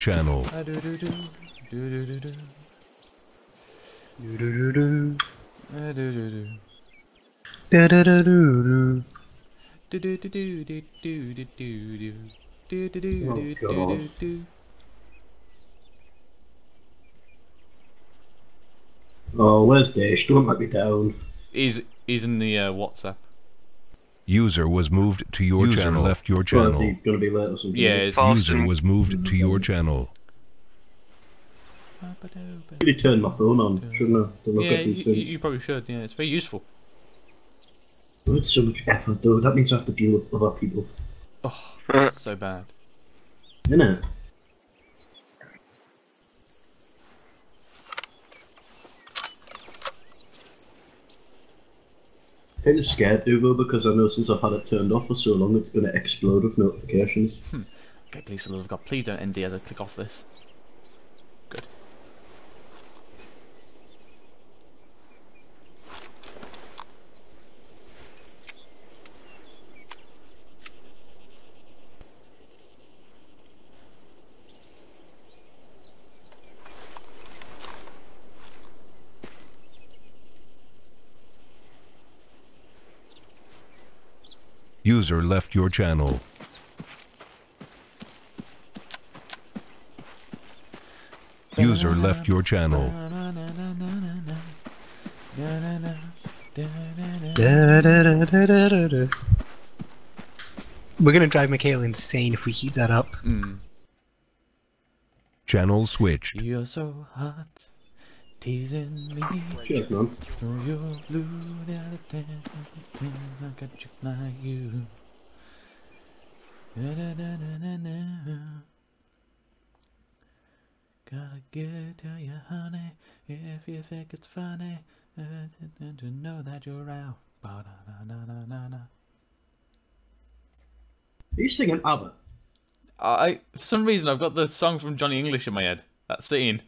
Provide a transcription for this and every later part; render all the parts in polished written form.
Channel. Oh god. Oh, where's Dish? Don't let me down. He's in the WhatsApp. User was moved to your channel. User left your Well, is he channel. gonna be late or something? Yeah. User was moved to your channel. I really turned my phone on, shouldn't I? To look Yeah, at these things. you probably should. Yeah, it's very useful. Oh, it's so much effort though. That means I have to deal with other people. Oh, that's so bad. Isn't it? Kind of scared though, because I know since I've had it turned off for so long, it's going to explode with notifications. Okay, please, for the love of God, please don't ND as I click off this. Good. User left your channel. User left your channel. We're gonna drive Mikhail insane if we keep that up. Channel switched. You're so hot, teasing me. Cheers, man. Oh, you're blue, the other day, I got you like you. Gotta get to you, honey, if you think it's funny, to know that you're out. Ba-da-na-na-na-na. Are you singing ABBA? For some reason, I've got the song from Johnny English in my head. That scene.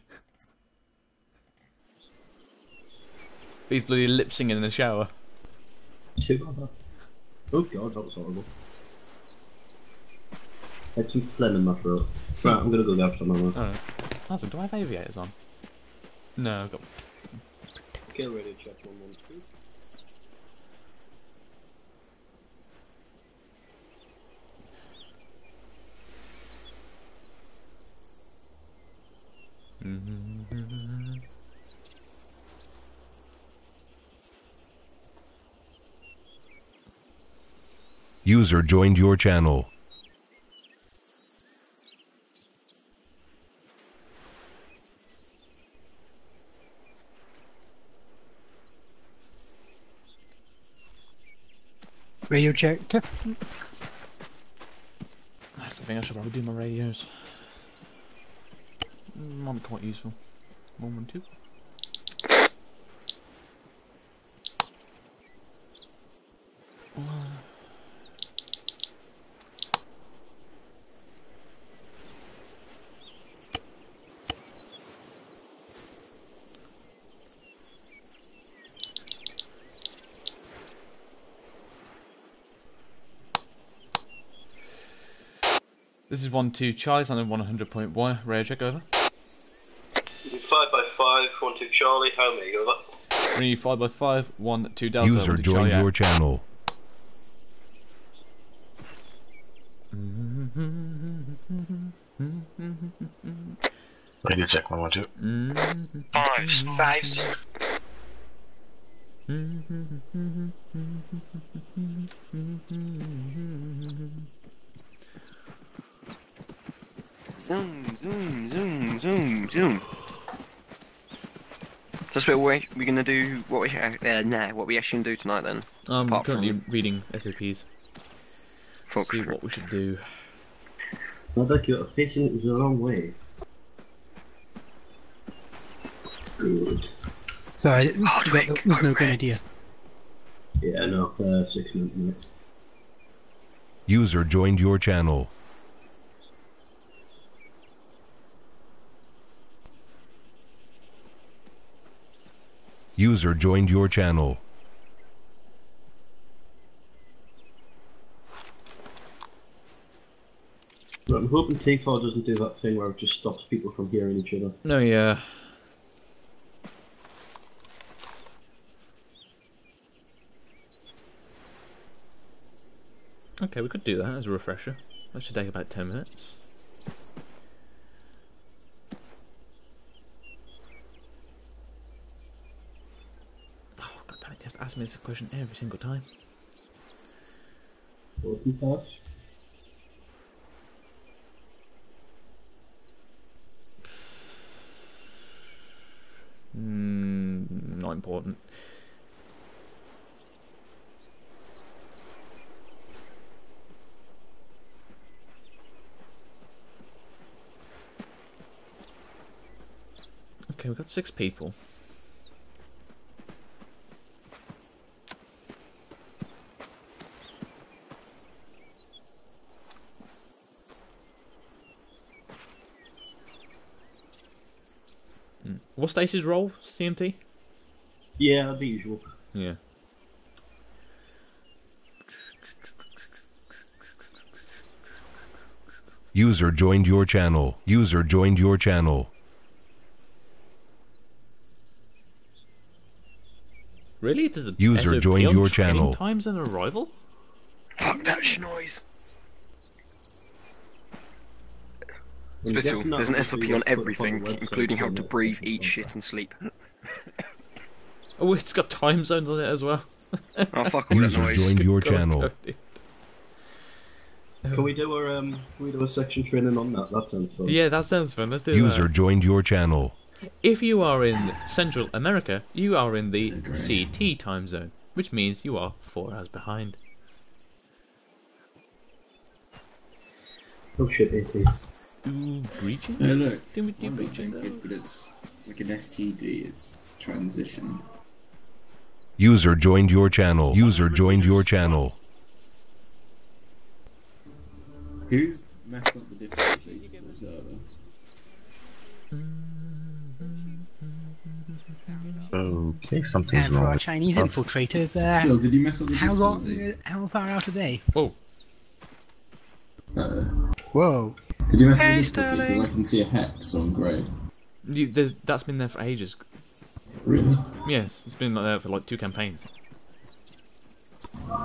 He's bloody lip singing in the shower. Too ABBA. Oh god, that was horrible. I had some phlegm in my throat. Right, I'm gonna go grab some ammo. Alright. Also, do I have aviators on? No, I've got... Kill radio check 112. User joined your channel. Radio check. That's the thing, I should probably do my radios. Might be quite useful. 112. This is 1-2 Charlie's on a 100.1 radio check, over. 5x5, 1-2 Charlie, how many, over? Ring 5x5, 1-2 Delta. User joined your channel. Radio check 112. 5, 6. Zoom, zoom, zoom, zoom, zoom. That's what we're gonna do. What we what we actually gonna do tonight then? I'm Apart currently from reading SOPs. See what we should do. I bet you're facing it the wrong way. Good. Sorry, that was no good idea. Yeah, no, 6 minutes. User joined your channel. User joined your channel. But I'm hoping T4 doesn't do that thing where it just stops people from hearing each other. No, yeah. Okay, we could do that as a refresher. That should take about 10 minutes. Oh, god damn it, you have to ask me this question every single time. Open pass. Not important. Okay, we've got 6 people. What's Stacy's role? CMT? Yeah, the usual. Yeah. User joined your channel. User joined your channel. Really? Does the User SOP joined on your training channel. times and arrival? Fuck that noise. I'm Special. guessing There's an that SOP must be on put up everything, the website, including how so to that's breathe, something eat shit, and sleep. Oh, it's got time zones on it as well. Oh, fuck all that User noise. joined your Color channel. coded. Can we do a section training on that? That sounds fun. Yeah, that sounds fun. Let's do User that. joined your channel. If you are in Central America, you are in the CT time zone, which means you are 4 hours behind. Oh shit, AT. Ooh, breaching? No, look. Did we do I'm not breaching thinking, though? but it's like an STD. It's transition. User joined your channel. User joined your channel. Who's messed up the difficulty for the server? Okay, something's And for our wrong. Chinese infiltrators, Phil, did you mess up the how difficulty? long? How far out are they? Oh, Whoa! Did you mess up the Hey, difficulty? Sterling. Because I can see a hex on grey. that's been there for ages. Really? Yes, it's been like there for like 2 campaigns.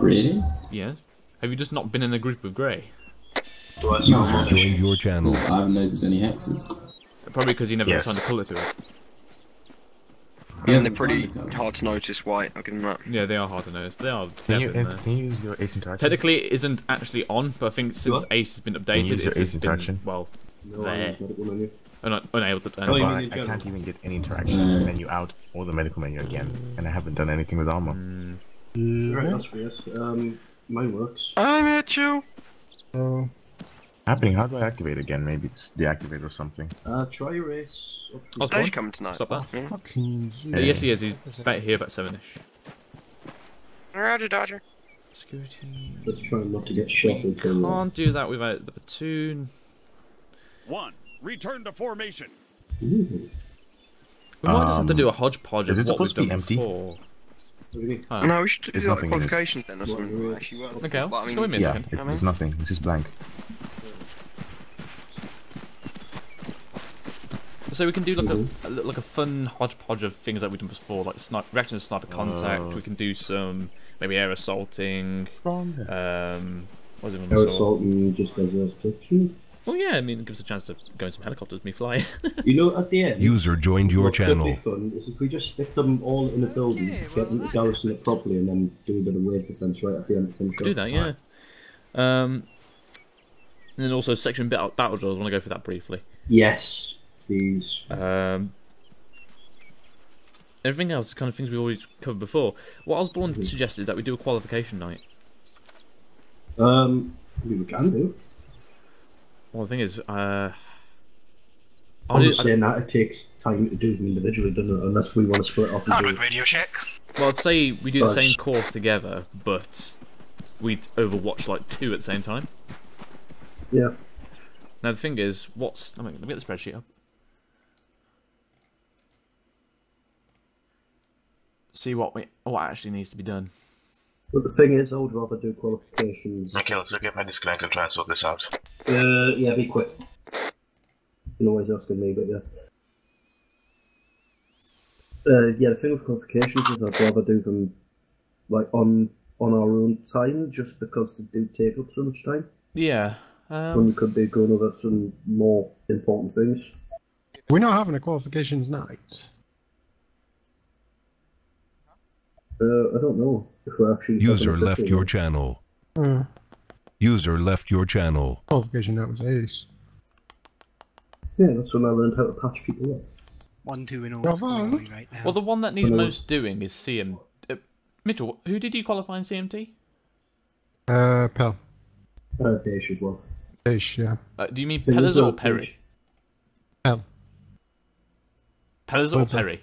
Really? Yes. Have you just not been in a group with Grey? User joined your channel. I haven't noticed any hexes. Probably because you never Yes. assigned a colour to it. Yeah, and they're pretty hard to notice white, I'll give them that. Yeah, they are hard to notice. They are. Can you, they've been there. can you use your Ace interaction? Technically, it isn't actually on, but I think since What? Ace has been you updated, use your it's Ace just been, interaction? well, No, there. I've got it on you. Unable to turn Oh, it you back. mean I in general? can't even get any interaction with the menu out or the medical menu again, and I haven't done anything with ArmA. Right, that's weird. Mine works. I met you. Happening? How do I activate again? Maybe it's deactivate or something. Try race. Oh, Stage fine. coming tonight. Stop that. Yeah. Fucking Yes, he is. He's back here about 7ish. Roger, Dodger. Security. Let's try not to get shot until. Can't do that without the platoon. 1. Return to formation. Ooh. We might just have to do a hodgepodge is of it what we've supposed to be done empty? before. Really? Oh. No, we should do There's like nothing in it. qualifications then or something. Well, Actually, well. Okay, well, But, I just go with me a Yeah, second. there's nothing. This is blank. So we can do like a fun hodgepodge of things that we've done before, like reaction to sniper contact. We can do some maybe air assaulting. What was it? Air assault and just as a section. Well, yeah, I mean, it gives us a chance to go in some helicopters, me fly. You know, at the end. User joined your what could channel. be fun is if we just stick them all in a building, get them to garrison it properly, and then do a bit of wave defense right at the end. Do that, yeah. And then also section battle drills. I want to go through that briefly. Yes, these. Everything else is kind of things we already covered before. What Osborne suggested is that we do a qualification night. We can do. Well, the thing is, I'm just saying that it takes time to do them individually, doesn't it? Unless we want to split off and do it. radio check. well, I'd say we do the Nice. same course together, but we'd overwatch like 2 at the same time. Yeah. Now the thing is, let me get the spreadsheet up. See what actually needs to be done. But the thing is, I would rather do qualifications. Okay, let's look at my disconnect and try and sort this out. Yeah, be quick. You know what he's asking me, but yeah. Yeah, the thing with qualifications is I'd rather do them like on our own time, just because they do take up so much time. Yeah. When you could be going over some more important things. We're not having a qualifications night. I don't know if we're actually. User left your channel. User left your channel. Qualification night was ace. Yeah, that's when I learned how to patch people up. 1-2 in all Bravo. scoring right now. Well, the one that needs most doing is CM. Mitchell, who did you qualify in CMT? Pell. Dash as well. Dash, yeah. Do you mean Thing is, Pellers or Perry? Pell. Pellers or Blitzer. Perry?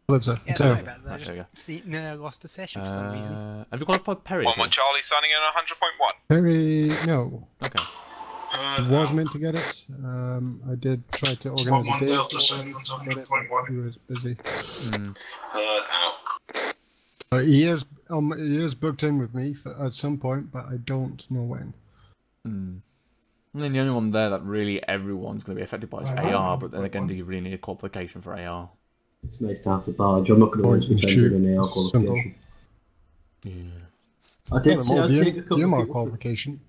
Blitzer. Yeah, So, sorry about that. Okay, See, no, I lost the session for some reason. Have you qualified Perry? One more Charlie signing in on 100.1. Perry, no. Okay. I was meant to get it. I did try to organise a day. He was busy. He is booked in with me at some point, but I don't know when. And then the only one there that really everyone's going to be affected by is AR, but then again, do you really need a qualification for AR? It's nice to have the badge. I'm not going to always pretend in an AR qualification. Yeah. I did say I'd take a couple of DMR people. qualification.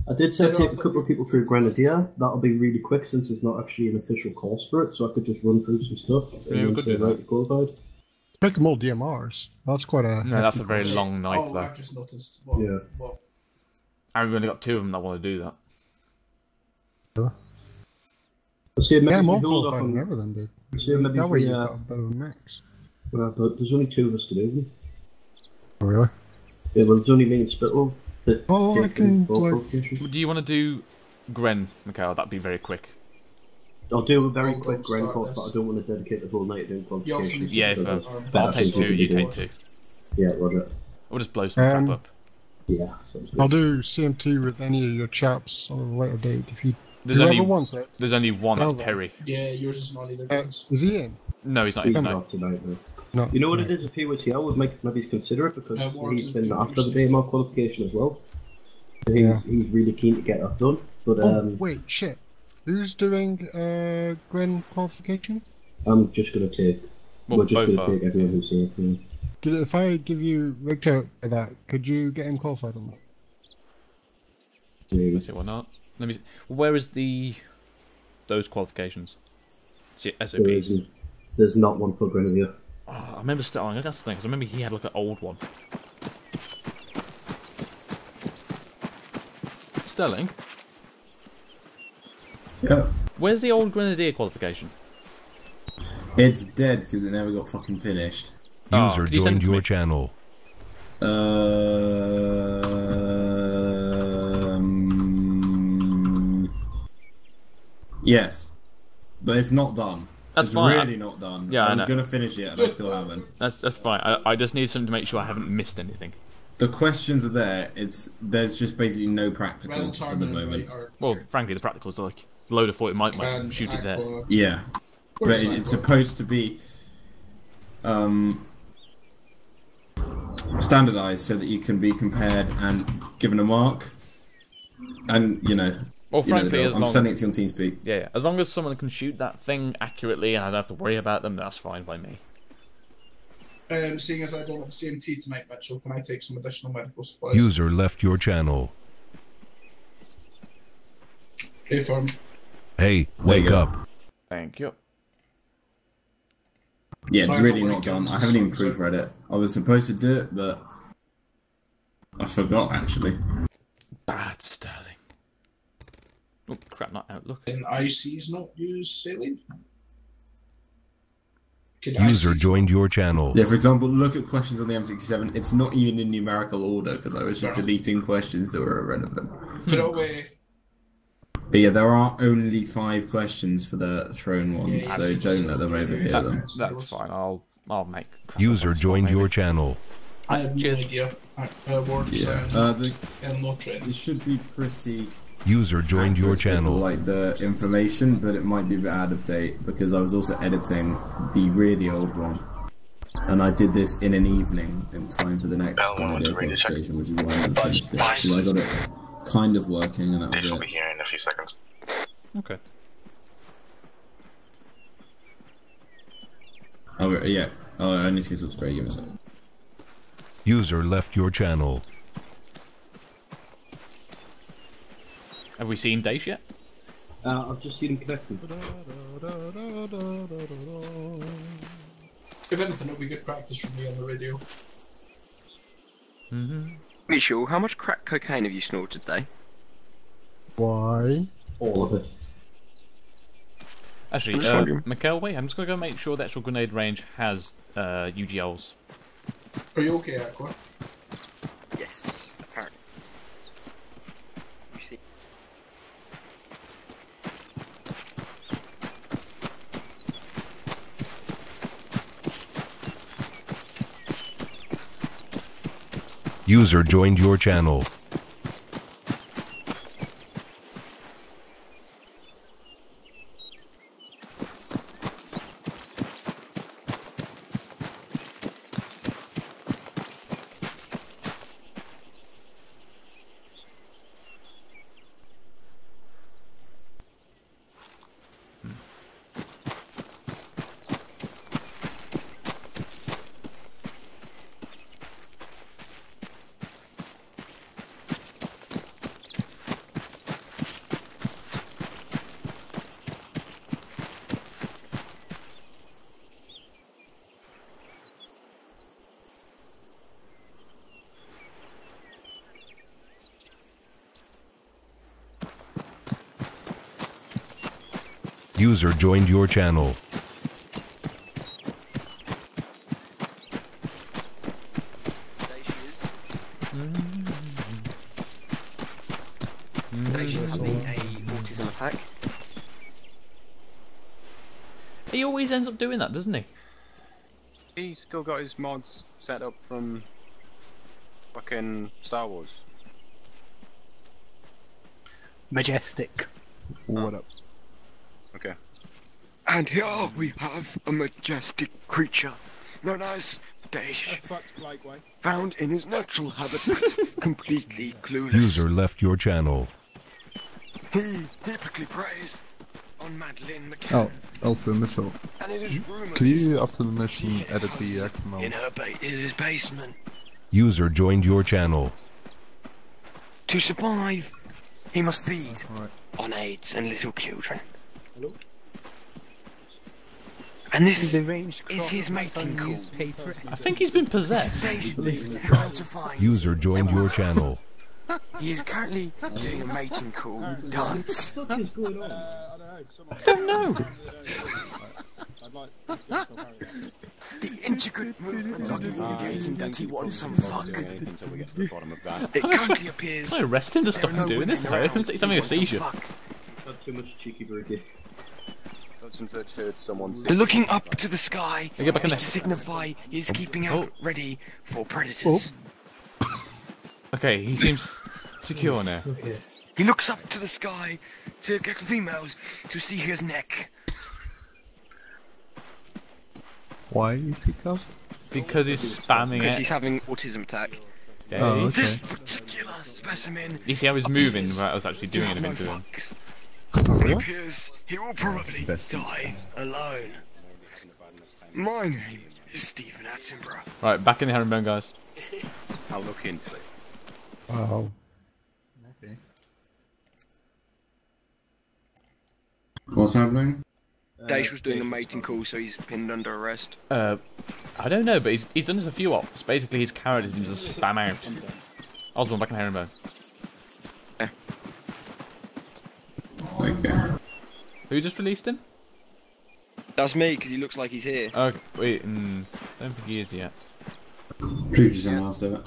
I did say I'd take a couple of people through Grenadier. That'll be really quick since it's not actually an official course for it, so I could just run through some stuff and then say, right, you're qualified. Make them all DMRs. That's quite a. No, that's a very course. long night, Oh, though. I've just noticed. What? Yeah. What? And we've only got 2 of them that want to do that. See, maybe Yeah, if we more hold off qualified on than everything, dude. See, maybe That if way we, you've got a better mix. but there's only 2 of us to do them. Oh, really? Yeah, well, there's only me and Spittle that Oh, I take can, both like- qualifications. Do you want to do Gren, Mikhail? That'd be very quick. I'll do a very I'll quick start Gren course, this. but I don't want to dedicate the whole night doing qualifications. Yeah, because if, there's I'll better take things 2, we you can do. take 2. Yeah, Roger. We'll just blow some crap up. Yeah, sounds good. I'll do CMT with any of your chaps on a later date if you. There's whoever only, wants it. there's only one, Tell that's them. Perry. Yeah, yours is not either. Guys. Is he in? No, he's not He's even no. not tonight, though. No. You know what it is? If he was here, I would maybe consider it because Warren's he's been doing after the yours. DMR qualification as well. So he's really keen to get that done. But Oh, wait, shit. Who's doing Gren qualification? I'm just going to take. Well, we're just both going to take everyone who's here. Yeah. If I give you Victor for that, could you get him qualified on that? Let's see, why not? Let me see. Where is those qualifications? See, SOPs. There's not one for Grenadier. Oh, I remember Sterling. That's the thing, because I remember he had like an old one. Sterling? Yeah. Where's the old Grenadier qualification? It's dead because it never got fucking finished. User could you send joined it to your me? channel. Yes, but it's not done. That's it's fine. really not done. Yeah, I I'm know. gonna finish it, and I still haven't. That's fine. I just need something to make sure I haven't missed anything. The questions are there. There's just basically no practical Well, at the Tarman, moment. right, or- Well, frankly, the practicals are like load of 40 might and shoot it there. Aqua. Yeah, but Where's it's Aqua? supposed to be standardized so that you can be compared and given a mark. And Well, frankly, as I'm long sending it to you on TeamSpeak. yeah, as long as someone can shoot that thing accurately and I don't have to worry about them, that's fine by me. Seeing as I don't have CMT tonight, Mitchell, can I take some additional medical supplies? User left your channel. Hey, firm. Hey, wake up. Thank you. Yeah, it's Fine, really don't worry, not done. Kansas, I haven't even so- proofread it. I was supposed to do it, but I forgot actually. Bad Sterling. Oh, crap, not Outlook. Can ICs not use saline? Can User ICs joined your channel. Yeah, for example, look at questions on the M67. It's not even in numerical order because I was just deleting questions that were irrelevant. Put away. But yeah, there are only 5 questions for the throne ones, Yeah, so don't let them overhear them. That's fine. I'll make. crap User up on joined the spot, your maybe. channel. I have no Cheers. idea. Airborne Yeah, and no train. this should be pretty. User joined your accurate to, channel. like the information, but it might be a bit out of date because I was also editing the really old one. And I did this in an evening in time for the next Grenadier qualification, which is why I never finished it. So I got it kind of working, and that was This will it. be here in a few seconds. Okay. Oh, yeah. Oh, I need to get subscribe. Give me a second. User left your channel. Have we seen Dace yet? I've just seen him connected. If anything, it'll be good practice from me on the radio. Mitchell, how much crack cocaine have you snorted today? Why? All of it. Actually, Mikhail, wait, I'm just going to go make sure the actual grenade range has UGLs. Are you okay, Aqua? Yes, apparently. You see? User joined your channel. User joined your channel. Station's having a autism attack. He always ends up doing that, doesn't he? He's still got his mods set up from fucking Star Wars. Majestic. What up? Okay. And here we have a majestic creature known as Dash, found in his natural habitat, completely clueless. User left your channel. He typically preys on Madeline McCann. Oh, also Mitchell. And it is rumored Could you, after the mission, edit the XML? in her his basement. User joined your channel. To survive, he must feed on AIDS and little children. Hello? And this is his mating call. I think he's been possessed. User joined your channel. He is currently doing a mating call dance. What is going on? I don't know. The intricate movements are communicating that he wants some fuck. It currently appears. Can I arrest him to stop him doing this? No, he's having a seizure. Not too much cheeky burger. They're looking up to the sky Get back in to there. signify he is keeping out ready for predators. Okay, he seems secure now. He looks up to the sky to get females to see his neck. Why you take up? Because he's spamming Because it. he's having autism attack. Yeah, Oh, okay. This particular specimen. You see how he's moving without us actually doing anything to him. It appears he will probably die alone. My name is Stephen Attenborough. Right, back in the herringbone, guys. I'll look into it. Wow. Okay. What's happening? Daesh was doing a mating call, so he's pinned under arrest. I don't know, but he's done this a few ops. Basically, his character seems to spam out. Osborne, back in the herringbone. Okay. Who just released him? That's me, because he looks like he's here. Oh, wait, don't think he is yet. Previous and last of it.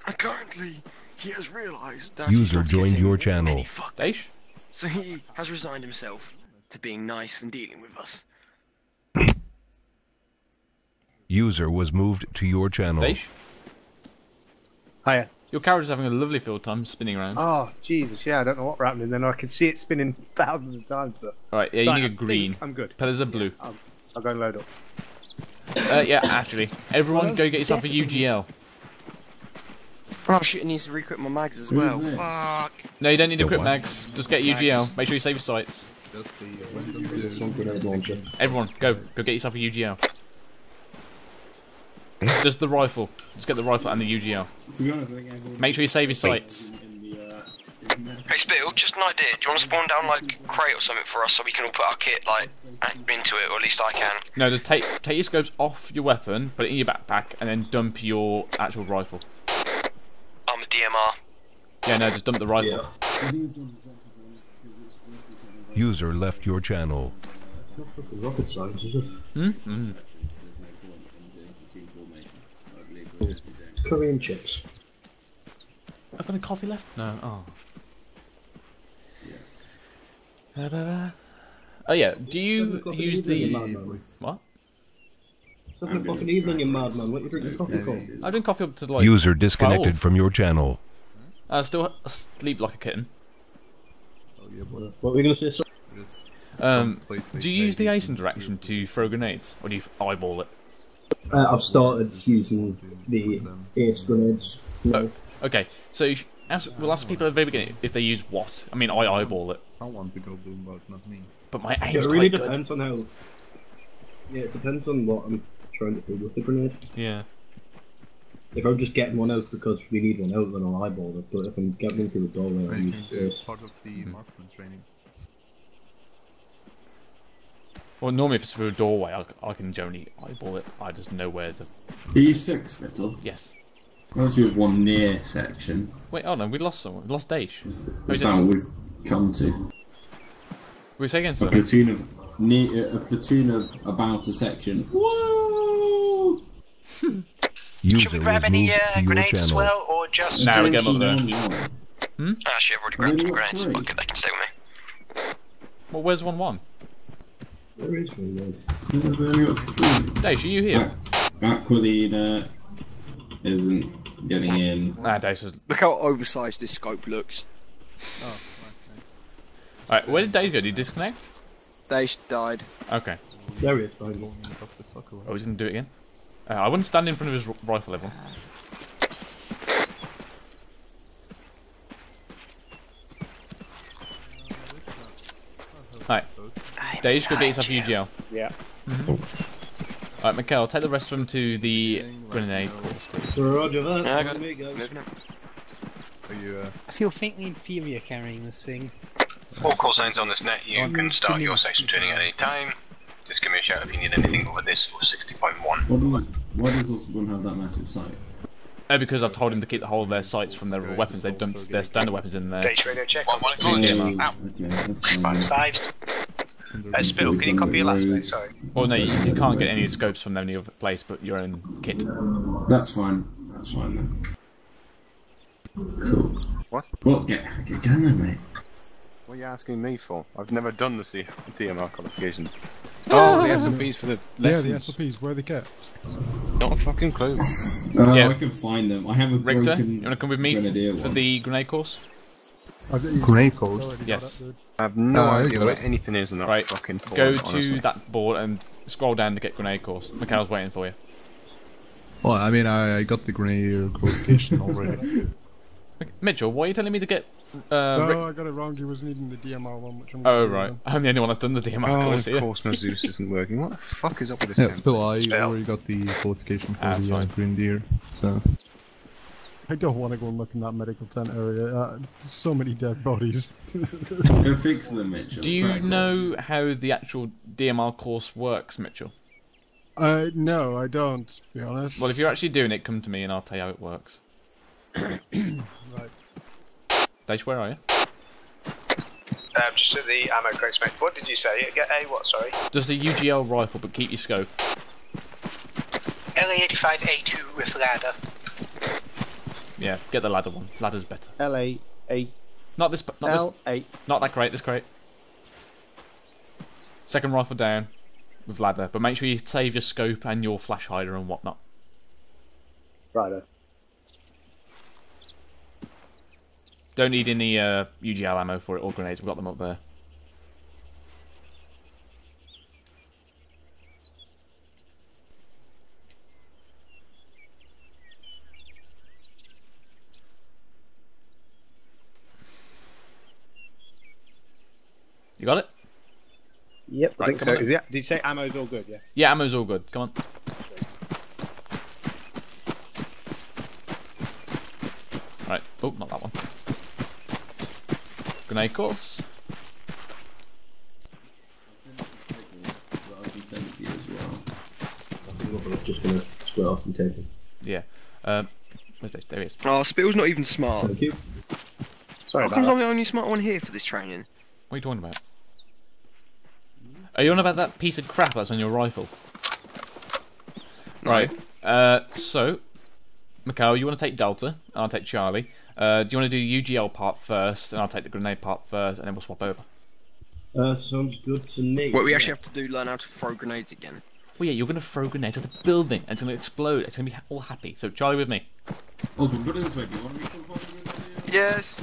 And currently, he has realised that User joined your channel. Daesh? So he has resigned himself to being nice and dealing with us. User was moved to your channel. Daesh? Hiya. Your character's having a lovely field time spinning around. Oh, Jesus, yeah, I don't know what happened then. I could see it spinning thousands of times, but... Alright, yeah, you Right, need a I think green. I'm good. Pillars are blue. I'll go and load up. Yeah, actually. Everyone go get yourself a UGL. Oh shit, I need to re-equip my mags as well. Fuck. No, you don't need to equip mags. Just get UGL. Make sure you save your sights. Everyone, go get yourself a UGL. Just the rifle. Just get the rifle and the UGL. Make sure you save your sights. Hey Spill, just an idea. Do you want to spawn down like a crate or something for us so we can all put our kit like into it, or at least I can? No, just take your scopes off your weapon, put it in your backpack, and then dump your actual rifle. I'm a DMR. Yeah, no, just dump the rifle. User left your channel. Rocket science, is it? Hmm? Korean chips. I've got any coffee left? No. Oh. Oh yeah. Do you use the what? 7 o'clock in the evening, you madman. What are you drinking coffee for? I drink coffee up to like. User disconnected 12. from your channel. I still sleep like a kitten. What were we going to say? Do you use the ace interaction to throw grenades, or do you eyeball it? I've started using the ace grenades. Oh, okay. So we'll ask people at the very beginning if they use what. I mean, I eyeball it. Someone to go boom, but not me. But my aim's It really quite good. depends on how. Yeah, it depends on what I'm trying to do with the grenade. Yeah. If I'm just getting one out because we need one out, then I'll eyeball it. But if I'm getting one through the doorway, I'll use this. Part of the marksman training. Well, normally if it's through a doorway, I can generally eyeball it. I just know where the. Are you 6, Vittel? Yes. Unless we have one near section. Wait, oh no, we lost someone. We lost Daesh. Is that what we've come to? We say against a platoon of about a section. Whoa! User Should we grab any grenades as well, or just? Nah, we get them up there. Actually, I've already grabbed some grenades. Okay, they can stay with me. Well, where's 1-1? There is one. Daesh, are you here? Aquilina isn't getting in. Nah, Daesh is. Look how oversized this scope looks. Oh, nice. Alright, where did Daesh go? Did he disconnect? Daesh died. Okay. There he is, fine. Oh, he's gonna do it again? I wouldn't stand in front of his rifle level. Right. Daesh, go get yourself a UGL. Yeah. Alright, Mikhail, take the rest of them to the grenade course, please. Roger that. Yeah, I got There you go. Are you, I feel faintly inferior carrying this thing. All call signs on this net, you can start your section training at any time. Just give me a shout if you need anything over this or 60.1. Why does Osborne have that massive sight? Because I've told him to keep the whole of their sights from their weapons. They've dumped their standard weapons in there. Daesh radio check. Ow. Fives. Spill, can you copy your last bit? Sorry. Well, no, you can't get any scopes from any other place but your own kit. That's fine. That's fine then. Cool. What? Well, get going then, mate. What are you asking me for? I've never done the DMR qualification. Oh, the SOPs for the lessons. Yeah, the SOPs, where are they kept? Not a fucking clue. Yeah. I can find them. I have a Richter, broken you want to come with me for the grenade course? Grenade course? Yes. I have no idea where anything is in that Right, fucking form, go honestly. to that board and scroll down to get grenade course. Mikhail's waiting for you. Well, I mean, I got the grenade qualification already. Mitchell, why are you telling me to get... No, I got it wrong. He was needing the DMR one, which I'm Oh, gonna do right. now. I'm the only one that's done the DMR course of here. course my Zeus isn't working. What the fuck is up with this Yeah, game? still, I already got the qualification for That's the fine. Green Deer, so... I don't want to go and look in that medical tent area. There's so many dead bodies. Go fix them, Mitchell. Do you Practice. know how the actual DMR course works, Mitchell? No, I don't, to be honest. Well, if you're actually doing it, come to me and I'll tell you how it works. Right. Daesh, where are you? Just at the ammo crates, mate. What did you say? Get a what, sorry? Just a UGL rifle, but keep your scope. LA85A2 with ladder. Yeah, get the ladder one. Ladder's better. LA8. Not this. Not this. L8. Not that crate. This crate. Second rifle down with ladder, but make sure you save your scope and your flash hider and whatnot. Righto. Don't need any UGL ammo for it or grenades. We've got them up there. You got it? Yep, I Right, think come so. on Is it? Did you say ammo's all good? Yeah. Yeah, ammo's all good. Come on. Right. Oh, not that one. Grenade course. I can send it to you as well. I'm just gonna split off and take it. Yeah. Where's this? There he is. Oh, Spittl's not even smart. Thank you. Sorry How about come that. I'm the only smart one here for this training? What are you talking about? Are you on about that piece of crap that's on your rifle? No. Right. So, Mikhail, you want to take Delta, and I'll take Charlie. Do you want to do UGL part first, and I'll take the grenade part first, and then we'll swap over? Sounds good to me. What we actually have to do, learn how to throw grenades again. Well, yeah, you're going to throw grenades at the building, and it's going to explode. It's going to be all happy. So, Charlie with me. Oh, we'll put it this way. Do you want to recall part of it? Yes.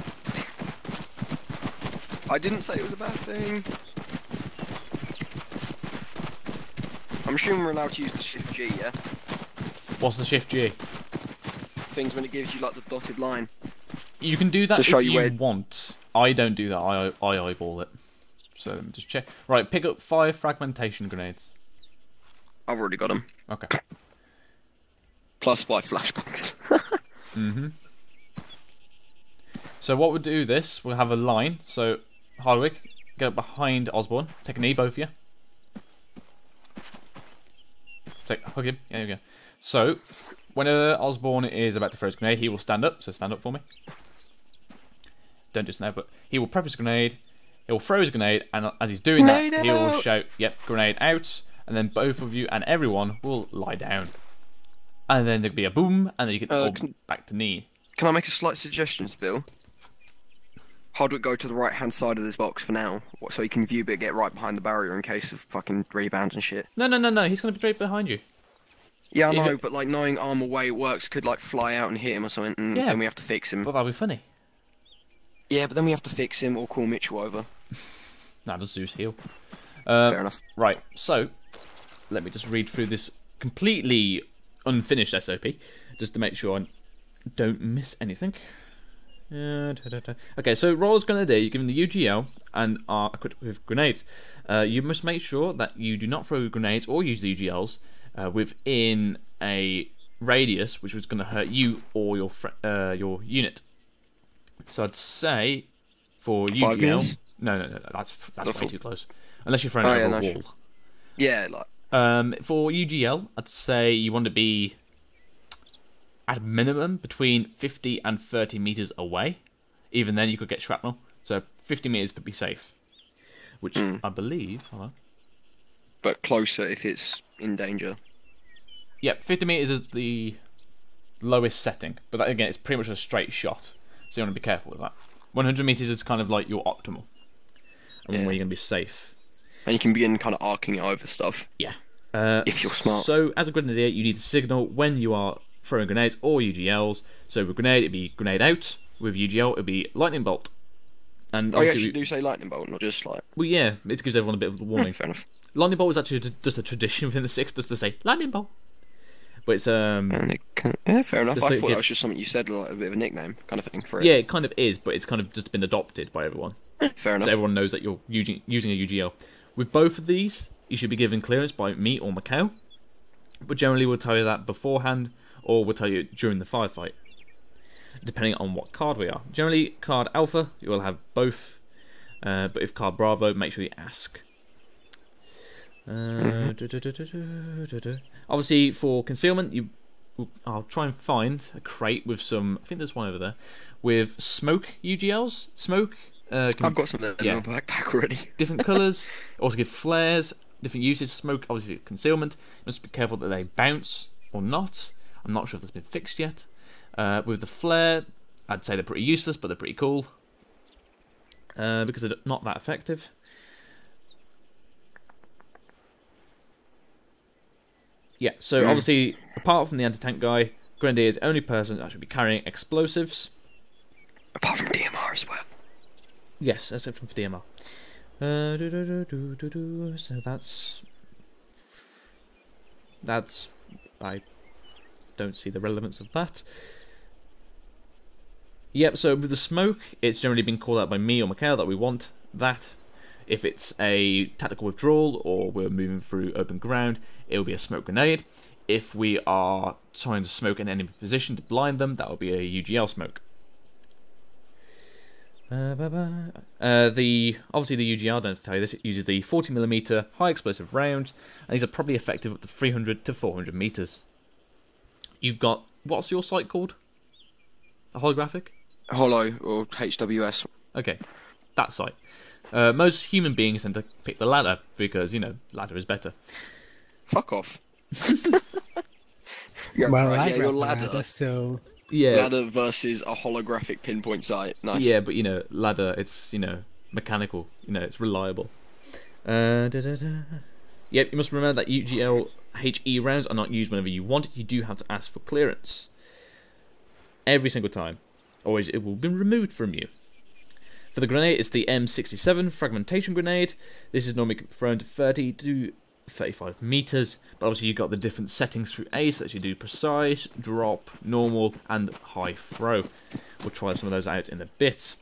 I didn't say it was a bad thing. I'm assuming we're allowed to use the Shift G, yeah? What's the Shift G? Things when it gives you like the dotted line. You can do that To show if you you where- want. I don't do that. I eyeball it. So let me just check. Right, pick up 5 fragmentation grenades. I've already got them. Okay. Plus 5 flashbangs. Mm-hmm. So what we'll do this, we'll have a line. So, Hardwick, go behind Osborne. Take a knee, both of you. Hug him. There you go. So, whenever Osborne is about to throw his grenade, he will stand up. So stand up for me. Don't just now, but he will prep his grenade. He'll throw his grenade, and as he's doing Grenade that, he will out! shout, "Yep, grenade out!" And then both of you and everyone will lie down. And then there'll be a boom, and then you can all back to knee. Can I make a slight suggestion, Bill? Hardwick go to the right-hand side of this box for now, so he can view but get right behind the barrier in case of fucking rebounds and shit. No, he's going to be straight behind you. Yeah, I Is know, it- but like knowing ArmA way it works could like fly out and hit him or something, and Yeah. then we have to fix him. Well, that'll be funny. Yeah, but then we have to fix him or call Mitchell over. Nah, does Zeus heal? Fair enough. Right, so, let me just read through this completely unfinished SOP, just to make sure I don't miss anything. Okay, so what I was going to do, you're given the UGL and are equipped with grenades. You must make sure that you do not throw grenades or use the UGLs within a radius which was going to hurt you or your unit. So I'd say for 5 UGL... meters? No, that's way full. too close. Unless you're throwing Oh, it yeah, over a no, wall. sure. Yeah, like... For UGL, I'd say you want to be at a minimum between 50 and 30 meters away. Even then, you could get shrapnel. So 50 meters would be safe, which I believe. Hold on. But closer if it's in danger. Yep, 50 meters is the lowest setting, but that, again, it's pretty much a straight shot. So you want to be careful with that. 100 meters is kind of like your optimal, and where you're going to be safe. And you can begin kind of arcing it over stuff. Yeah. If you're smart. So, as a grenadier, you need to signal when you are throwing grenades or UGLs. So, with grenade, it'd be grenade out. With UGL, it'd be lightning bolt. And Oh, you obviously, actually do say lightning bolt, not just like... well, yeah, it gives everyone a bit of a warning. fair enough. Lightning bolt is actually just a tradition within the Six, just to say lightning bolt. But it's Yeah, fair enough. just I to thought give- that was just something you said, like a bit of a nickname kind of thing for it. yeah, it kind of is, but it's kind of just been adopted by everyone. Fair enough. So everyone knows that you're using a UGL. With both of these, you should be given clearance by me or Macau. But generally, we'll tell you that beforehand, or we'll tell you during the firefight, depending on what card we are. Generally, card Alpha, you will have both. But if card Bravo, make sure you ask. Obviously, for concealment, I'll try and find a crate with some. I think there's one over there with smoke UGLs. Smoke. I've got some there in my backpack already. Different colours. Also give flares. Different uses. Smoke, obviously concealment. You must be careful that they bounce or not. I'm not sure if that's been fixed yet. With the flare, I'd say they're pretty useless, but they're pretty cool. Because they're not that effective. Yeah, so obviously, apart from the anti-tank guy, Grenadier is the only person that should be carrying explosives. Apart from DMR as well. Yes, except for DMR. So that's... I don't see the relevance of that. Yep, so with the smoke, it's generally been called out by me or Mikhail that we want that. If it's a tactical withdrawal or we're moving through open ground, it will be a smoke grenade. If we are trying to smoke an enemy position to blind them, that will be a UGL smoke. Obviously the UGL, I don't have to tell you this, it uses the 40mm high explosive rounds, and these are probably effective up to 300 to 400 meters. You've got, what's your sight called? A holographic? Holo or HWS. Okay, that sight. Most human beings tend to pick the ladder because, you know, ladder is better. Fuck off. Well, right, I your ladder, ladder. so Yeah. Ladder versus a holographic pinpoint sight. Nice. Yeah, but you know, ladder, it's, you know, mechanical. You know, it's reliable. Yep, you must remember that UGL HE rounds are not used whenever you want it. You do have to ask for clearance. Every single time. Or it will be removed from you. For the grenade, it's the M67 fragmentation grenade. This is normally thrown to 30 to 35 meters, but obviously you've got the different settings through A, so that you do precise, drop, normal, and high throw. We'll try some of those out in a bit.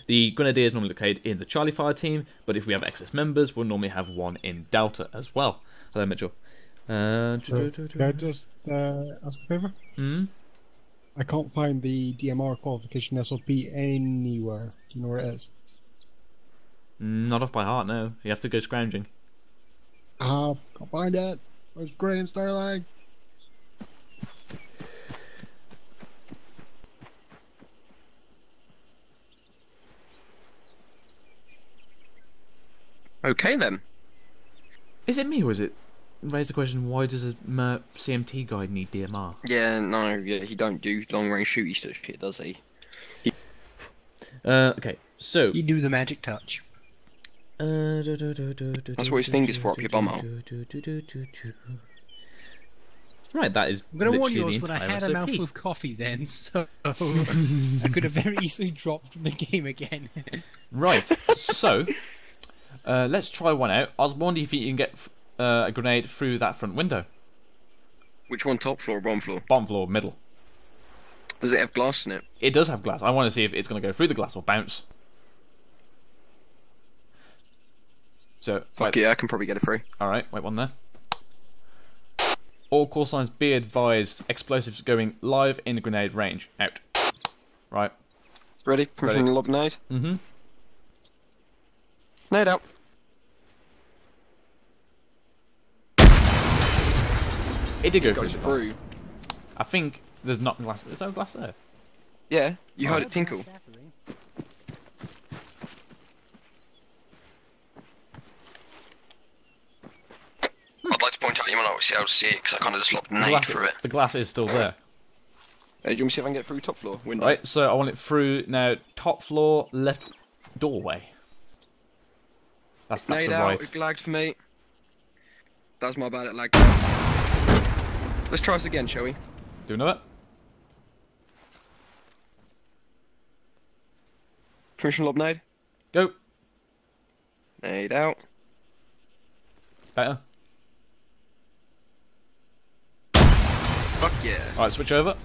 The grenadier is normally located in the Charlie fire team, but if we have excess members, we'll normally have one in Delta as well. Hello, Mitchell. Can I just ask a favour? Hmm? I can't find the DMR qualification SOP anywhere. Do you know where it is? Not off by heart, no. You have to go scrounging. Can't find it. Where's Grey and Starlight? Okay then. Is it me or is it raise the question, why does a CMT guide need DMR? Yeah, no, yeah, he don't do long range shooty shit, does he? Okay, so you do the magic touch. That's what his fingers for up your bumhole. Right, that is. I'm gonna warn literally you, the but I entire had a SOP. mouthful of coffee then, so I could have very easily dropped from the game again. Right, so let's try one out. I was wondering if you can get a grenade through that front window. Which one, top floor or bottom floor? Bottom floor, middle. Does it have glass in it? It does have glass. I want to see if it's going to go through the glass or bounce. So, fuck yeah, I can probably get it through. Alright, wait one there. All call signs be advised, explosives going live in the grenade range. Out. Right. Ready? Permission to lob nade? Mm-hmm. Nade out. It did go It goes through. I think there's not glass. There's no glass there. Yeah, you heard it tinkle. I'd like to point out you might not be able to see it because I kind of just lobbed a nade through it. The glass is still there. Hey, do you want me to see if I can get through top floor window? Right, so I want it through now. Top floor, left doorway. That's Nade the out, right. it lagged for me. That's my bad, it lagged. Let's try this again, shall we? Do another. Permission lob nade? Go. Nade out. Better. Fuck yeah. Alright, switch over.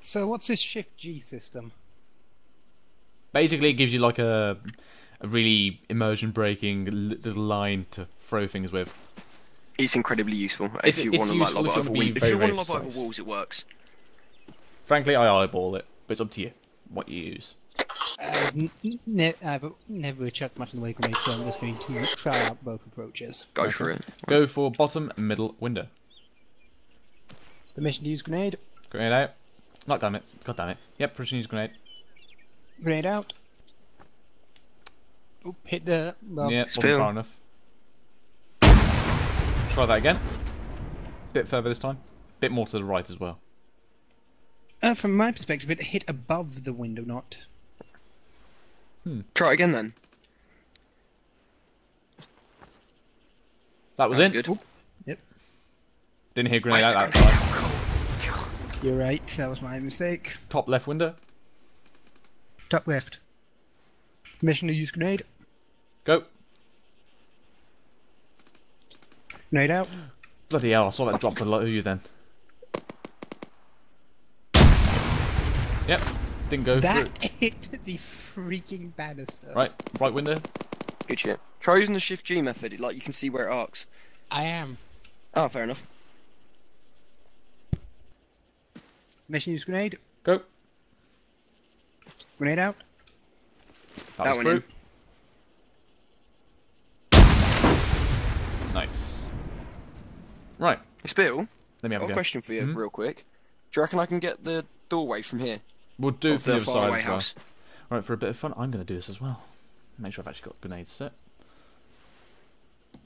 So what's this Shift G system? Basically, it gives you like a really immersion breaking little line to throw things with. It's incredibly useful. If you want to like lob over walls, it works. Frankly, I eyeball it, but it's up to you what you use. I've never chucked much in the way of grenades, so I'm just going to try out both approaches. Go for it. Go for bottom and middle window. Permission to use grenade. Grenade out. Not damn it. God damn it. Yep, permission to use grenade. Grenade out. Oop, hit the... Well, yeah, wasn't far enough. Try that again. Bit further this time. Bit more to the right as well. From my perspective, it hit above the window, not... Try it again then. That was it. Good. Yep. Didn't hear grenade out that time. You're right, that was my mistake. Top left window. Top left. Permission to use grenade. Go. Grenade out. Bloody hell, I saw that drop below you then. Yep. Didn't go That through. hit the freaking banister. Right window. Good shit. Try using the Shift G method, like you can see where it arcs. I am. Oh, fair enough. Mission use grenade. Go. Grenade out. That went through. Nice. Right. Spill, Let me have I've a got go. a question for you, real quick. Do you reckon I can get the doorway from here? We'll do it Of from the the other side faraway as well. house? Right, for a bit of fun, I'm going to do this as well. Make sure I've actually got grenades set.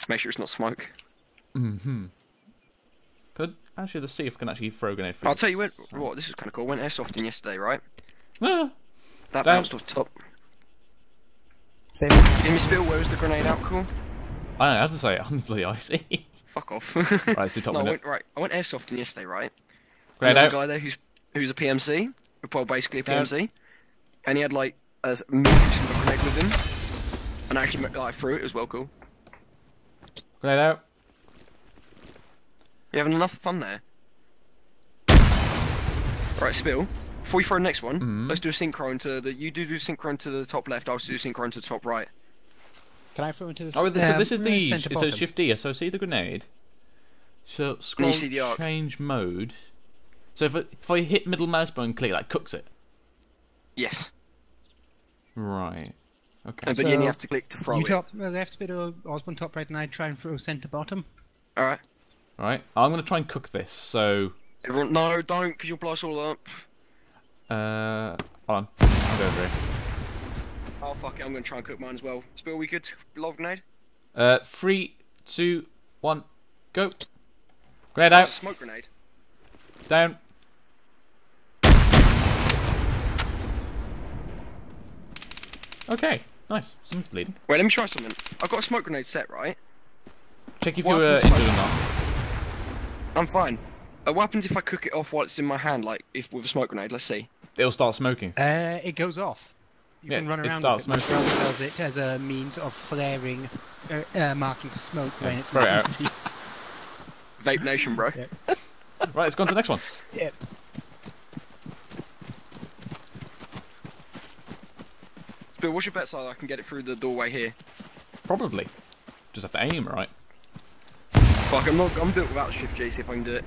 Make sure it's not smoke. Good. Actually, let's see if I can actually throw a grenade through. I'll tell you what, this is kind of cool. I went airsofting yesterday, right? Ah, That down. bounced off top. Same. Give me Spill, where was the grenade out, cool? I have to say, I'm bloody icy. Fuck off. Right, let's do top No, window. I went airsofting yesterday, right? Grenade There was out. a guy there who's a PMC, well, basically a Down. PMC, and he had like a Milsim grenade with him, and I actually like threw it. It was well cool. Grenade out. You having enough fun there? Right, Spill. Before we throw the next one, let's do a synchro into the. You do synchro into the top left. I'll do synchro into the top right. Can I throw into the? Oh, so this is the. center It bottom? says Shift D. So see the grenade. So scroll, see the arc. change mode. So if I hit middle mouse button, click, that cooks it. Yes. Right. Okay. But you only have to click to throw You it. top left bit or Osborne top right, and I try and throw center bottom. All right. Right. I'm gonna try and cook this. So. Everyone, no, don't, because you'll blow us all up. Hold on. I'll go over here. Oh fuck it, I'm gonna try and cook mine as well. Spill, we good? Log grenade? 3, 2, 1, go. Grenade out. Smoke grenade. Down. Okay, nice. Someone's bleeding. Wait, let me try something. I've got a smoke grenade set, right? Check if What you're happens injured if or not. I'm fine. What happens if I cook it off while it's in my hand, like if with a smoke grenade? Let's see. It'll start smoking. It goes off. You Yeah, can run it around starts with it. smoking. It does it as a means of flaring, marking for smoke when it's throw it not out. easy. Vape Nation, bro. Right, let's go on to the next one. Yeah. Spill, what's your bet so I can get it through the doorway here? Probably. Just have to aim, right? Fuck, I'm doing it without Shift G, see if I can do it.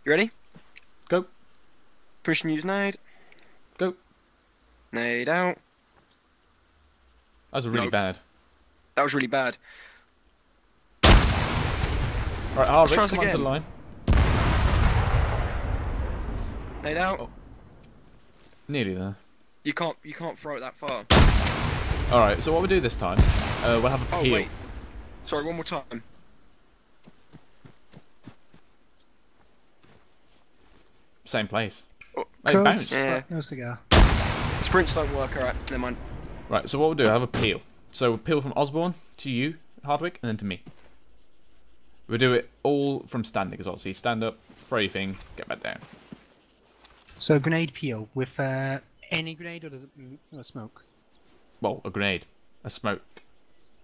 You ready? Go. Push and use nade. Go. Nade out. That was really bad. That was really bad. Right, Harvick, try this come on to the again. line. Nade out. Oh. Nearly there. You can't throw it that far. Alright, so what we'll do this time, we'll have a Oh peel. wait. Sorry, one more time. Same place. Oh, Hey, bounce. Yeah. No cigar. Sprints don't work, alright, never mind. Right, so what we'll do, I have a peel. So we'll peel from Osborne to you, Hardwick, and then to me. We'll do it all from standing as well. So you stand up, throw your thing, get back down. So grenade peel with any grenade or does it smoke? Well, a grenade. A smoke.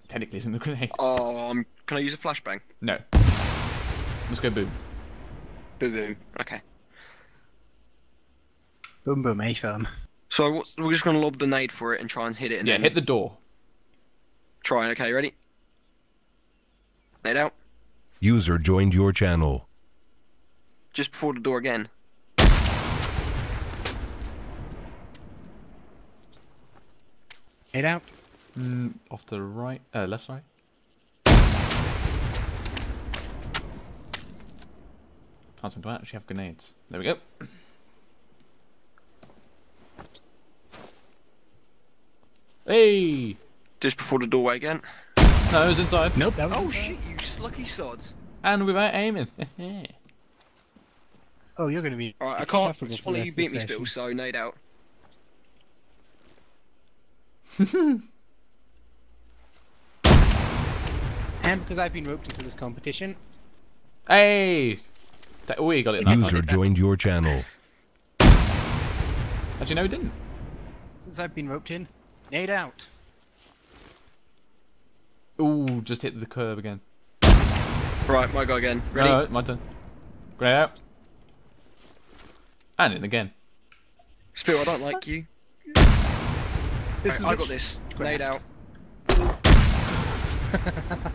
Technically isn't a grenade. Oh, can I use a flashbang? No. Let's go boom. Boom, boom. Okay. Boom boom, A-firm. So we're just gonna lob the nade for it and try and hit it. And Yeah, then hit the door. Try. Okay, ready? Nade out. User joined your channel. Just before the door again. Nade out. Off to the right, left side. Can't seem to actually have grenades. There we go. Hey! Just before the doorway again. No, it was inside. Nope, that was Oh inside. shit, you lucky sods. And without aiming. Oh, you're going to be Alright, I can't insufferable for follow the you rest beat of me the still, session. so nade out. And because I've been roped into this competition, Hey! Oh, you got it now. User joined your channel. Actually, no, it didn't. since I've been roped in, nade out. Ooh, just hit the curb again. Right, my go again. Ready? No, my turn. Grenade out. And in again. Spill, I don't like you. I got this. Laid out.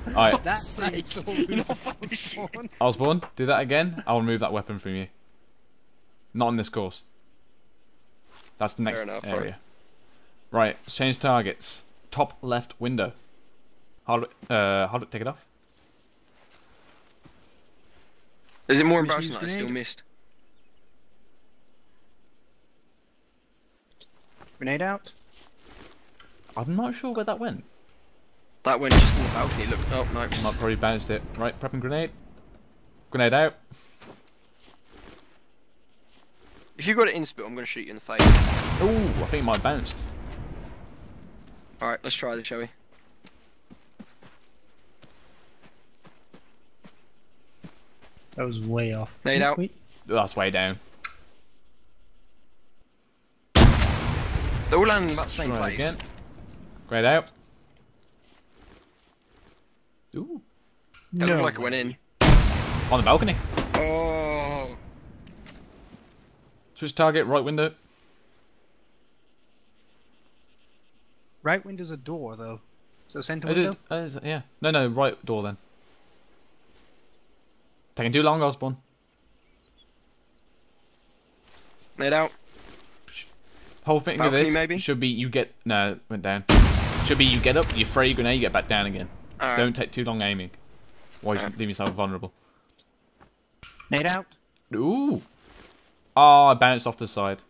Alright. You know what this shit? Osborne, do that again. I'll remove that weapon from you. Not on this course. That's the next area. Right, let's change targets. Top left window. Hold it, take it off. Is it more embarrassing that I still missed? Grenade out. I'm not sure where that went. That went just on the balcony. Look. Oh no. Might probably bounced it. Right, prepping grenade. Grenade out. If you got it in spill, I'm going to shoot you in the face. Ooh, I think it might have bounced. Alright, let's try this, shall we? That was way off. Laid out. That's way down. They're all landing in about the same place. Again. Grenade out. Ooh. That looked like it went in. On the balcony. Oh. Switch target, right window. Right window's a door, though. So center Is window? it? Yeah. No, right door then. Taking too long, Osborne. Laid out. Whole thing of Balcony, this maybe? should be you get... No, went down. Should be you get up, you throw your grenade, you get back down again. Right. Don't take too long aiming. Or you leave yourself vulnerable. Nade out. Ooh. Oh, I bounced off the side.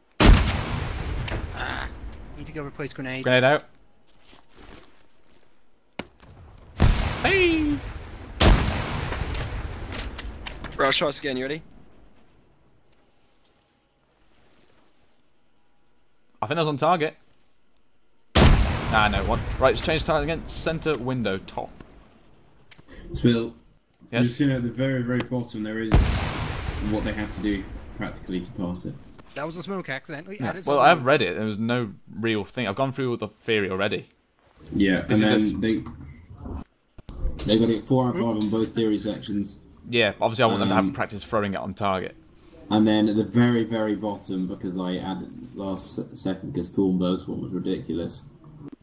Need to go replace grenades. Grenade out. Hey! Right, I'll try this again. You ready? I think that was on target. Ah, no, one. Right, let's change target again. Center window, top. Spill. Yes? Just, at the very, very bottom, there is what they have to do practically to pass it. That was a smoke accident. Well, I've read it. There was no real thing. I've gone through the theory already. Yeah, This and is then they got it 4 out of 5 on both theory sections. Yeah, obviously I want them to have practice throwing it on target. And then at the very, very bottom, because I added last second because Thornberg's one was ridiculous,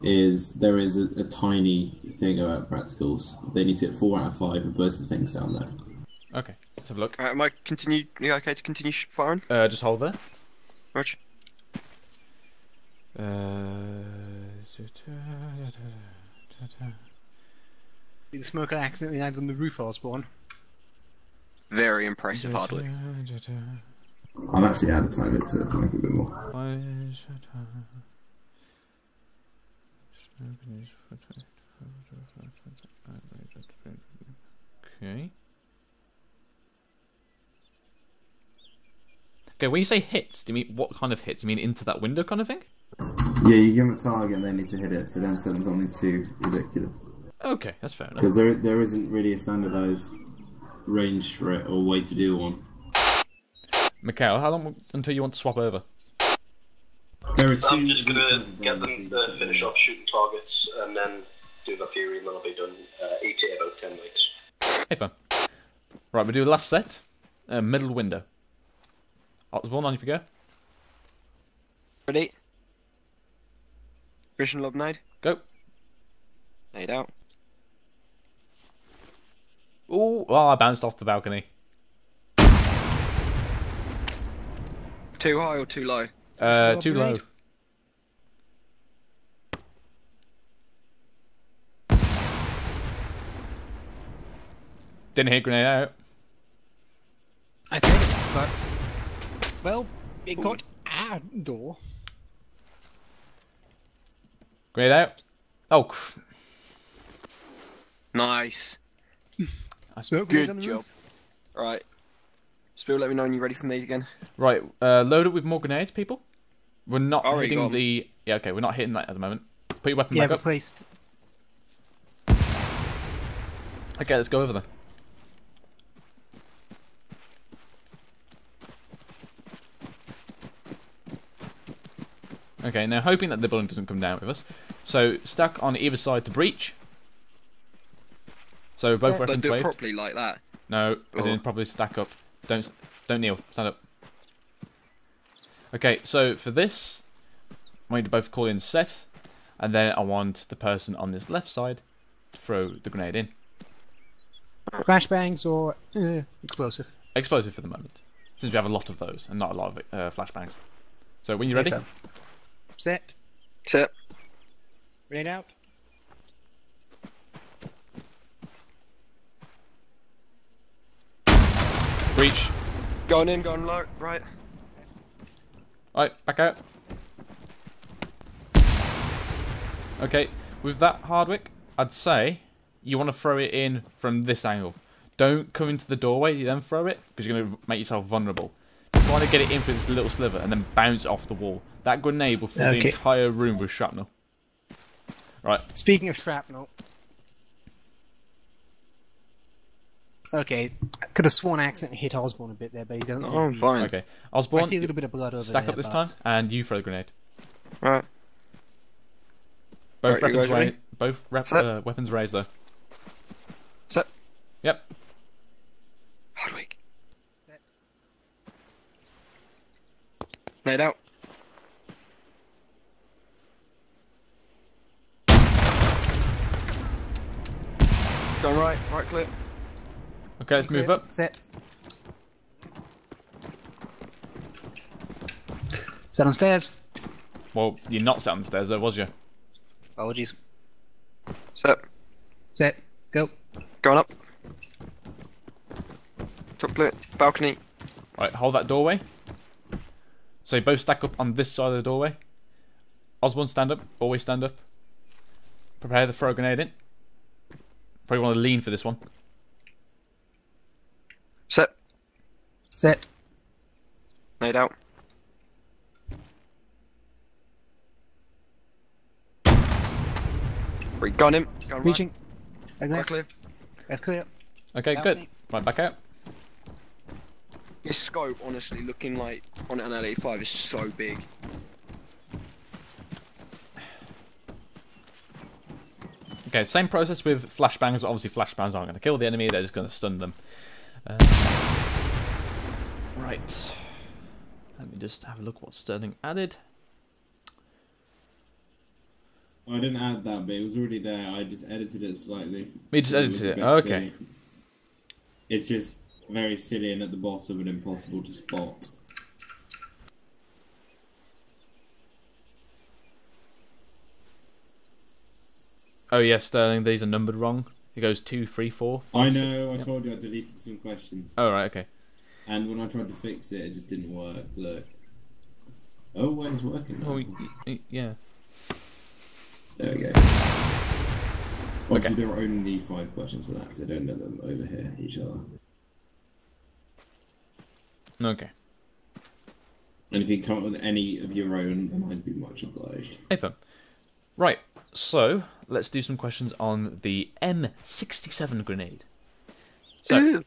there is a tiny thing about practicals. They need to hit 4 out of 5 of both the things down there. Okay, let's have a look. Alright, are you okay to continue firing? Just hold there. Roger. The smoker accidentally landed on the roof, Osborne. Very impressive, hardly. I'll actually add a tiny bit to it to make it a bit more. Okay. Okay, when you say hits, do you mean what kind of hits? Do you mean into that window kind of thing? Yeah, you give them a target and they need to hit it, so don't set them something too ridiculous. Okay, that's fair enough. Because there isn't really a standardised range for it or way to do one. Mikhail, how long until you want to swap over? There are two. I'm just gonna get them to finish off shooting targets and then do the theory, and then I'll be done. ETA about 10 minutes. Hey, fun. Right, we'll do the last set. Middle window. Osborne, on you go. Ready? Vision lob nade. Go. Nade out. Ooh, oh, I bounced off the balcony. Too high or too low? Too low. Didn't hit grenade out. I said it, but... Well, it got our door. Grenade out. Oh, nice. Smoke Good on the job. roof. Right. Spill, let me know when you're ready for me again. Right, load it with more grenades, people. We're not Already hitting gone. the... Yeah, okay, we're not hitting that at the moment. Put your weapon Yeah, back up. replaced. Okay, let's go over there. Okay, now hoping that the bullet doesn't come down with us. So, stack on either side to breach. So, both weapons Don't do it waved. properly like that. No, as Oh. in probably stack up. Don't kneel, stand up. Okay, so for this, I want you to both call in set, and then I want the person on this left side to throw the grenade in. Flashbangs or explosive? Explosive for the moment, since we have a lot of those and not a lot of flashbangs. So when you're ready, set. Set. Grenade out. Breach. Going in, going low, right. Alright, back out. Okay, with that, Hardwick, I'd say you want to throw it in from this angle. Don't come into the doorway, you then throw it, because you're going to make yourself vulnerable. Try to get it in through this little sliver and then bounce off the wall. That grenade will fill the entire room with shrapnel. Right. Speaking of shrapnel. Okay, I could have sworn I accidentally hit Osborne a bit there, but he doesn't. Oh, I'm fine. Okay, Osborne, I see a little bit of blood over stack there, up this but... time, and you throw the grenade. Right. Both Right, weapons raised though. Set. Yep. Hardwick. Set. Laid out. Going right, right clip. Okay, let's move up. Set. Set on stairs. Well, you're not sat on the stairs though, was you? Apologies. Set. Set. Go. Going up. Top clip. Balcony. Right, hold that doorway. So you both stack up on this side of the doorway. Osborne, stand up. Always stand up. Prepare to throw a grenade in. Probably want to lean for this one. Set. Set. Laid out. We got him. Going Reaching. Right clear. Left clear. Okay, good. Right, back out. This scope, honestly, looking like on an LA5 is so big. Okay, same process with flashbangs, but obviously flashbangs aren't going to kill the enemy, they're just going to stun them. Right. Let me just have a look what Sterling added. I didn't add that, but it was already there. I just edited it slightly. You just edited it? Oh, okay. It's just very silly and at the bottom and impossible to spot. Oh yes, Sterling, these are numbered wrong. It goes 2, 3, 4. 5, I know, 6. I told you I deleted some questions. Oh, right, okay. And when I tried to fix it, it just didn't work. Look. Oh, wait, it's working now. Oh, yeah. There we go. Obviously, there are only 5 questions for that, because I don't let them overhear each other. Okay. And if you come up with any of your own, then I'd be much obliged. Hey, fun. Right, so let's do some questions on the M67 grenade. So,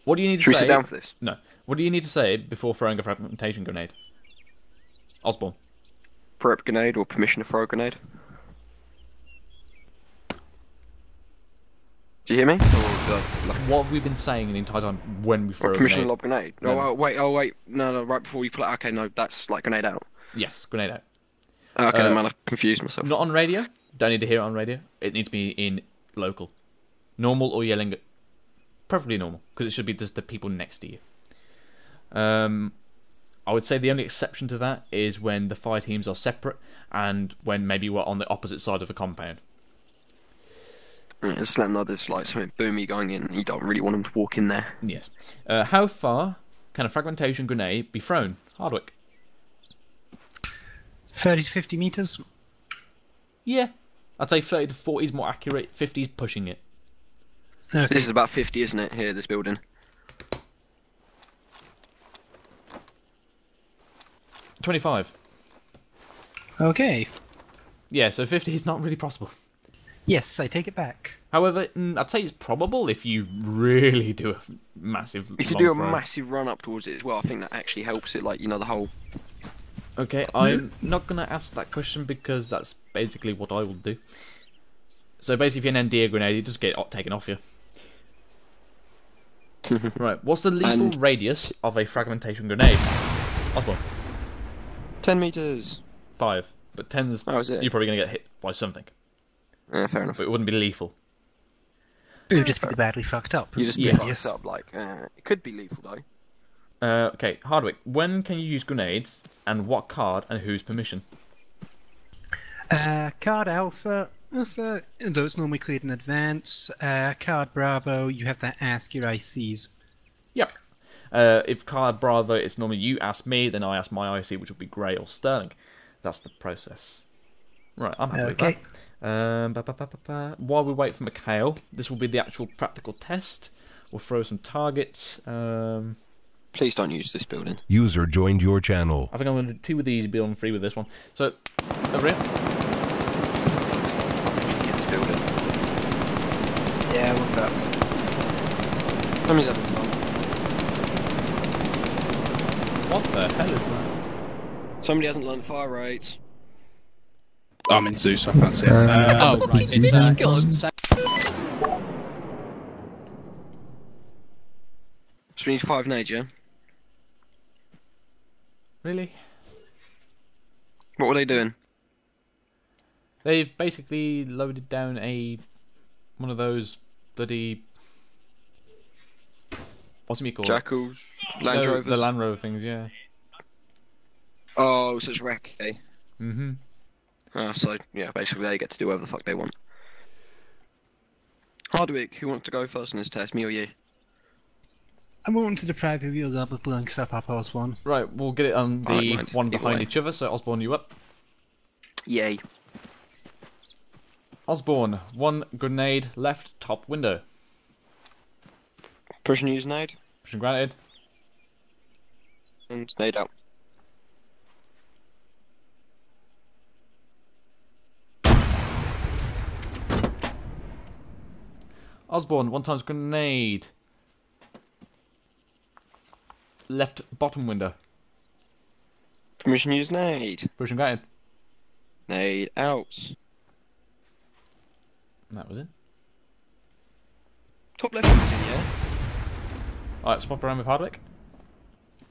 what do you need to say? Should we sit down for this? No. What do you need to say before throwing a fragmentation grenade? Osborne. Prep grenade or permission to throw a grenade? Do you hear me? Or did What have we been saying the entire time when we throw a permission grenade? to lob grenade? No. No, wait, no, right before you play. Okay, no, that's like grenade out. Yes, grenade out. Okay, then man, I've confused myself. Not on radio. Don't need to hear it on radio. It needs to be in local. Normal or yelling. Preferably normal, because it should be just the people next to you. I would say the only exception to that is when the fire teams are separate and when maybe we're on the opposite side of a compound. Yeah, just let them know there's like something boomy going in and you don't really want them to walk in there. Yes. How far can a fragmentation grenade be thrown? Hardwick. 30 to 50 meters? Yeah. I'd say 30 to 40 is more accurate. 50 is pushing it. Okay. This is about 50, isn't it, here, this building? 25. Okay. Yeah, so 50 is not really possible. Yes, I take it back. However, I'd say it's probable if you really do a massive If you do a massive run up towards it as well, I think that actually helps it, like, you know, the whole... Okay, I'm not going to ask that question because that's basically what I will do. So basically, if you ND a grenade, you just get it taken off you. Right, what's the lethal radius of a fragmentation grenade? Osborne. 10 meters. 5. But 10's, Oh, is it? you're probably going to get hit by something. Yeah, fair enough. But it wouldn't be lethal. It would just be badly fucked up. You just be fucked up, like, it could be lethal though. Okay, Hardwick, when can you use grenades, and what card, and whose permission? Card Alpha, those normally create in advance. Card Bravo, you have to ask your ICs. Yep. If card Bravo, it's normally you ask me, then I ask my IC, which will be Grey or Sterling. That's the process. Right, I'm happy with that. While we wait for Mikhail, this will be the actual practical test. We'll throw some targets. Please don't use this building. User joined your channel. I think I'm going to do 2 with these, be on 3 with this one. So, over here. Yeah, what's up? Somebody's having fun. What the hell is that? Somebody hasn't learned fire rates. I'm in Zeus, so I can't see it. Oh, right. It's So we need 5 nades, yeah? Really? What were they doing? They've basically loaded down one of those bloody... What's it called? Jackals? Land Rovers? The Land Rover things, yeah. Oh, so it's wreck, eh? Mm-hmm. So, yeah, basically they get to do whatever the fuck they want. Hardwick, who wants to go first in this test, me or you? I'm willing to deprive you of your love of blowing stuff up, Osborne. Right, we'll get it on the one behind way. each other, so Osborne, you up? Yay. Osborne, 1 grenade left top window. Push and use nade. Push and granted. And nade out. Osborne, 1 times grenade. Left bottom window. Permission use nade. Push and granted. Nade out. And that was it. Top left one was in, yeah? Alright, swap around with Hardwick.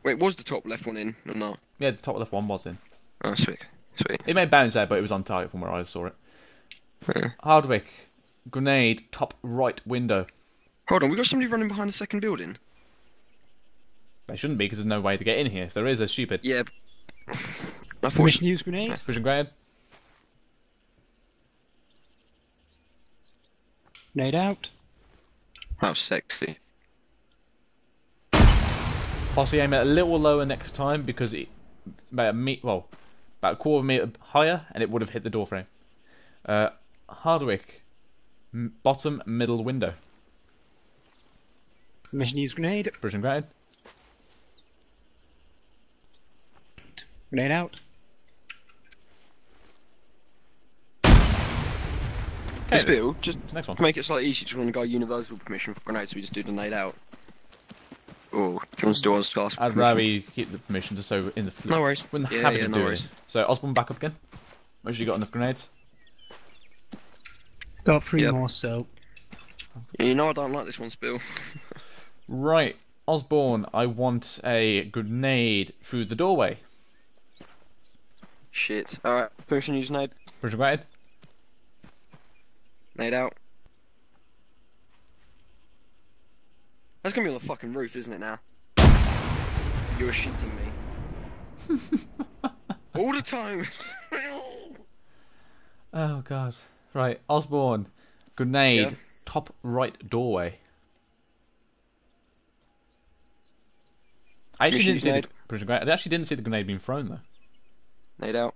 Wait, was the top left one in or not? Yeah, the top left one was in. Oh, sweet. Sweet. It may bounce out, but it was on target from where I saw it. Yeah. Hardwick, grenade, top right window. Hold on, we got somebody running behind the second building. There shouldn't be, because there's no way to get in here. If there is, they're stupid. Yeah. Permission use grenade. Push and grenade. Nade out. How sexy. Possibly aim it a little lower next time, because it about a quarter of a meter higher, and it would have hit the door frame. Hardwick, bottom middle window. Permission use grenade. Push and grenade. Grenade out. This build, just next one. to make it slightly easier to run, go universal permission for grenades, so we just do the nade out. Oh, do you want to do us ask I'd rather you keep the permission just so in the No worries. We're in the Yeah, habit yeah, of no doing worries. it. So Osborne, back up again. Make sure you got enough grenades. Got 3 more, so. Yeah, you know I don't like this one, Spill. Right, Osborne, I want a grenade through the doorway. Shit. Alright, permission use nade. Push and grenade. Nade out. That's gonna be on the fucking roof, isn't it now? You're shitting me. All the time. Oh god. Right, Osborne, grenade, Yeah. top right doorway. I actually Mission didn't see nade. push and grenade. I actually didn't see the grenade being thrown though. Nade out.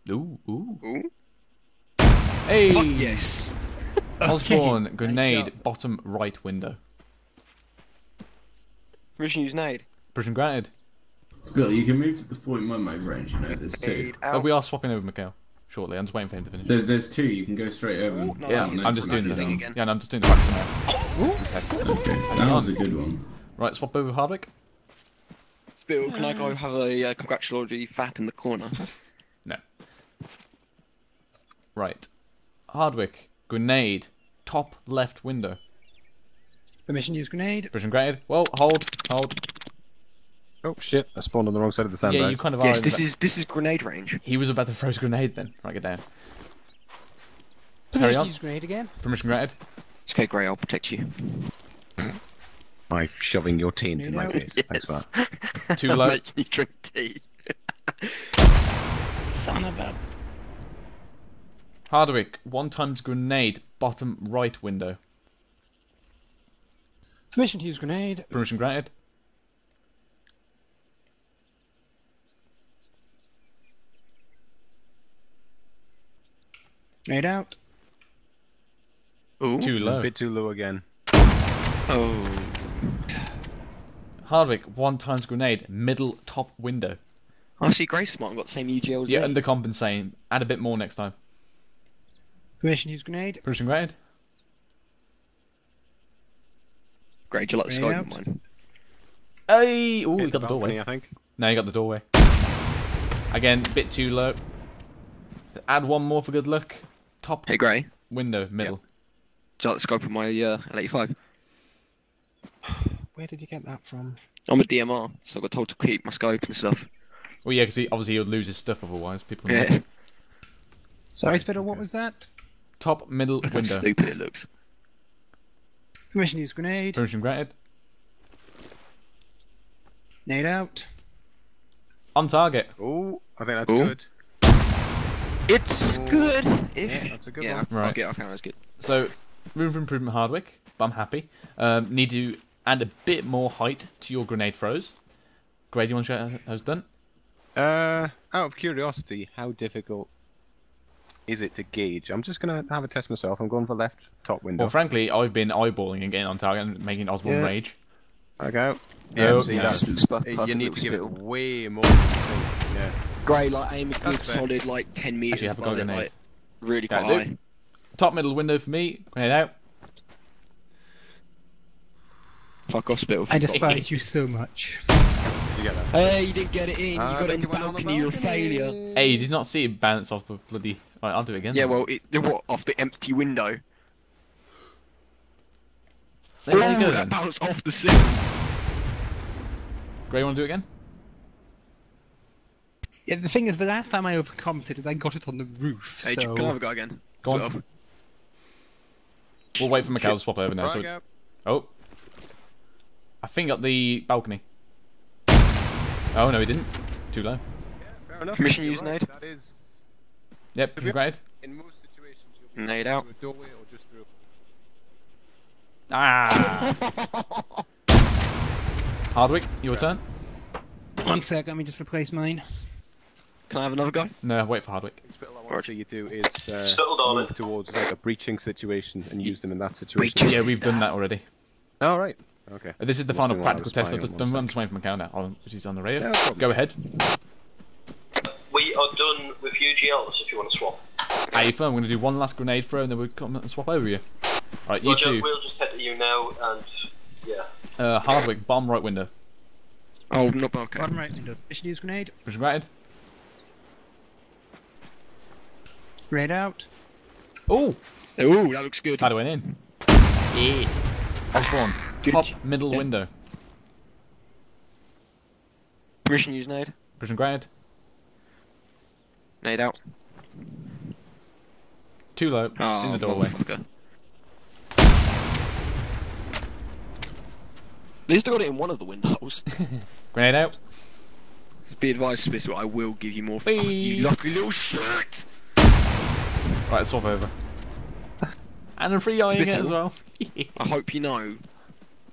Ooh, ooh. Ooh. Hey! Fuck yes. Osborne, Okay. grenade, Nice shot. bottom right window. Permission use nade. Push and granted. Spill, you can move to the 40 mile range, you know, there's 2. Nade Oh, out. we are swapping over Mikhail shortly. I'm just waiting for him to finish. There's 2, you can go straight over. Ooh, and no, Yeah, start I'm just doing the automatically again. Yeah, and I'm just doing the practice now. Okay, that was a good one. Right, swap over Hardwick. Spill, can I go have a congratulatory fap in the corner? No. Right. Hardwick, grenade, top left window. Permission use grenade. Push and granted. Well, hold. Oh shit! I spawned on the wrong side of the sandbag. Yeah, you kind of Yes, are. this is grenade range. He was about to throw his grenade then. Right, get down. Carry Permission on. to use grenade again. Permission granted. It's okay, Gray. I'll protect you. By shoving your tea into my face. Thanks for that. Too low. Making you drink tea. Son of a... Hardwick, 1 times grenade, bottom right window. Permission to use grenade. Permission granted. Grenade out. Ooh. Too low. A bit too low again. Oh. Hardwick, 1 times grenade, middle top window. I see Gray's smart and got the same UGL as Yeah, me. undercompensating. Add a bit more next time. Permission to use grenade. Permission granted. Gray, do you like the Grenade scope out. of mine? Hey! Ooh, you Hit got the doorway. balcony, I think. No, you got the doorway. Again, bit too low. Add 1 more for good luck. Top Hey, Gray. window, middle. Do you like the scope of my L85? Where did you get that from? I'm a DMR, so I got told to keep my scope and stuff. Well, yeah, because obviously he would lose his stuff otherwise. People. Yeah. Sorry, Spittle, what was that? Top middle Look how window. stupid it looks. Permission to use grenade. Permission granted. Nade out. On target. Oh, I think that's Ooh. good. It's good. If... Yeah, that's a good yeah, one. I'll get off camera, that's good. So, room for improvement, Hardwick, but I'm happy. Need to add a bit more height to your grenade throws. Grade, you want to show how it's done? Out of curiosity, how difficult is it to gauge? I'm just gonna have a test myself. I'm going for left top window. Well, frankly, I've been eyeballing and getting on target and making Osborne rage. I go. Oh, see, he does. you need to give it way more. Yeah. Gray, like, aim a good That's fair. solid, like, 10 metres Actually, have a go above it, grenade. like, really Yeah, quite do. high. Top middle window for me. Grenade out. Fuck off, Spittle. I despise you so much. You get that? Hey, you didn't get it in. You Ah, got it in the but you went on the balcony. You're a failure. Hey, you did not see it bounce off the bloody... Right, I'll do it again. Yeah, then. well, what, off the empty window? There you go that then. bounced off the ceiling. Gray, want to do it again? Yeah, the thing is, the last time I overcompensated, I got it on the roof, Hey, so... can I have a go again? Go on. 12. We'll wait for Mikhail to swap over now. So Right, oh. I think up the balcony. Oh, no, he didn't. Too low. fair enough. Permission You're use right, nade? That is. Yep, grenade. In most situations, you'll be Nade out. through a doorway or just through. Ah! Hardwick, your turn. 1 sec, let me just replace mine. Can I have another go? No, wait for Hardwick. Spittle, I want to see you do is Spittle, darling. move towards like a breaching situation and use them in that situation. Yeah, we've done that already. All right. Okay. This is the Must final be what I practical was test. I've spying just on done. one I'm just waiting for Mikhail now. He's on the radio. No problem. Go ahead. We are done with UGLs if you want to swap. Hey, fun. I'm going to do 1 last grenade throw and then we'll come and swap over you. Right, you Roger, two. we'll just head to you now and yeah. Hardwick, bomb right window. Oh, not okay. Bottom right window. Permission to use grenade. Permission granted. Grenade out. Oh! Ooh, that looks good. That went in. Yes. Osborne, top middle window. Permission use nade. Permission granted. Nade out. Too low. Oh, in the doorway. motherfucker. At least I got it in one of the windows. Grenade out. Be advised, Spittle, I will give you more. Oh, you lucky little shit! Right, swap over. And I'm free eyeing it Spittle. as well. I hope you know,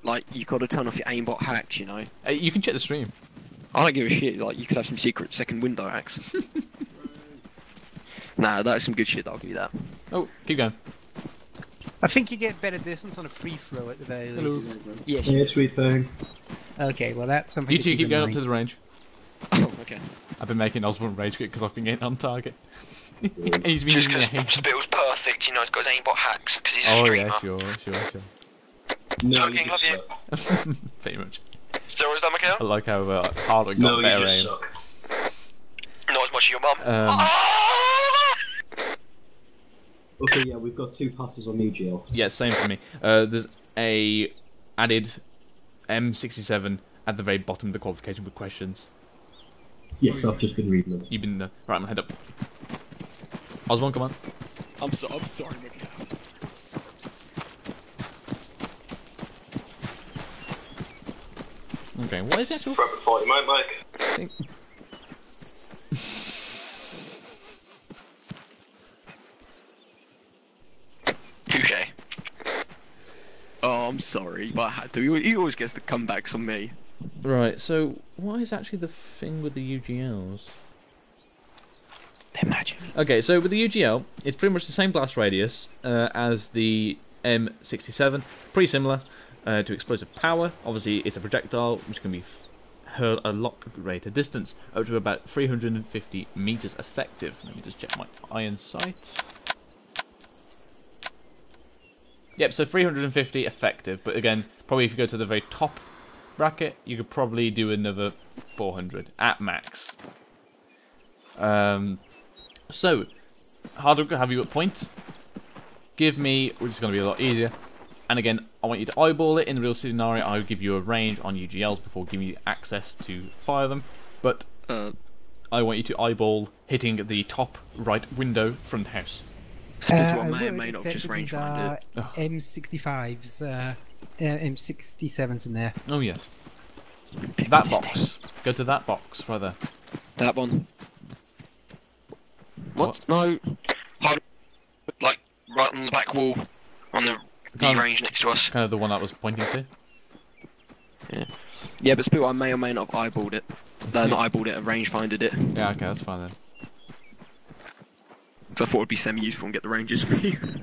like, you've got to turn off your aimbot hacks, you know? You can check the stream. I don't give a shit, like, you could have some secret second window hacks. Nah, that's some good shit, I'll give you that. Oh, keep going. I think you get better distance on a free throw at the very least. Yes. Yeah, sweet thing. Okay, well that's something You to two keep in going up mind. to the range. Oh, okay. I've been making Osborne rage quit because I've been getting on target. He's been Just using a because hate. Spittle's perfect, you know, he's got his aimbot hacks, because he's a Oh streamer. yeah, sure. No, Joking, love you. Pretty much. Still, is that Mikhail? I like how Hardwick got No, you better just aim. suck. Not as much as your mum. Okay, yeah, we've got 2 passes on UGL. Yeah, same for me. There's a added M67 at the very bottom of the qualification with questions. Yes, I've just been reading them. You've been right. I'm gonna head up. Osborne, come on. I'm sorry, Mickey. Okay, what is the actual? Prep at 40, Mike. Touche. Oh, I'm sorry, but I had to. He always gets the comebacks on me. Right, so what is actually the thing with the UGLs? They're magic. Okay, so with the UGL, it's pretty much the same blast radius as the M67. Pretty similar to explosive power. Obviously, it's a projectile which can be hurled a lot greater distance, up to about 350 meters effective. Let me just check my iron sight. Yep, so 350 effective, but again, probably if you go to the very top bracket, you could probably do another 400 at max. So, Hardwick will have you at point. Give me, which is going to be a lot easier. And again, I want you to eyeball it. In the real scenario, I would give you a range on UGLs before giving you access to fire them. But I want you to eyeball hitting the top right window from the house. I may not just rangefind it. M65s, M67s in there. Oh yes. That box. Go to that box right there. That one. What? No. Like, right on the back wall, on the range next to us. Kind of the one I was pointing to. Yeah. Yeah, but still, I may or may not have eyeballed it. No, not eyeballed it, rangefindered it. Yeah, okay, that's fine then. Because I thought it would be semi-useful and get the ranges for you. Do you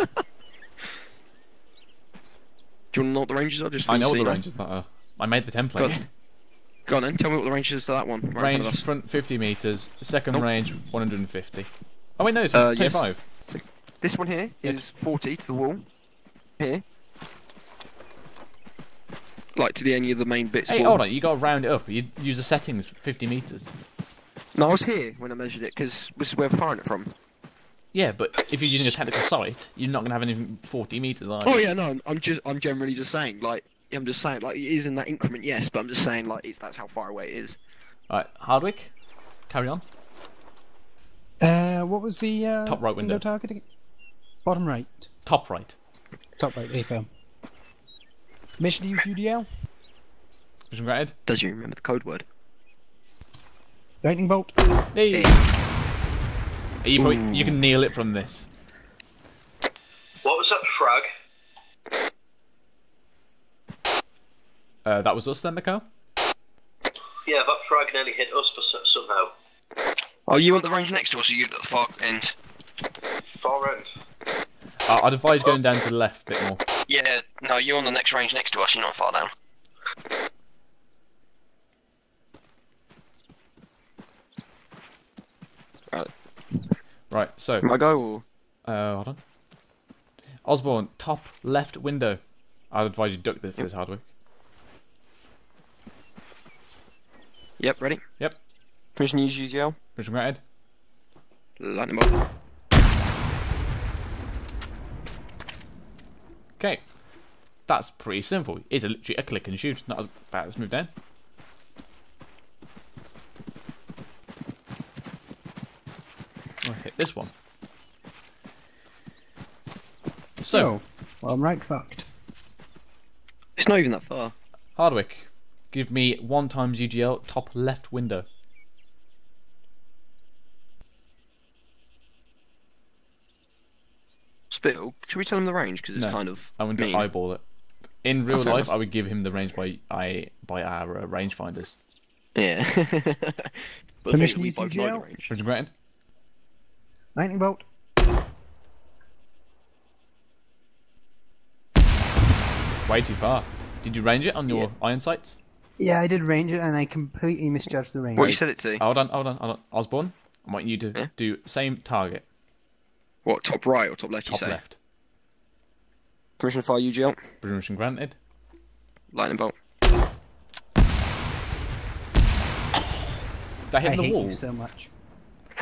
want to know what the ranges are? Just for I know what the now? ranges are. I made the template. Go on then, tell me what the range is to that one. Right in front of Range us. front 50 meters, second range 150. Oh wait, no, it's 25. Yes. This one here is 40 to the wall. Here. Like to the any of the main bits. Hey, hold on, you got to round it up. You use the settings 50 meters. No, I was here when I measured it because this is where we're firing it from. Yeah, but if you're using a technical sight, you're not going to have anything 40 meters, are you? Oh yeah, no, I'm generally just saying, like, I'm just saying, like, it is in that increment, yes, but I'm just saying, like, that's how far away it is. Alright, Hardwick, carry on. What was the top right window targeting? Bottom right. Top right. Top right, AFM. Mission to use UDL? Mission granted. Does you remember the code word? Lightning bolt. Hey. You can nail it from this. What was that frag? That was us then, Mikhail? Yeah, that frag nearly hit us for somehow. Oh, you want the range next to us, or you at the far end? Far end. I'd advise going down to the left a bit more. Yeah, no, you're on the next range next to us, you're not far down. Right, so... Can I go, or...? Hold on. Osborne, top left window. I'd advise you duck this for this Hardwick. Yep, ready? Yep. Permission to use UGL? Permission granted. Lightning bolt. Okay. That's pretty simple. It's literally a click and shoot. Not as bad. Let's move down. I'll hit this one. So, well, I'm right fucked. It's not even that far. Hardwick, give me 1 times UGL top left window. Spittle, should we tell him the range? Because it's kind of. I want to eyeball it. In real life, I would give him the range by our rangefinders. Yeah. Permission to use UGL? Permission granted. Lightning bolt. Way too far. Did you range it on your iron sights? Yeah, I did range it and I completely misjudged the range. What you set it to? Hold on. Osborne, I want you to do same target. What, top right or top left, you say? Top left. Permission to fire UGL? Permission granted. Lightning bolt. That hit I the hate wall. you so much.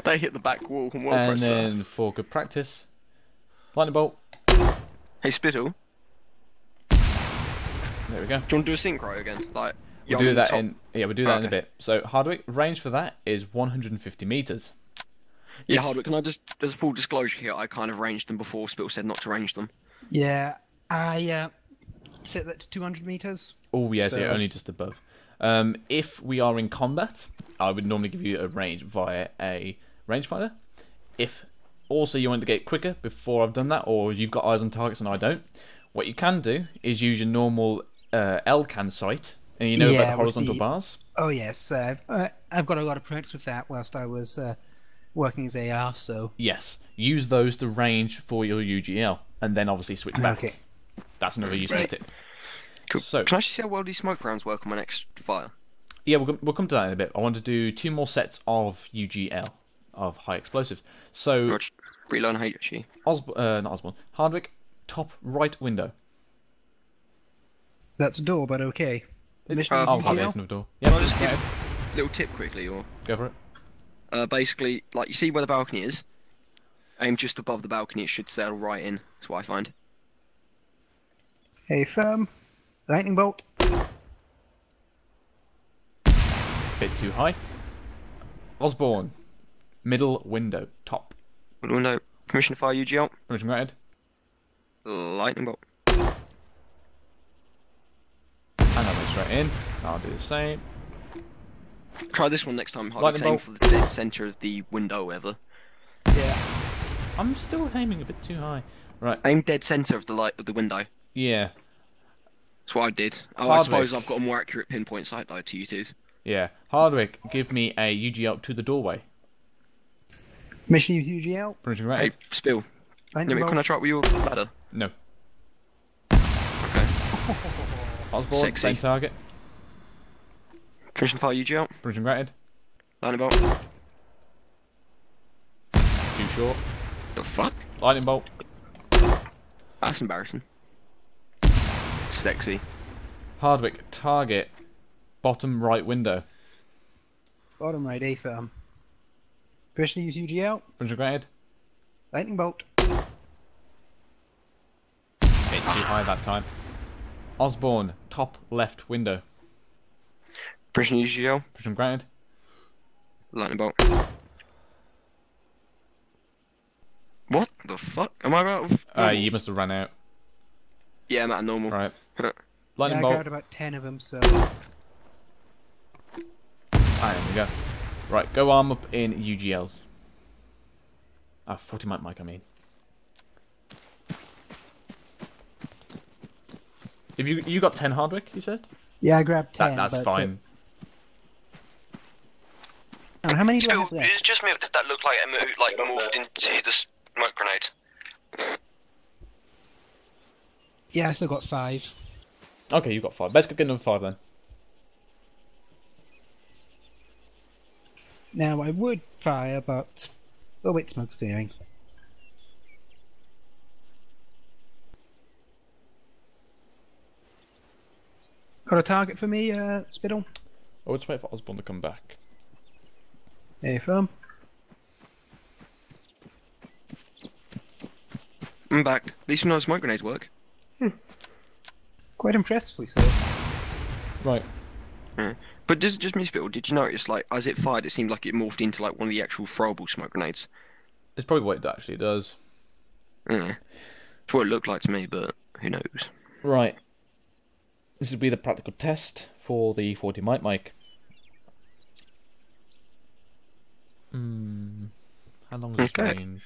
They hit the back wall and And then for good practice, lightning bolt. Hey, Spittle. There we go. Do you want to do a synchro again? Like, We'll do that in we'll do that in a bit. So Hardwick, range for that is 150 meters. Yeah, Hardwick, can I just, as a full disclosure here, I kind of ranged them before Spittle said not to range them. Yeah, I set that to 200 meters. Oh yes, yeah, only just above. If we are in combat, I would normally give you a range via a rangefinder. If also you want to get quicker before I've done that, or you've got eyes on targets and I don't, what you can do is use your normal LCAN sight, and you know about the horizontal bars. Oh yes, I've got a lot of practice with that whilst I was working as AR. So yes, use those to range for your UGL, and then obviously switch back. Okay, that's another useful tip. Cool. So, can I actually see how well these smoke rounds work on my next fire? Yeah, we'll come to that in a bit. I want to do 2 more sets of UGL, of high explosives. So, Relearn HE. Not Osborne. Hardwick, top right window. That's a door, but okay. It's a door. Yeah, I'll just give a little tip quickly, or go for it. Basically, like you see where the balcony is. Aim just above the balcony. It should settle right in. That's what I find. Hey, firm. Lightning bolt. Bit too high. Osborne, middle window, top. Middle window. Permission to fire UGL. Permission granted. Lightning bolt. And that went straight in. I'll do the same. Try this one next time. Hardwick, aim for the dead center of the window, whatever. Yeah. I'm still aiming a bit too high. Right. Aim dead center of the light of the window. Yeah. That's what I did. Oh, Hardwick. I suppose I've got a more accurate pinpoint sight though to use it. Yeah. Hardwick, give me a UGL to the doorway. Mission UGL. Permission granted. Hey, Spill. Can I try it with your ladder? No. Okay. Osborne, Sexy. same target. Permission to fire UGL. Permission granted. Lightning bolt. Too short. The fuck? Lightning bolt. That's embarrassing. Sexy. Hardwick, target bottom right window. Bottom right, A firm. Permission to use UGL. Permission granted. Lightning bolt. Bit too high that time. Osborne, top left window. Permission to use UGL. Permission granted. Lightning bolt. What the fuck? Am I out of normal? You must have run out. Yeah, I'm out of normal. Right. Yeah, Lightning I bolt. got about 10 of them, so... There we go. Right, go arm up in UGLs. 40 mic, I mean. If you got 10 Hardwick, you said? Yeah, I grabbed 10. That's fine. And how many do I have left? It's just me. Did that look like it morphed into the smoke grenade? Yeah, I still got 5. Okay, you've got 5. Let's get another 5 then. Now, I would fire, but... Oh wait, smoke's clearing. Got a target for me, Spittle? Oh, let's wait for Osborne to come back. Hey, firm. I'm back. At least you know how smoke grenades work. Quite impressed with so. Right. Yeah. But just me, Spittle, did you notice, like, as it fired, it seemed like it morphed into, like, one of the actual throwable smoke grenades? It's probably what it actually does. Yeah. It's what it looked like to me, but who knows? Right. This will be the practical test for the 40 mic. How long is this range?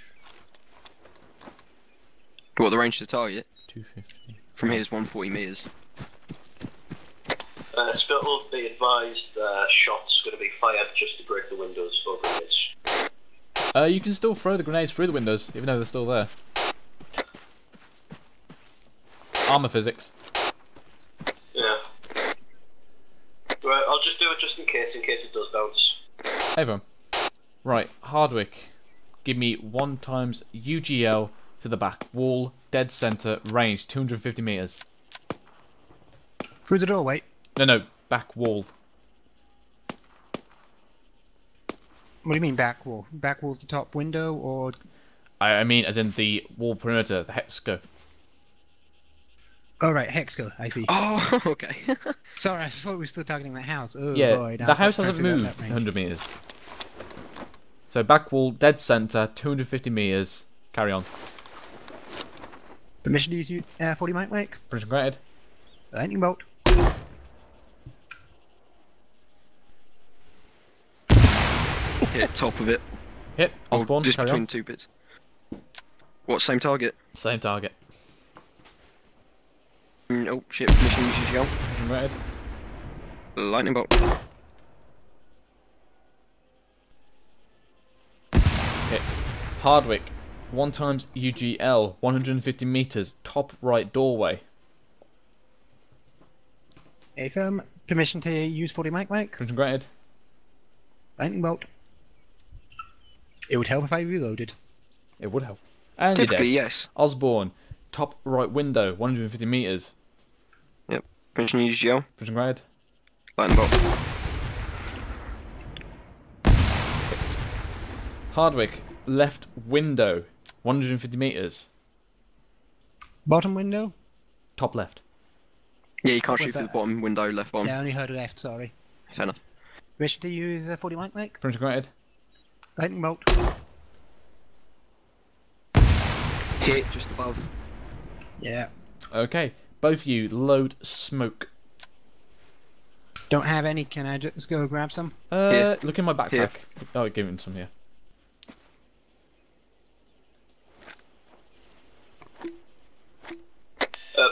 What, the range to target? 250. From here is 140 meters. Spittle, be advised, shots going to be fired just to break the windows or grenades. You can still throw the grenades through the windows, even though they're still there. ArmA physics. Yeah. Right, I'll just do it just in case it does bounce. Hey, everyone. Right, Hardwick. Give me 1 times UGL to the back wall, dead center, range 250 meters. Through the doorway? No, back wall. What do you mean back wall? Back wall's the top window, or...? I mean as in the wall perimeter, the hex go. Oh, right, Hexco, I see. Oh, okay. Sorry, I thought we were still targeting that house. Oh, Yeah, boy, now the I've got house to hasn't figure out moved that range. 100 metres. So back wall, dead centre, 250 metres. Carry on. Permission to use 40 mic wake? Permission granted. Lightning bolt. Hit top of it. Hit. Osborne, just carry between on. 2 bits. What, same target? Same target. Oh, shit. Permission use UGL. Permission granted. Lightning bolt. Hit. Hardwick. 1 times UGL. 150 metres. Top right doorway. Affirm. Permission to use 40 mic wake? Permission granted. Lightning bolt. It would help if I reloaded. It would help. And you're Typically, dead. yes. Osborne. Top right window. 150 metres. Yep. Permission use UGL. Permission granted. Lightning bolt. Hit. Hardwick. Left window. 150 metres. Bottom window? Top left. Yeah, you can't shoot What's through the that? bottom window, left bomb. Yeah, I only heard left, sorry. Fair enough. Permission to use 40 mic wake? Permission granted. Lightning bolt. Hit just above. Yeah. Okay. Both of you load smoke. Don't have any, can I just go grab some? Look in my backpack. Here. Oh, give him some here.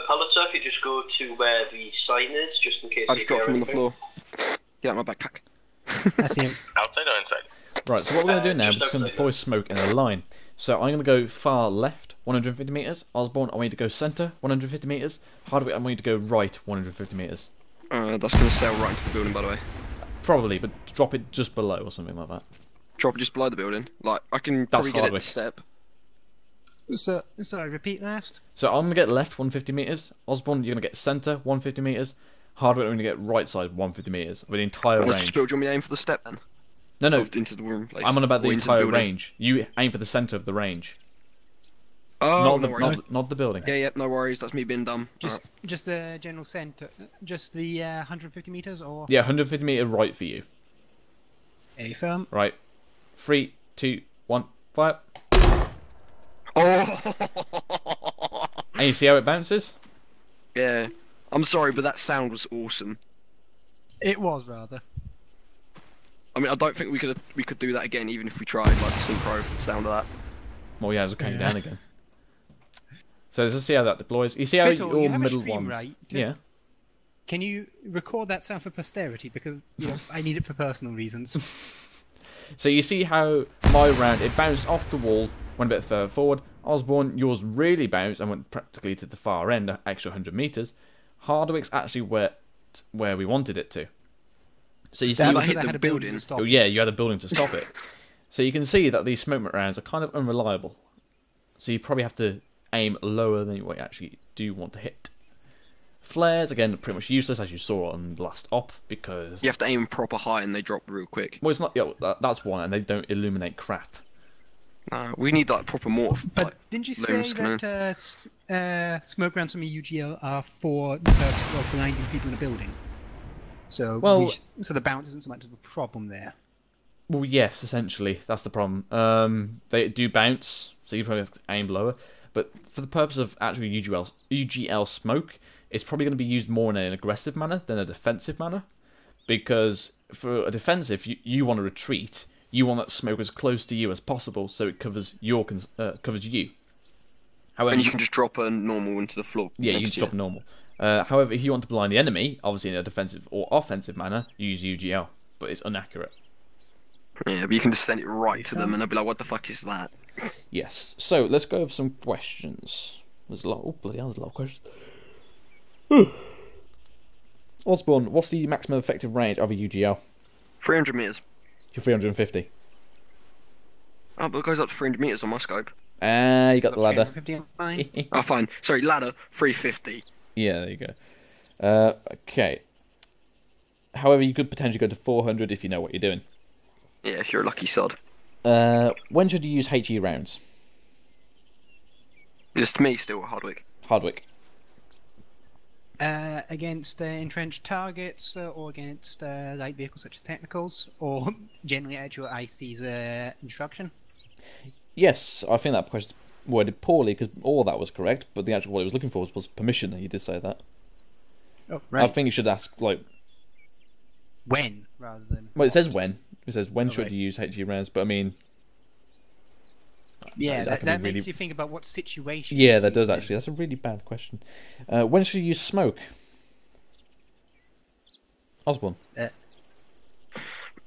Pulitzer, if you just go to where the sign is, just in case I you just dropped hear him on the anything. floor. Get out my backpack. I see him. Outside or inside? Right, so what we're going to do now, we're just just going to outside deploy smoke in a line. So I'm going to go far left, 150 metres. Osborne, I want you to go centre, 150 metres. Hardwick, I want you to go right, 150 metres. That's going to sail right into the building, by the way. Probably, but drop it just below or something like that. Drop it just below the building. Like, I can probably get it this step. So, sorry, repeat last. So I'm going to get left, 150 metres. Osborne, you're going to get centre, 150 metres. Hardwick, I'm going to get right side, 150 metres. With the entire Let's range. just build. Do you want me to aim for the step then? No, no. Into the room place. I'm on about the Or into the entire building? range. You aim for the centre of the range. Oh, not, no worries. not the building. Yeah, no worries. That's me being dumb. Just the general centre, just the 150 meters, or Yeah, 150 metre right for you. Affirm. Right. 3, 2, 1, fire. Oh! And you see how it bounces? Yeah. I'm sorry, but that sound was awesome. It was rather. I mean, I don't think we could do that again, even if we tried, like the synchro sound of that. Well, yeah, it's counting down again. So let's just see how that deploys. You see Spittle, how your you have a middle stream, ones. right? Yeah. Can you record that sound for posterity? Because I need it for personal reasons. So you see how my round, it bounced off the wall, went a bit further forward. Osborne, yours really bounced and went practically to the far end, an extra 100 metres. Hardwick's actually where we wanted it to. So you see, That's because I had a building to stop oh yeah, you had a building to stop it. So you can see that these smoke rounds are kind of unreliable. So you probably have to aim lower than what you actually do want to hit. Flares, again, pretty much useless, as you saw on the last op, because... You have to aim proper high and they drop real quick. Well, it's not... Yeah, that's one, and they don't illuminate crap. We need, like, proper morph. But like, didn't you say that smoke rounds from a UGL are for the purposes of blinding people in a building? So, so the bounce isn't so much of a problem there. Well, yes, essentially, that's the problem. They do bounce, so you probably have to aim lower. But for the purpose of actual UGL smoke, it's probably going to be used more in an aggressive manner than a defensive manner. Because for a defensive, you want to retreat. You want that smoke as close to you as possible, so it covers you. However, and you can just drop a normal into the floor. Yeah, you just drop a normal. However, if you want to blind the enemy, obviously in a defensive or offensive manner, you use UGL, but it's inaccurate. Yeah, but you can just send it right to them and they'll be like, what the fuck is that? Yes, so let's go over some questions. There's a lot, oh bloody hell, there's a lot of questions. Osborne, what's the maximum effective range of a UGL? 300 metres. You're 350. Oh, but it goes up to 300 metres on my scope. You got the ladder. Oh, fine. Sorry, ladder, 350. Yeah, there you go. Okay. However, you could potentially go to 400 if you know what you're doing. Yeah, if you're a lucky sod. When should you use HE rounds? Just me still, Hardwick. Hardwick. Against entrenched targets or against light vehicles such as technicals, or generally at your IC's instruction? Yes, I think that question worded poorly because all that was correct, but the actual what it was looking for was permission, and you did say that. Oh, right. I think you should ask, like... When, rather than... Well, it says when. It says when Oh, should right. you use HE rounds, but I mean... Yeah, that can be makes really... you think about what situation... Yeah, that does actually. That's a really bad question. When should you use smoke? Osborne.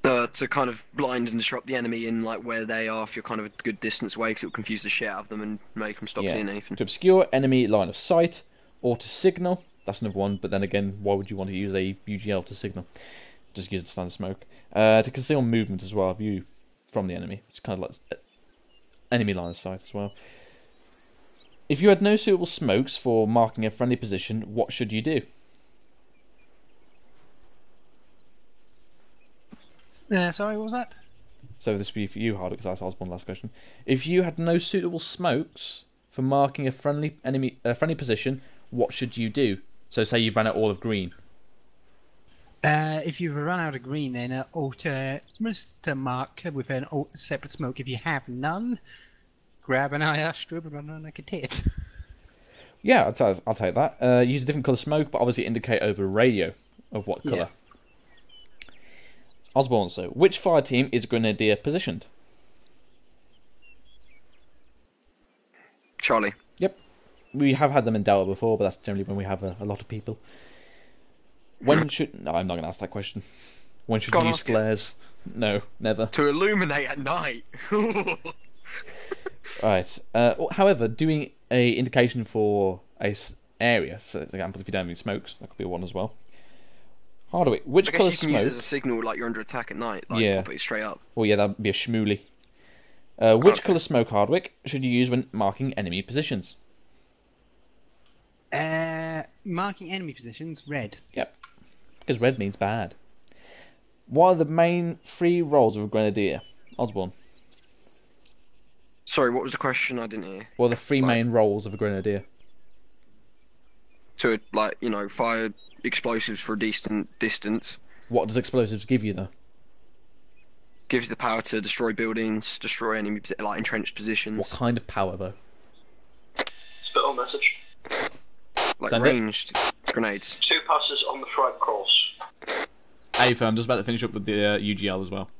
To kind of blind and disrupt the enemy in like where they are if you're kind of a good distance away, because it will confuse the shit out of them and make them stop seeing anything. To obscure enemy line of sight, or to signal. That's another one, but then again, why would you want to use a UGL to signal? Just use the standard smoke. To conceal movement as well, view from the enemy. It's kind of like enemy line of sight as well. If you had no suitable smokes for marking a friendly position, what should you do? Sorry, what was that? So this would be for you, Hardwick, because I asked Osborne last question. If you had no suitable smokes for marking a friendly position, what should you do? So say you've ran out all of green. If you've run out of green, then alter to mark with an separate smoke. If you have none, grab an IR strobe and run on like a tit. Yeah, I'll take that. Use a different colour smoke, but obviously indicate over radio of what colour. Osborne, so which fire team is Grenadier positioned? Charlie. Yep. We have had them in Delta before, but that's generally when we have a lot of people. When should... No, I'm not going to ask that question. When should you use flares? No, never. To illuminate at night. Right. However, doing a indication for a area, for example, if you don't have any smokes, that could be one as well. Hardwick, which colour you can smoke... use it as a signal like you're under attack at night. Like, yeah. Pop it straight up. Well, yeah, that'd be a schmooly. Which colour smoke, Hardwick, should you use when marking enemy positions? Marking enemy positions, red. Yep. Because red means bad. What are the main 3 roles of a Grenadier? Osborne. Sorry, what was the question? I didn't hear. What are the 3 main roles of a Grenadier? To, like, you know, fire explosives for a decent distance. What does explosives give you, though? Gives you the power to destroy buildings, destroy enemy, like, entrenched positions. What kind of power, though? Spittle message. Like Send ranged grenades. 2 passes on the frag course. Hey, I'm just about to finish up with the UGL as well.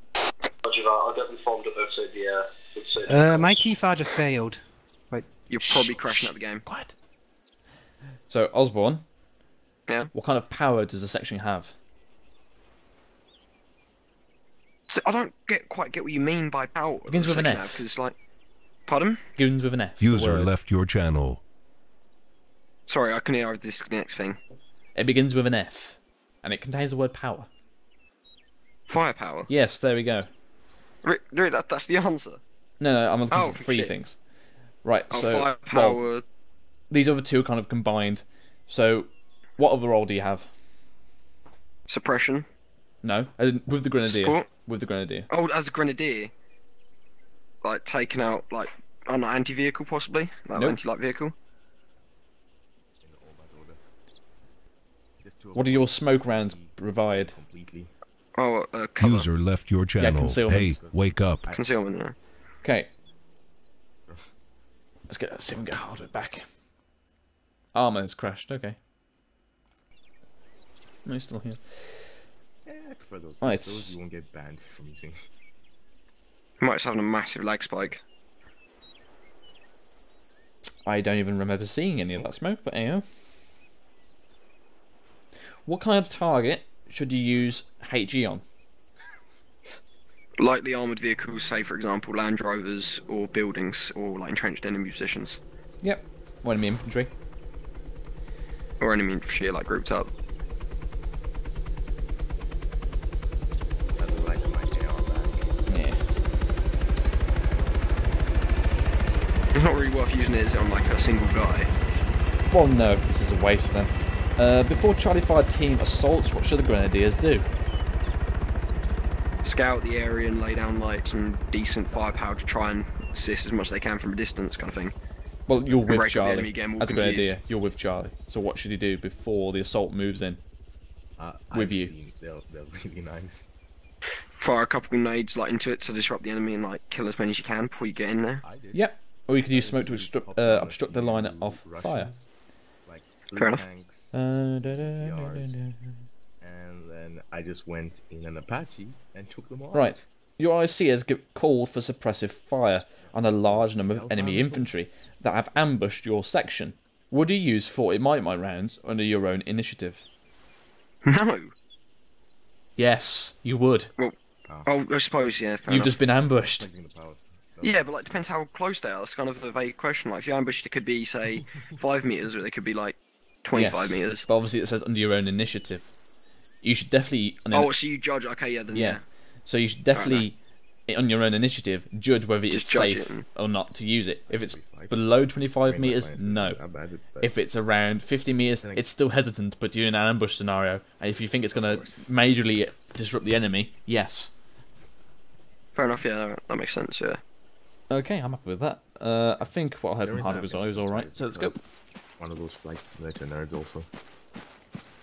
Roger that, I'll get them formed up outside the my T-Far just failed. Wait. You're probably crashing out the game. Quiet. So, Osborne. Yeah? What kind of power does the section have? So I don't quite get what you mean by power. Begins with an F. Because, like... Pardon? Begins with an F. User left your channel. Sorry, I couldn't hear this next thing. It begins with an F. And it contains the word power. Firepower? Yes, there we go. Really, that's the answer? No, I'm looking for 3 things. Right, so... firepower... Well, these other 2 are kind of combined. So, what other role do you have? Suppression? No, with the Grenadier. Support? With the Grenadier. Oh, as a Grenadier? Like, taking out, like, I don't know, anti-vehicle, possibly? Like, Nope. anti-light vehicle? What do your smoke rounds provide? Oh, cover. User left your channel. concealment. Hey, wake up. Concealment, yeah. Okay. Let's see if we can get Hardwick back. ArmA has crashed, okay. No, he's still here. Yeah, I prefer those. Right. Those you won't get banned from using. He might just having a massive lag spike. I don't even remember seeing any of that smoke, but anyhow. What kind of target should you use HE on? Lightly armoured vehicles, say for example Land Rovers or buildings or like entrenched enemy positions. Yep. Or enemy infantry. Or enemy infantry like grouped up. Yeah. It's not really worth using it on like a single guy. Well, no, this is a waste then. Before Charlie 5 team assaults, what should the Grenadiers do? Scout the area and lay down like some decent firepower to try and assist as much as they can from a distance, kind of thing. Well, you're with Break up the Charlie. enemy, get 'em all That's a good confused. idea. You're with Charlie. So what should he do before the assault moves in? With you. They're really nice. Fire a couple nades like into it to disrupt the enemy and like kill as many as you can before you get in there. Yep. Or you could use smoke to obstruct the line of fire. Fair enough. And then I just went in an Apache and took them all. Right. Your IC has called for suppressive fire on a large number of enemy infantry that have ambushed your section. Would you use 40 might rounds under your own initiative? No. Yes, you would. Well, I suppose, yeah. Fair You've enough. just been ambushed. Yeah, but like depends how close they are. It's kind of a vague question. Like if you're ambushed, it could be say 5 meters, or they could be like 25 meters. But obviously it says under your own initiative. You should definitely. Oh, so you judge? Okay, yeah, then yeah. So you should definitely, on your own initiative, judge whether it's Just judge safe it. or not to use it. If it's below 25 meters, no. If it's around 50 meters, it's still hesitant, but you're in an ambush scenario. And if you think it's going to majorly disrupt the enemy, yes. Fair enough. Yeah, that makes sense. Yeah. Okay, I'm happy with that. I think what I heard from Hardy was alright, so let's go. One of those flight simulator nerds also.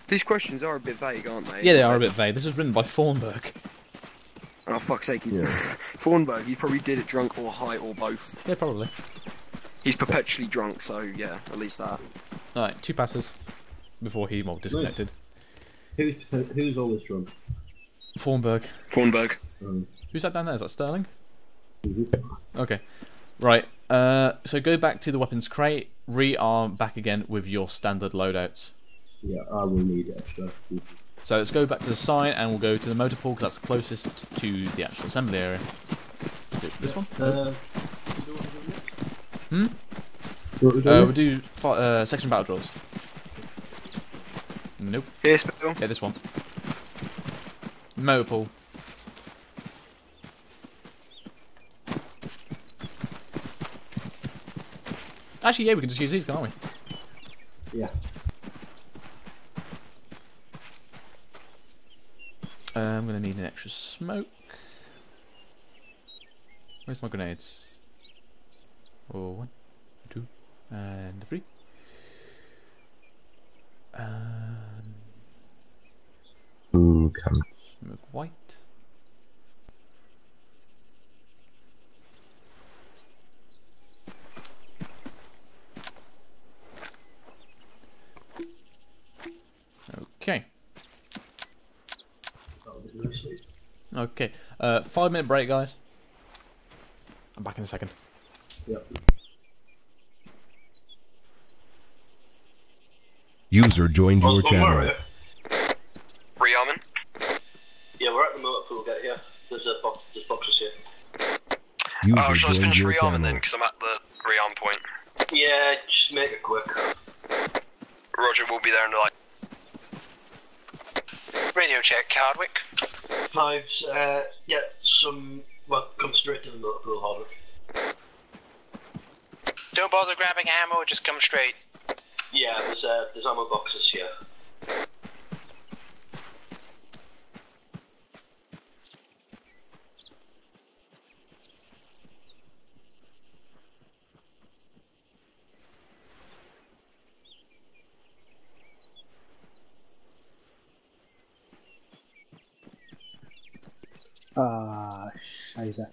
These questions are a bit vague, aren't they? Yeah, they are a bit vague. This was written by Thornburg. Oh, fuck's sake. Thornburg, he probably did it drunk or high or both. Yeah, probably. He's perpetually drunk, so yeah, at least that. Alright, 2 passes before he disconnected. Who's always drunk? Thornburg. Thornburg. Who's that down there? Is that Sterling? Okay. Right, so go back to the weapons crate, rearm back again with your standard loadouts. Yeah, I will need extra. So let's go back to the sign and we'll go to the motor pool because that's closest to the actual assembly area. Is it this one? We'll do section battle drills. Nope. Yes, Bill. Yeah, this one. Motor pool. Actually, yeah, we can just use these, can't we? Yeah. I'm gonna need an extra smoke. Where's my grenades? Oh, 1, 2, and 3. Ooh, come. Smoke white. Okay. Okay. 5-minute break, guys. I'm back in a second. Yep. User joined your channel. Rearming? Yeah, we're at the motor pool gate here. There's boxes here. User shall I joined finish your rearming channel. then? Because I'm at the rearm point. Yeah, just make it quick. Roger, we'll be there in like. Radio check, Hardwick. Hives, yeah, well, come straight to the motor pool, Hardwick. Don't bother grabbing ammo, just come straight. Yeah, there's ammo boxes here. Shizer.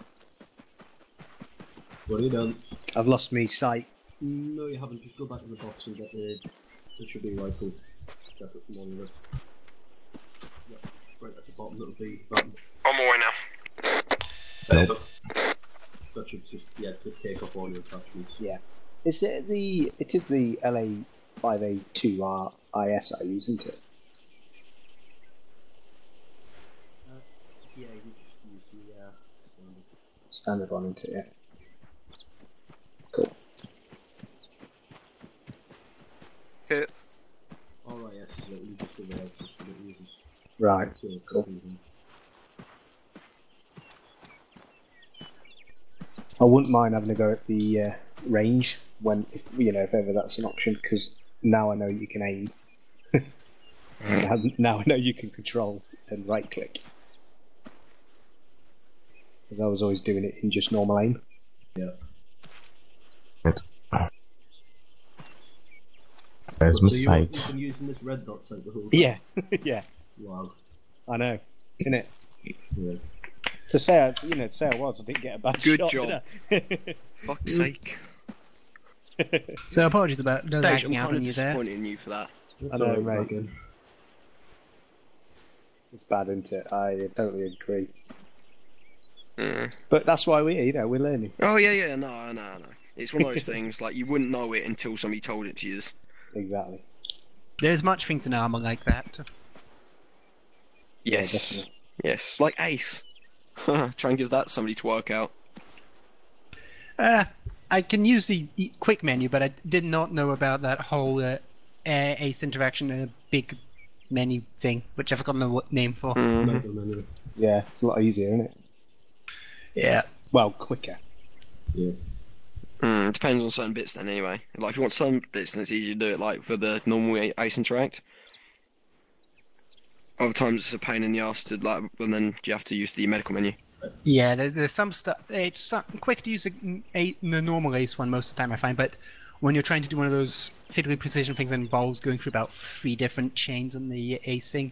What are you doing? I've lost me sight. No, you haven't. Just go back to the box and get the. It should be rifle. Separate from all of it. Yeah, right at the bottom. It'll be that. On my way now. Nope. That should just take up all your attachments. Yeah. Is it the? It is the LA5A2 IS I use, isn't it? Yeah, you just use the standard one, isn't it? Yeah. Cool. Hit. Alright, yes, so you just give it access to the users. Right. So, cool. I wouldn't mind having a go at the range when, if ever that's an option, because now I know you can aim. Now I know you can control and right click. Because I was always doing it in just normal aim. Yeah. Where's my So sight? you've been using this red dot sight the whole time? Yeah, yeah. Wow. I know, innit? Yeah. To say I was, I didn't get a bad Good shot. job. Did I? Fuck's sake. So apologies about the Dave, I'm lagging out kind on of you there. disappointed in you for that. I know, mate. It's bad, isn't it? I totally agree. But that's why we're learning. Oh yeah, no. It's one of those things, like, you wouldn't know it until somebody told it to you. Exactly. There's much things in ArmA like that. Yes. Yes, like Ace. Try and give that somebody to work out. I can use the quick menu, but I did not know about that whole Ace interaction big menu thing, which I've forgotten the name for. Yeah, it's a lot easier, isn't it? Yeah. Well, quicker. Yeah. Depends on certain bits then, anyway. Like, if you want some bits, then it's easier to do it, like, for the normal Ace Interact. Other times it's a pain in the arse to, like, and then you have to use the medical menu. Yeah, there's some stuff. It's quick to use the normal Ace one most of the time, I find, but when you're trying to do one of those fiddly precision things that involves going through about 3 different chains on the Ace thing,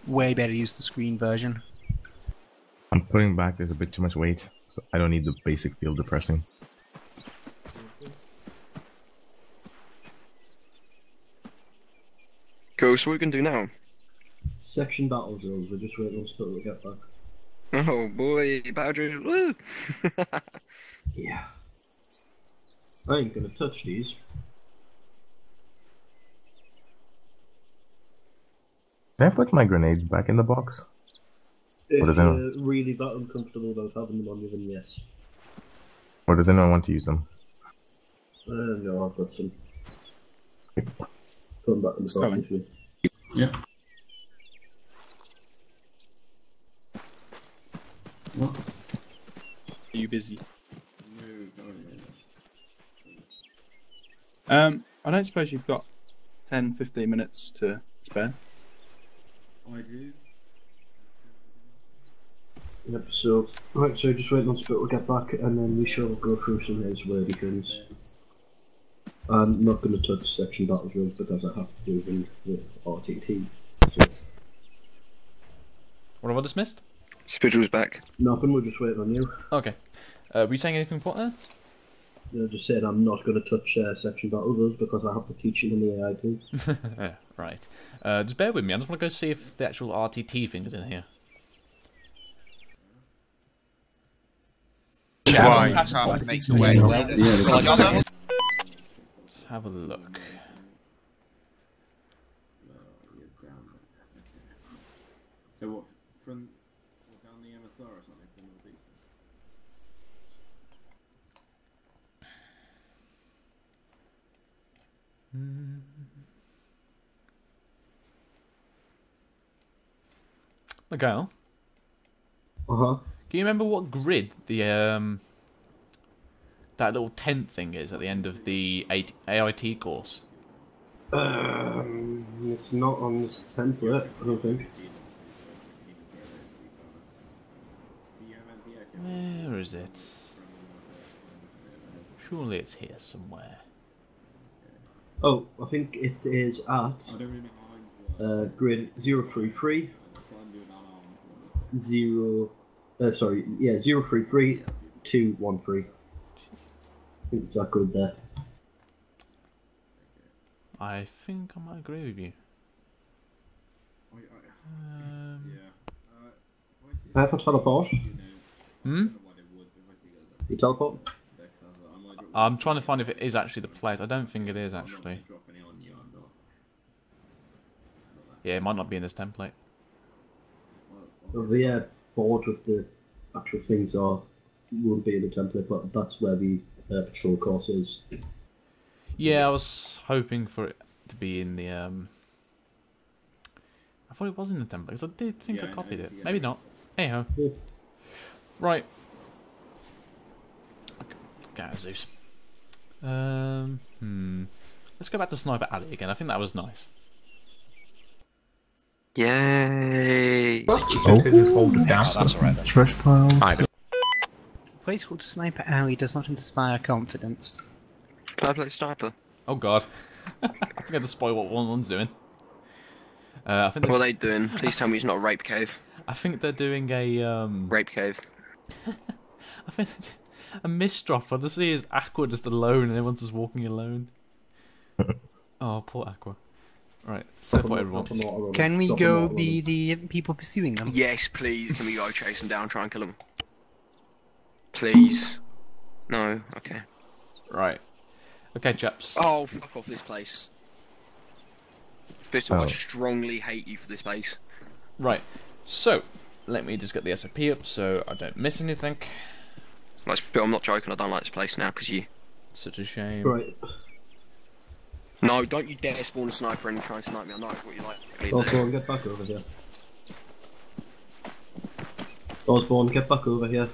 way better use the screen version. I'm putting back, there's a bit too much weight, so I don't need the basic field depressing. Cool, so what we can do now? Section battle drills, we're just waiting on Spittle to get back. Oh boy, battle drills, woo! Yeah. I ain't gonna touch these. Can I put my grenades back in the box? If Or does you're anyone, really that uncomfortable about having them on you, then yes. or does anyone want to use them? No, I've got some. Put them back in the box with you. Yeah. What? Are you busy? I don't suppose you've got 10-15 minutes to spare. I do. Yep, so, right, so just waiting on Spittle to get back, and then we shall go through some of his wordy things. I'm not going to touch section battle drills because I have to do them with RTT. So. What have I dismissed? Spittle's back. Nothing, we're just waiting on you. Okay. Were you saying anything important I just said I'm not going to touch section battle drills because I have to teach you in the AIT. there? Right. Just bear with me, I just want to go see if the actual RTT thing is in here. Why you can't make your way. Let's have a look. So what, from down the MSR or something from the beach? Miguel? Uh-huh. Can you remember what grid the that little tent thing is at the end of the AIT course? It's not on this template, I don't think. Where is it? Surely it's here somewhere. Oh, I think it is at grid 033 033 213. I think it's that grid there. I think I might agree with you. If I teleport? Hmm? You teleport? I'm trying to find if it is actually the place. I don't think it is actually. Yeah, it might not be in this template. Well, the board with the actual things are won't be in the template, but that's where the patrol course is. Yeah, I was hoping for it to be in the I thought it was in the template because I did think I copied it. Maybe not. Anyhow. Yeah. Right. Okay, Zeus. Let's go back to Sniper Alley again. I think that was nice. Yay! That's alright then. Trash piles. A place called Sniper Alley does not inspire confidence. Can I play Sniper? Oh god. I think I just spoiled what one's doing. I think what are they doing? Please tell me it's not a rape cave. I think they're doing a rape cave. I think a misdrop. I just see is Aqua just alone and everyone's just walking alone. Oh, poor Aqua. Right, teleport everyone. Can we go be the people pursuing them? Yes, please. Can we go chase them down, try and kill them? Please. No. Okay. Right. Okay, chaps. Oh, fuck off this place. Pistol, I strongly hate you for this place. Right. So, let me just get the SOP up so I don't miss anything. I'm not joking. I don't like this place now because you. Such a shame. Right. No, don't you dare spawn a sniper and try and snipe me. I know what you like. Osborne, get back over here. Osborne, get back over here.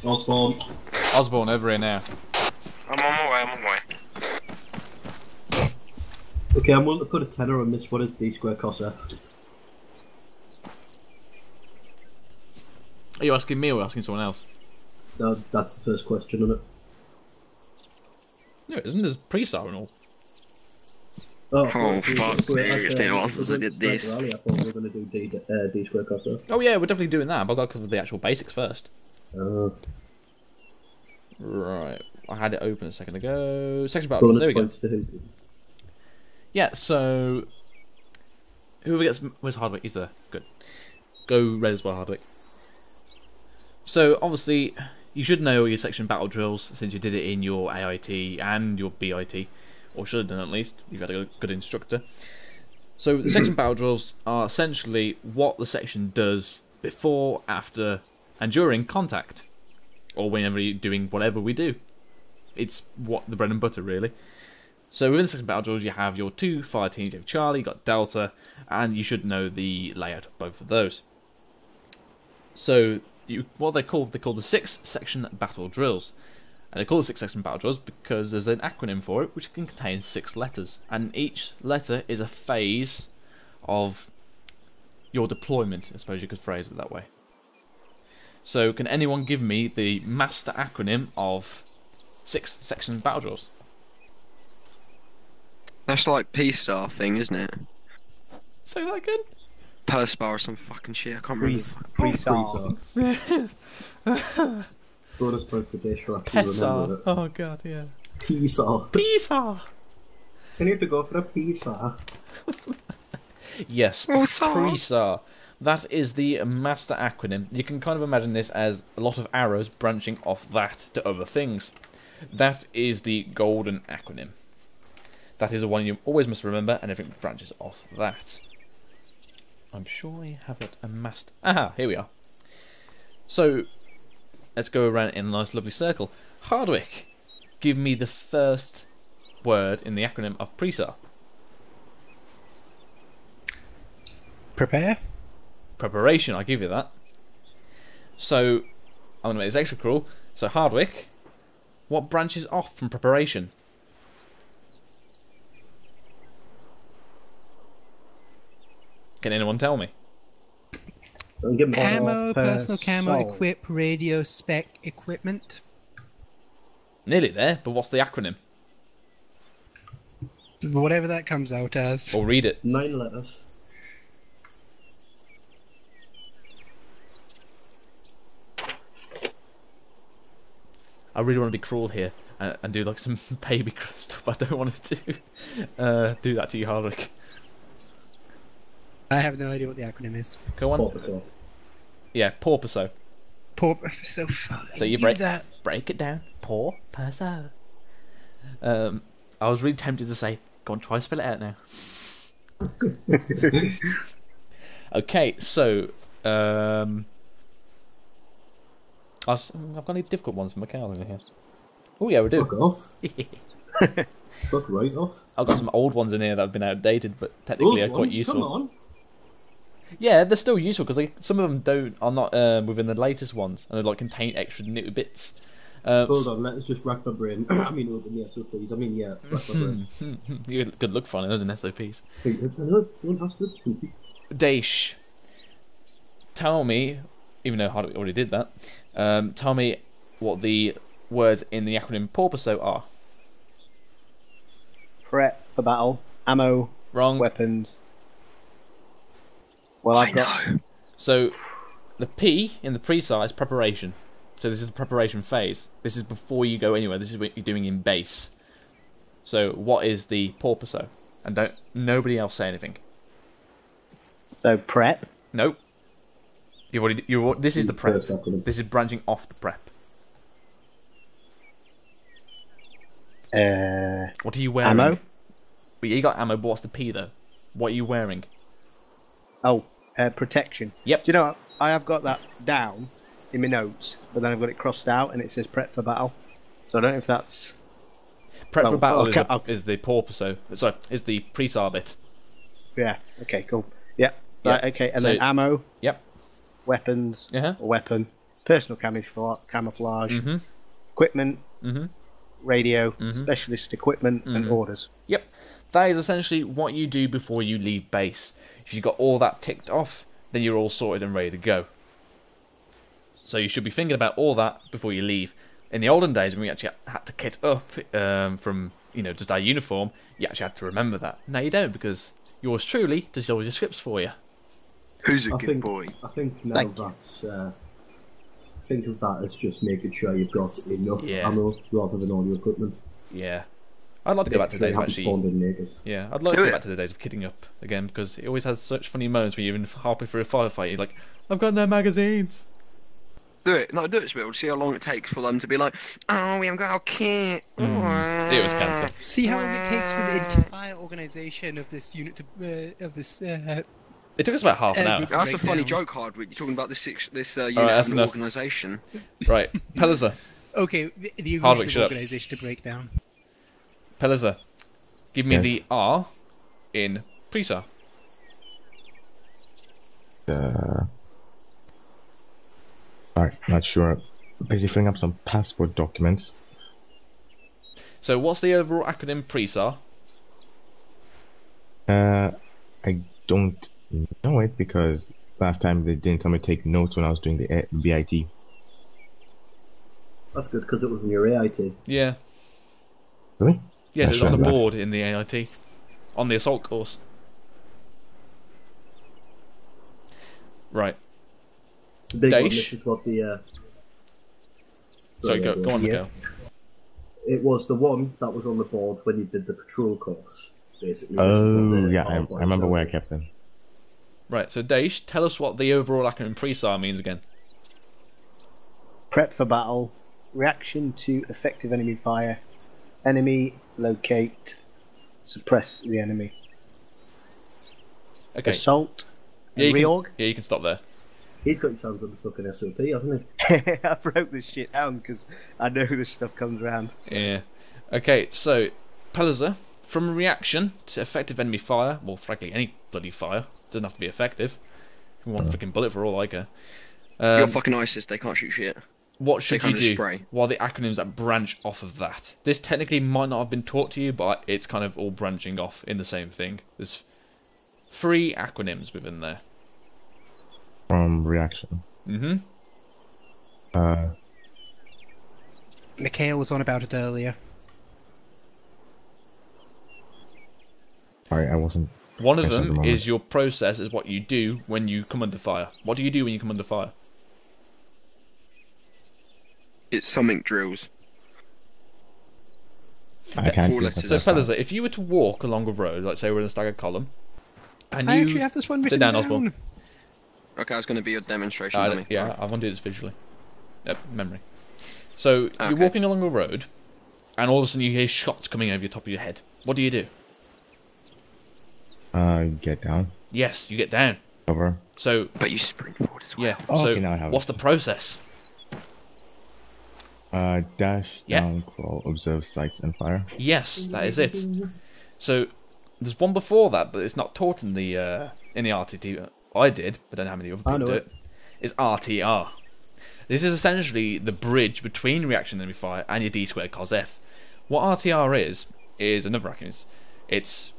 Osborne. Osborne, over here now. I'm on my way, I'm on my way. Okay, I'm willing to put a tenner on this. What is D square cos F? Are you asking me or asking someone else? No, that's the first question, isn't it? No, isn't there pre-star and all? Oh, fuck me, if they did this. I thought we were going to do D square cos F. Oh yeah, we're definitely doing that, but I've got to cover the actual basics first. Right, I had it open a second ago. Section battle drops, there we go. Yeah, so whoever gets... Where's Hardwick? He's there. Good. Go red as well, Hardwick. So, obviously, you should know your section battle drills since you did it in your AIT and your BIT. Or should have done at least. You've had a good instructor. So, the section battle drills are essentially what the section does before, after, and during contact. Or whenever you're doing whatever we do. It's what the bread and butter, really. So within the section battle drills, you have your two fire teams. You have Charlie, you got Delta, and you should know the layout of both of those. So what they call the 6 section battle drills, and they call the 6 section battle drills because there's an acronym for it, which can contain 6 letters, and each letter is a phase of your deployment. I suppose you could phrase it that way. So can anyone give me the master acronym of 6 section battle drills? That's like P-Star thing, isn't it? Say that again? Perspa or some fucking shit, I can't remember. Pre-Star. Brought us both to dish for actually remember it. Oh god, yeah. P-Star. P-Star! I need to go for a P-Star. Yes, Pre-Star. That is the master acronym. You can kind of imagine this as a lot of arrows branching off that to other things. That is the golden acronym. That is the one you always must remember, and everything branches off that. I'm sure I have it amassed. Aha, here we are. So, let's go around in a nice lovely circle. Hardwick, give me the first word in the acronym of Pre-Star. Prepare. Preparation, I'll give you that. So, I'm going to make this extra cruel. So, Hardwick, what branches off from preparation? Can anyone tell me? Ammo, personal camo, equip, radio, spec, equipment. Nearly there, but what's the acronym? Whatever that comes out as. Or read it. 9 letters. I really want to be cruel here and do like some baby stuff. I don't want to do that to you, Hardwick. I have no idea what the acronym is. Go on. Porpoiso. Yeah, Porpoiso. Porpoiso. So you break it down. Porpoiso. I was really tempted to say, go on, try to spell it out now. Okay, so I've got any difficult ones for Macau in here. Oh yeah, we do. Fuck off. Fuck right off. I've got some old ones in here that have been outdated, but technically are quite useful. Come on. Yeah, they're still useful because some of them are not within the latest ones, and they like contain extra new bits. Hold on, let's just rack my brain. I mean, open the SOPs. I mean, yeah, rack my brain. You good look finding those in SOPs. Don't ask for spooky. Daish, tell me, even though Hardwick already did that, tell me what the words in the acronym Porpoiso are. Prep. for battle, ammo, wrong, weapons. Well, I've got. So, the P in the pre-sar is preparation. So this is the preparation phase. This is before you go anywhere. This is what you're doing in base. So what is the porpoiso? And don't nobody else say anything. So prep. Nope. This is the prep. This is branching off the prep. What are you wearing? Ammo. But you got ammo. But what's the P though? What are you wearing? Oh, protection. Yep. Do you know what? I have got that down in my notes, but then I've got it crossed out and it says prep for battle. So I don't know if that's... Prep for battle is the porpoiso. Sorry, is the pre-sar bit. Yeah, okay, cool. Yep, right, okay, and then ammo. Yep. Weapons, or weapon, personal camouflage, equipment, radio, specialist equipment, and orders. Yep. That is essentially what you do before you leave base. If you've got all that ticked off, then you're all sorted and ready to go. So you should be thinking about all that before you leave. In the olden days, when we actually had to kit up from, just our uniform, you actually had to remember that. Now you don't, because yours truly does all your scripts for you. Who's a good boy? I think now that's... think of that as just making sure you've got enough ammo rather than all your equipment. Yeah. I'd like to go back to the days of actually... Yeah, I'd like to go back to the days of kitting up again, because it always has such funny moments when you're even halfway through a firefight, you're like, I've got no magazines. Do it, Spill. See how long it takes for them to be like, oh, we haven't got our kit. It was cancer. See how long it takes for the entire organisation of this unit to It took us about half an hour. That's a funny joke, Hardwick. You're talking about this unit as an organisation. Right, Pellizer. Okay, the organisation to break down. Pellizer, give me the R in pre-sar. Alright, not sure. Busy filling up some passport documents. So what's the overall acronym pre-sar? I don't know it because last time they didn't tell me to take notes when I was doing the BIT. That's good because it was in your AIT. Yeah. Really? Yes, it was on the board in the AIT. On the assault course. Right. The big one, this is what the... Sorry, go on, Miguel. It was the one that was on the board when you did the patrol course, basically. Oh, yeah, I remember where I kept them. Right, so Daish, tell us what the overall acronym pre-sar means again. Prep for battle, reaction to effective enemy fire, enemy, locate, suppress the enemy. Okay. Assault, yeah, reorg. Yeah, you can stop there. He's got his hands on the fucking SOP, hasn't he? I wrote this shit down because I know this stuff comes around. So. Yeah. Okay, so, Pellizer, from reaction to effective enemy fire, well, frankly, any bloody fire, doesn't have to be effective. One freaking bullet for all I care. You're fucking ISIS, they can't shoot shit. What should you do? Spray. What are the acronyms that branch off of that? This technically might not have been taught to you, but it's kind of all branching off in the same thing. There's 3 acronyms within there. From reaction. Mikhail was on about it earlier. Sorry, I wasn't... One of them is your process, is what you do when you come under fire. What do you do when you come under fire? It's something drills. I can't so, fellas, if you were to walk along a road, let's say we're in a staggered column, and I you actually have this one written sit down, Osborne. Okay, it's going to be a demonstration. Yeah, I want to do this visually. Memory. So, you're walking along a road, and all of a sudden you hear shots coming over the top of your head. What do you do? Get down. Yes, you get down. Cover. So, but you sprint forward as well. Yeah. Oh, so, okay, now I have what's the process? Dash, down, crawl, observe sights, and fire. Yes, that is it. So, there's one before that, but it's not taught in the RTT. I did, but I don't know how many other people do it. It's RTR. This is essentially the bridge between reaction enemy fire and your D squared cos F. What RTR is another acronym. It's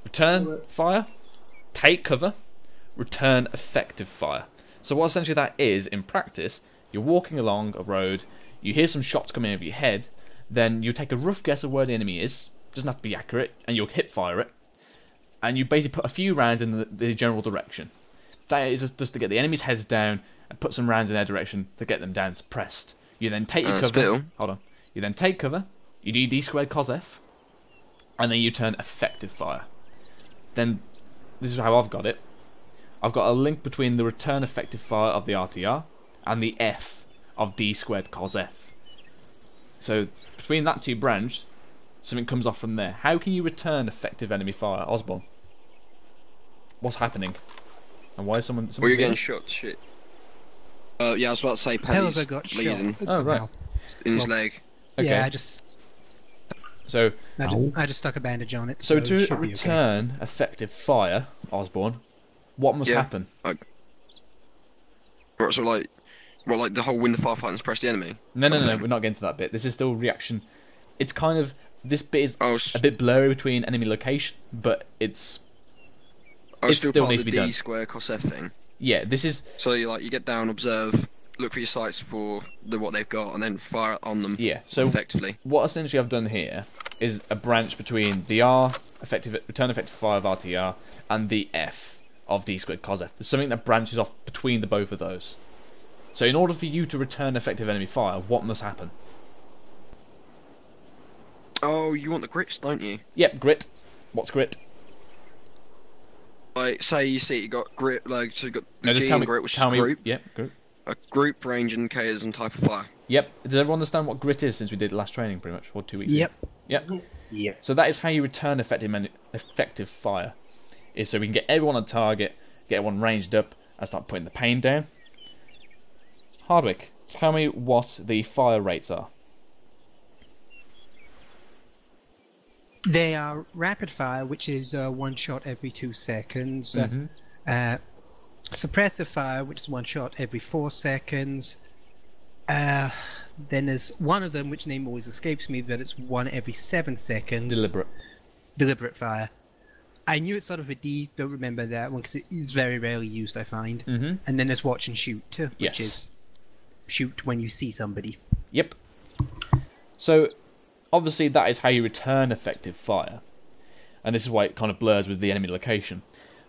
return fire, take cover, return effective fire. So what essentially that is, in practice, you're walking along a road, you hear some shots coming over your head, then you take a rough guess of where the enemy is, doesn't have to be accurate, and you'll hip fire it. And you basically put a few rounds in the general direction. That is just to get the enemy's heads down and put some rounds in their direction to get them down suppressed. You then take your cover. Still. Hold on. You then take cover. You do D squared cos F, and then you turn effective fire. Then this is how I've got it. I've got a link between the return effective fire of the RTR and the F of D squared cos F. So between that two branches, something comes off from there. How can you return effective enemy fire, Osborne? What's happening? And why is someone Well, you're getting shot, shit. Yeah, I was about to say Pelly's got bleeding. shot. Oh, right. In his leg. Okay. Yeah, So I just stuck a bandage on it. So it to should be return effective fire, Osborne, what must happen? Right, so like the whole win the firefight and suppress the enemy? No, we're not getting to that bit. This is still reaction. It's kind of, this bit is a bit blurry between enemy location, but it still needs to be done. D square cos F thing. Yeah, this is. So you get down, observe, look for your sights for what they've got, and then fire on them. Yeah. So effectively, what essentially I've done here is a branch between the R return effective fire of RTR and the F of D squared cos F. There's something that branches off between the both of those. So in order for you to return effective enemy fire, what must happen? Oh, you want the grits, don't you? Yep, grit. What's grit? Like, say you see you got grit, like, so you got the just G tell and me, grit, which is group. Yep, group. A group, range, indicators, and type of fire. Yep. Does everyone understand what grit is since we did last training, pretty much, or 2 weeks Yep. ago? Yep. Yep. So that is how you return effective fire. Is so we can get everyone on target, get everyone ranged up, and start putting the pain down. Hardwick, tell me what the fire rates are. They are rapid fire, which is one shot every 2 seconds. Suppressive fire, which is one shot every 4 seconds. Then there's one of them, which name always escapes me, but it's one every 7 seconds. Deliberate fire. I knew it started with a D, don't remember that one because it is very rarely used, I find. And then there's watch and shoot, which is shoot when you see somebody. Yep. So, obviously that is how you return effective fire. And this is why it kind of blurs with the enemy location.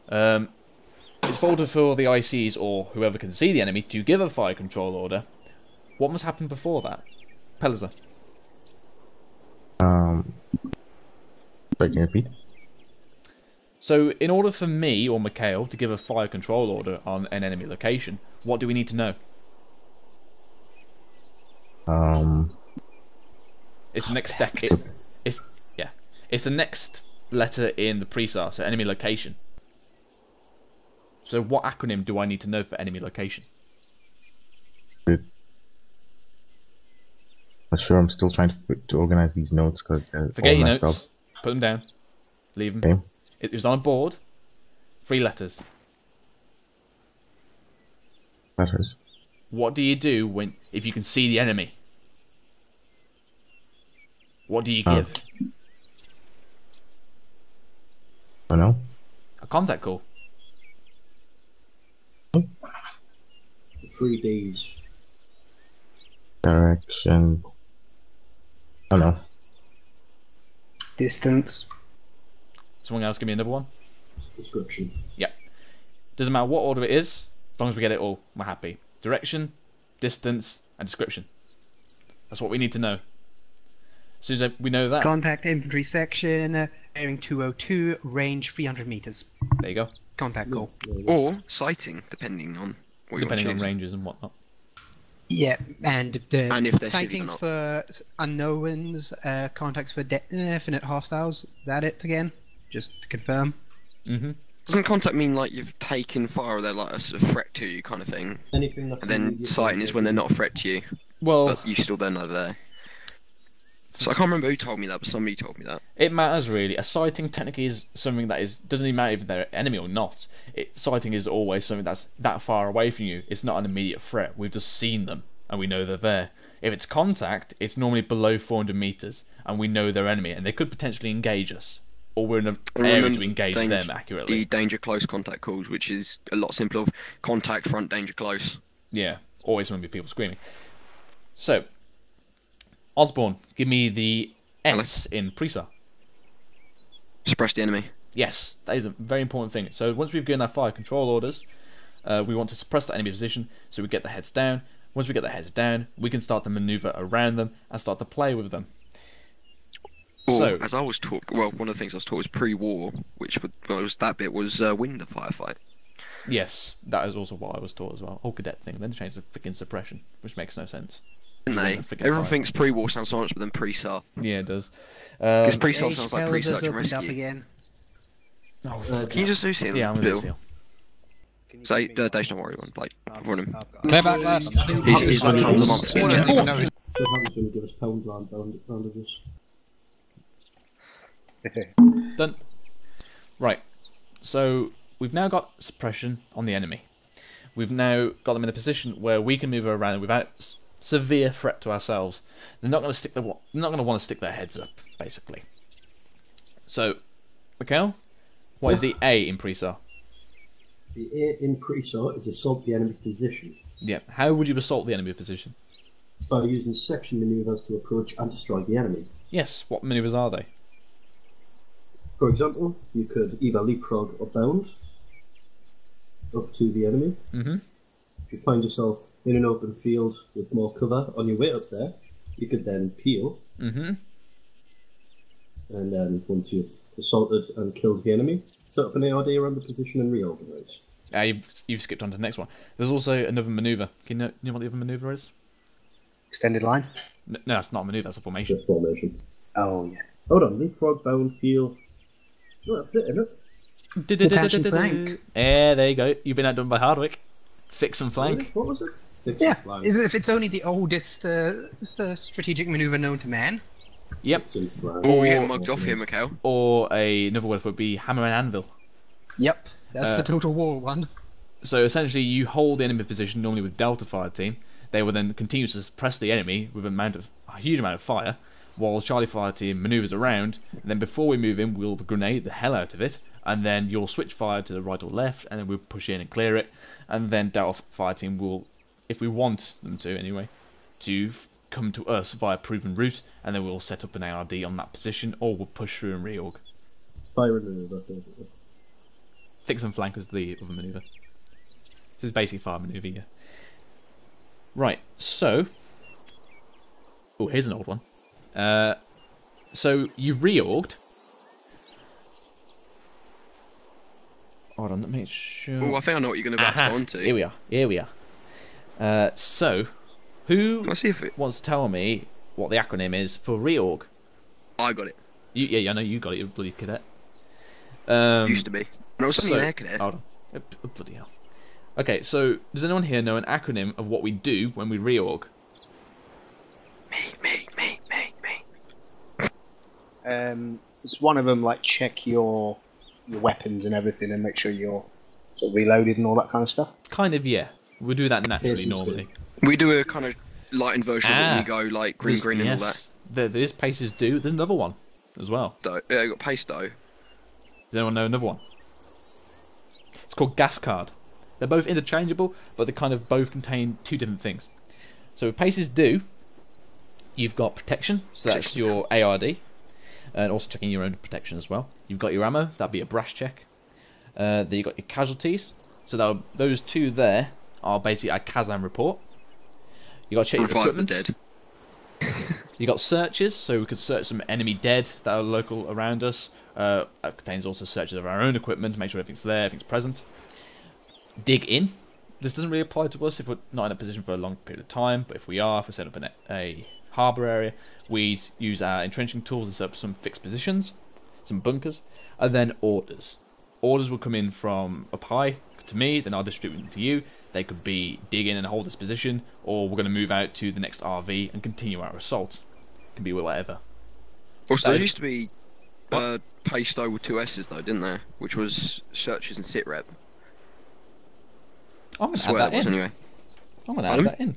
It's faulted for the ICs or whoever can see the enemy to give a fire control order. What must happen before that? Pellizer. Can you repeat? So, in order for me or Mikhail to give a fire control order on an enemy location, what do we need to know? It's the next step. It's the next letter in the pre-SAR, so enemy location. So, what acronym do I need to know for enemy location? Not sure. I'm still trying to organize these notes because forget all your messed notes. up. Put them down. Leave them. Okay. It was on a board. 3 letters. Letters. What do you do if you can see the enemy? What do you give? I don't know. A contact call. 3 Ds. Direction. I don't know. Distance. Someone else give me another one. Description. Yep. Doesn't matter what order it is, as long as we get it all, we're happy. Direction, distance, and description. That's what we need to know. As soon as we know that... Contact infantry section, bearing 202, range 300 meters. There you go. Contact call. Or sighting, depending on what depending you on choose. ranges and whatnot. Yeah, and if they're sightings for unknowns, contacts for definite hostiles. Is that it again? Just to confirm. Doesn't contact mean like you've taken fire or they're like a threat to you kind of thing? Anything that. And then sighting is when they're not a threat to you. Well, but you still don't know they're there. So I can't remember who told me that, but somebody told me that. It matters really. A sighting technically is something that doesn't even matter if they're enemy or not. Sighting is always something that's that far away from you. It's not an immediate threat. We've just seen them and we know they're there. If it's contact, it's normally below 400 meters and we know they're enemy and they could potentially engage us. Or we're in an area to engage them accurately. The danger close contact calls, which is a lot simpler of contact front danger close. Yeah, always going to be people screaming. So, Osborne, give me the S in Presa. Suppress the enemy. Yes, that is a very important thing. So once we've given our fire control orders, we want to suppress that enemy position so we get the heads down. Once we get the heads down, we can start to maneuver around them and start to play with them. So, as I was taught, well, one of the things I was taught was pre-war, that bit was win the firefight. Yes, that is also what I was taught as well. Whole cadet thing, then change the freaking suppression, which makes no sense. Didn't they? Everyone thinks pre-war sounds so much better than pre-SAR. Yeah, it does. Because pre-SAR sounds like pre-search and rescue. Again. Oh, can you just do seal? Yeah, I'm going to seal. So, Dave, don't worry, Blake. I've run him. Clear back last. He's like time of the month. So happens when you give us pound bandages. Done. Right. So we've now got suppression on the enemy. We've now got them in a position where we can move around without severe threat to ourselves. They're not going to want to stick their heads up, basically. So, Mikhail, what is the A in pre-SAR? The A in pre-SAR is assault the enemy position. Yeah. How would you assault the enemy position? By using section manoeuvres to approach and destroy the enemy. Yes. What manoeuvres are they? For example, you could either leapfrog or bound up to the enemy. Mm-hmm. If you find yourself in an open field with more cover on your way up there, you could then peel. Mm-hmm. And then once you've assaulted and killed the enemy, set up an ARD around the position and reorganise. You've skipped on to the next one. There's also another manoeuvre. Can you know what the other manoeuvre is? Extended line? No, that's not a manoeuvre, that's a formation. Just formation. Oh, yeah. Hold on, leapfrog, bound, peel. Oh, that's it, isn't it? Detach and flank. Yeah, there you go. You've been outdone by Hardwick. Fix and flank. What was it? Fix Yeah, and flank. if it's only the oldest strategic maneuver known to man. Yep. Oh, you're getting mugged off here, Mikhail. Or another word for it would be hammer and anvil. Yep, that's the Total War one. So essentially, you hold the enemy position normally with Delta Fire Team. They will then continue to suppress the enemy with a huge amount of fire, while Charlie Fire Team manoeuvres around. And then before we move in, we'll grenade the hell out of it, and then you'll switch fire to the right or left, and then we'll push in and clear it. And then Delta Fire Team will, if we want them to anyway, to come to us via proven route, and then we'll set up an ARD on that position, or we'll push through and reorg. Fire and manoeuvre, basically. Fix and flank is the other manoeuvre. This is basically fire manoeuvre, yeah. Right, so... Oh, here's an old one. So, you reorged. Hold on, let me make sure... Oh, I think I know what you're going to go on to. Here we are. So, who wants to tell me what the acronym is for reorg? I got it. Yeah, I know you got it, you bloody cadet. Used to be. And I was only an air cadet. Hold on. Oh, bloody hell. Okay, so does anyone here know an acronym of what we do when we reorg? Me. It's one of them, like, check your weapons and everything and make sure you're sort of reloaded and all that kind of stuff. Kind of, yeah. We'll do that naturally, normally. We do a kind of lightened version of it when we go, like, green and all that. There's Paces do. There's another one as well. Yeah, you got Pace Dough. Does anyone know another one? It's called Gas Card. They're both interchangeable, but they kind of both contain two different things. So with Paces do, you've got protection, so that's your ARD, and also checking your own protection as well. You've got your ammo, that'd be a brass check. Then you've got your casualties, so those two there are basically a Kazan report. You got to check your equipment. Dead. You got searches, so we could search some enemy dead that are local around us. That contains also searches of our own equipment to make sure everything's there, everything's present. Dig in. This doesn't really apply to us if we're not in a position for a long period of time, but if we are, if we're set up in a harbour area, we use our entrenching tools to set up some fixed positions, some bunkers, and then orders. Orders will come in from up high to me, then I'll distribute them to you. They could be dig in and hold this position, or we're going to move out to the next RV and continue our assault. It can be whatever. Also, there used to be Pace Dough with 2 S's though, didn't there? Which was searches and sit rep. I'm going to add that in. Anyway. I'm going to add that in.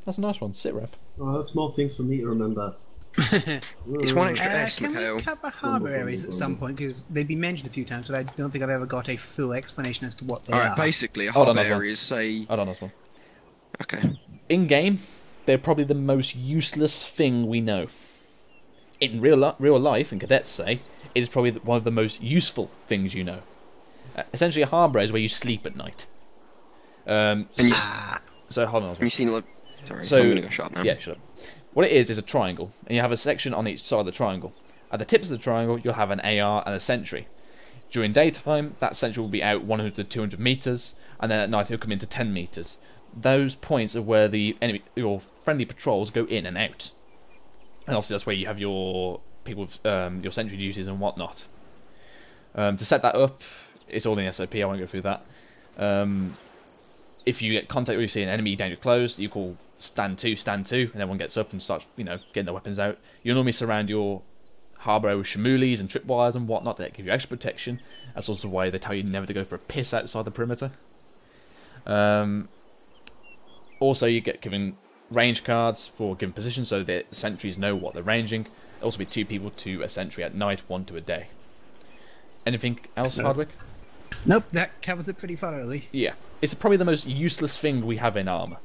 That's a nice one. Sit rep. Oh, that's more things for me to remember. It's one extra S, Can Mikhail. we cover harbour areas at some point? Because they've been mentioned a few times, but I don't think I've ever got a full explanation as to what they are. Alright, basically, a harbour area is, say... Hold on, Oswald. Okay. In-game, they're probably the most useless thing we know. in real life, and cadets say, is probably one of the most useful things you know. Essentially, a harbour is where you sleep at night. So hold on. Have you seen like? Sorry, So, I'm gonna go shut now. Yeah, shut up. What it is a triangle, and you have a section on each side of the triangle. At the tips of the triangle, you'll have an AR and a sentry. During daytime, that sentry will be out 100 to 200 meters, and then at night it'll come into 10 meters. Those points are where your friendly patrols go in and out. And obviously that's where you have your people with your sentry duties and whatnot. To set that up, it's all in SOP, I won't go through that. If you get contact or you see an enemy danger close, you call stand 2, and everyone gets up and starts, getting their weapons out. You'll normally surround your harbour with shamulis and tripwires and whatnot that give you extra protection. That's also why they tell you never to go for a piss outside the perimeter. Also, you get given range cards for given positions so that the sentries know what they're ranging. There'll also be 2 people to a sentry at night, 1 to a day. Anything else, Hardwick? Nope, that covers it pretty thoroughly. Yeah, it's probably the most useless thing we have in ArmA,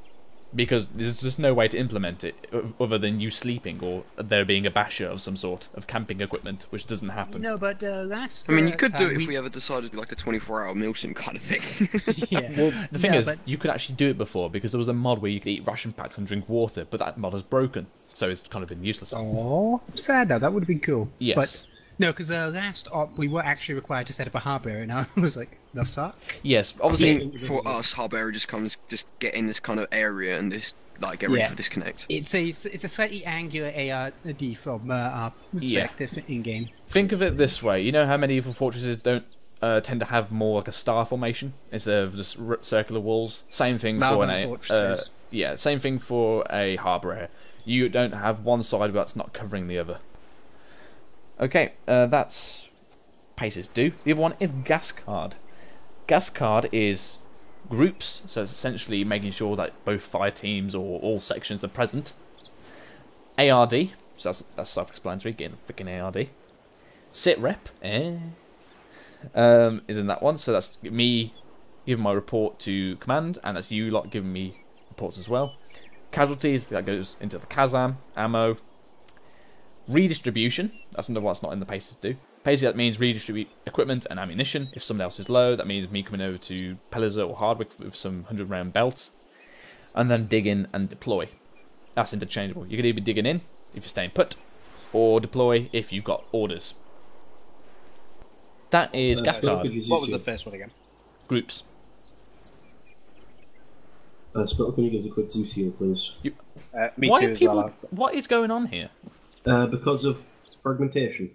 because there's just no way to implement it other than you sleeping or there being a basher of some sort of camping equipment, which doesn't happen. No, but last. I mean, you could do it if we ever decided like a 24-hour Milsim kind of thing. Yeah. Well, the thing is, you could actually do it before because there was a mod where you could eat ration packs and drink water, but that mod is broken, so it's kind of been useless. Oh, sad though. That would have been cool. Yes. But no, because last op we were actually required to set up a harbour, and I was like, the fuck? Yes, obviously. For us, harbour just comes just get in this kind of area and just like get ready for disconnect. It's a slightly angular ARD from our perspective in game. Think of it this way: you know how medieval fortresses don't tend to have more like a star formation instead of just circular walls. Same thing for an same thing for a harbour area. You don't have one side that's not covering the other. Okay, that's paces do. The other one is gas card. Gas card is groups, so it's essentially making sure that both fire teams or all sections are present. ARD, so that's self-explanatory, getting a freaking ARD. Sit rep, is in that one, so that's me giving my report to command, and that's you lot giving me reports as well. Casualties, that goes into the Kazam, ammo. Redistribution, that's another one that's not in the paces do. Paces, that means redistribute equipment and ammunition. If someone else is low, that means me coming over to Pellizer or Hardwick with some 100-round belt. And then dig in and deploy. That's interchangeable. You can either be digging in if you're staying put, or deploy if you've got orders. That is gas card. What was the first one again? Groups. Spittle, can you give us a quick Zeus heal, please? Me too as well. What is going on here? Because of fragmentation.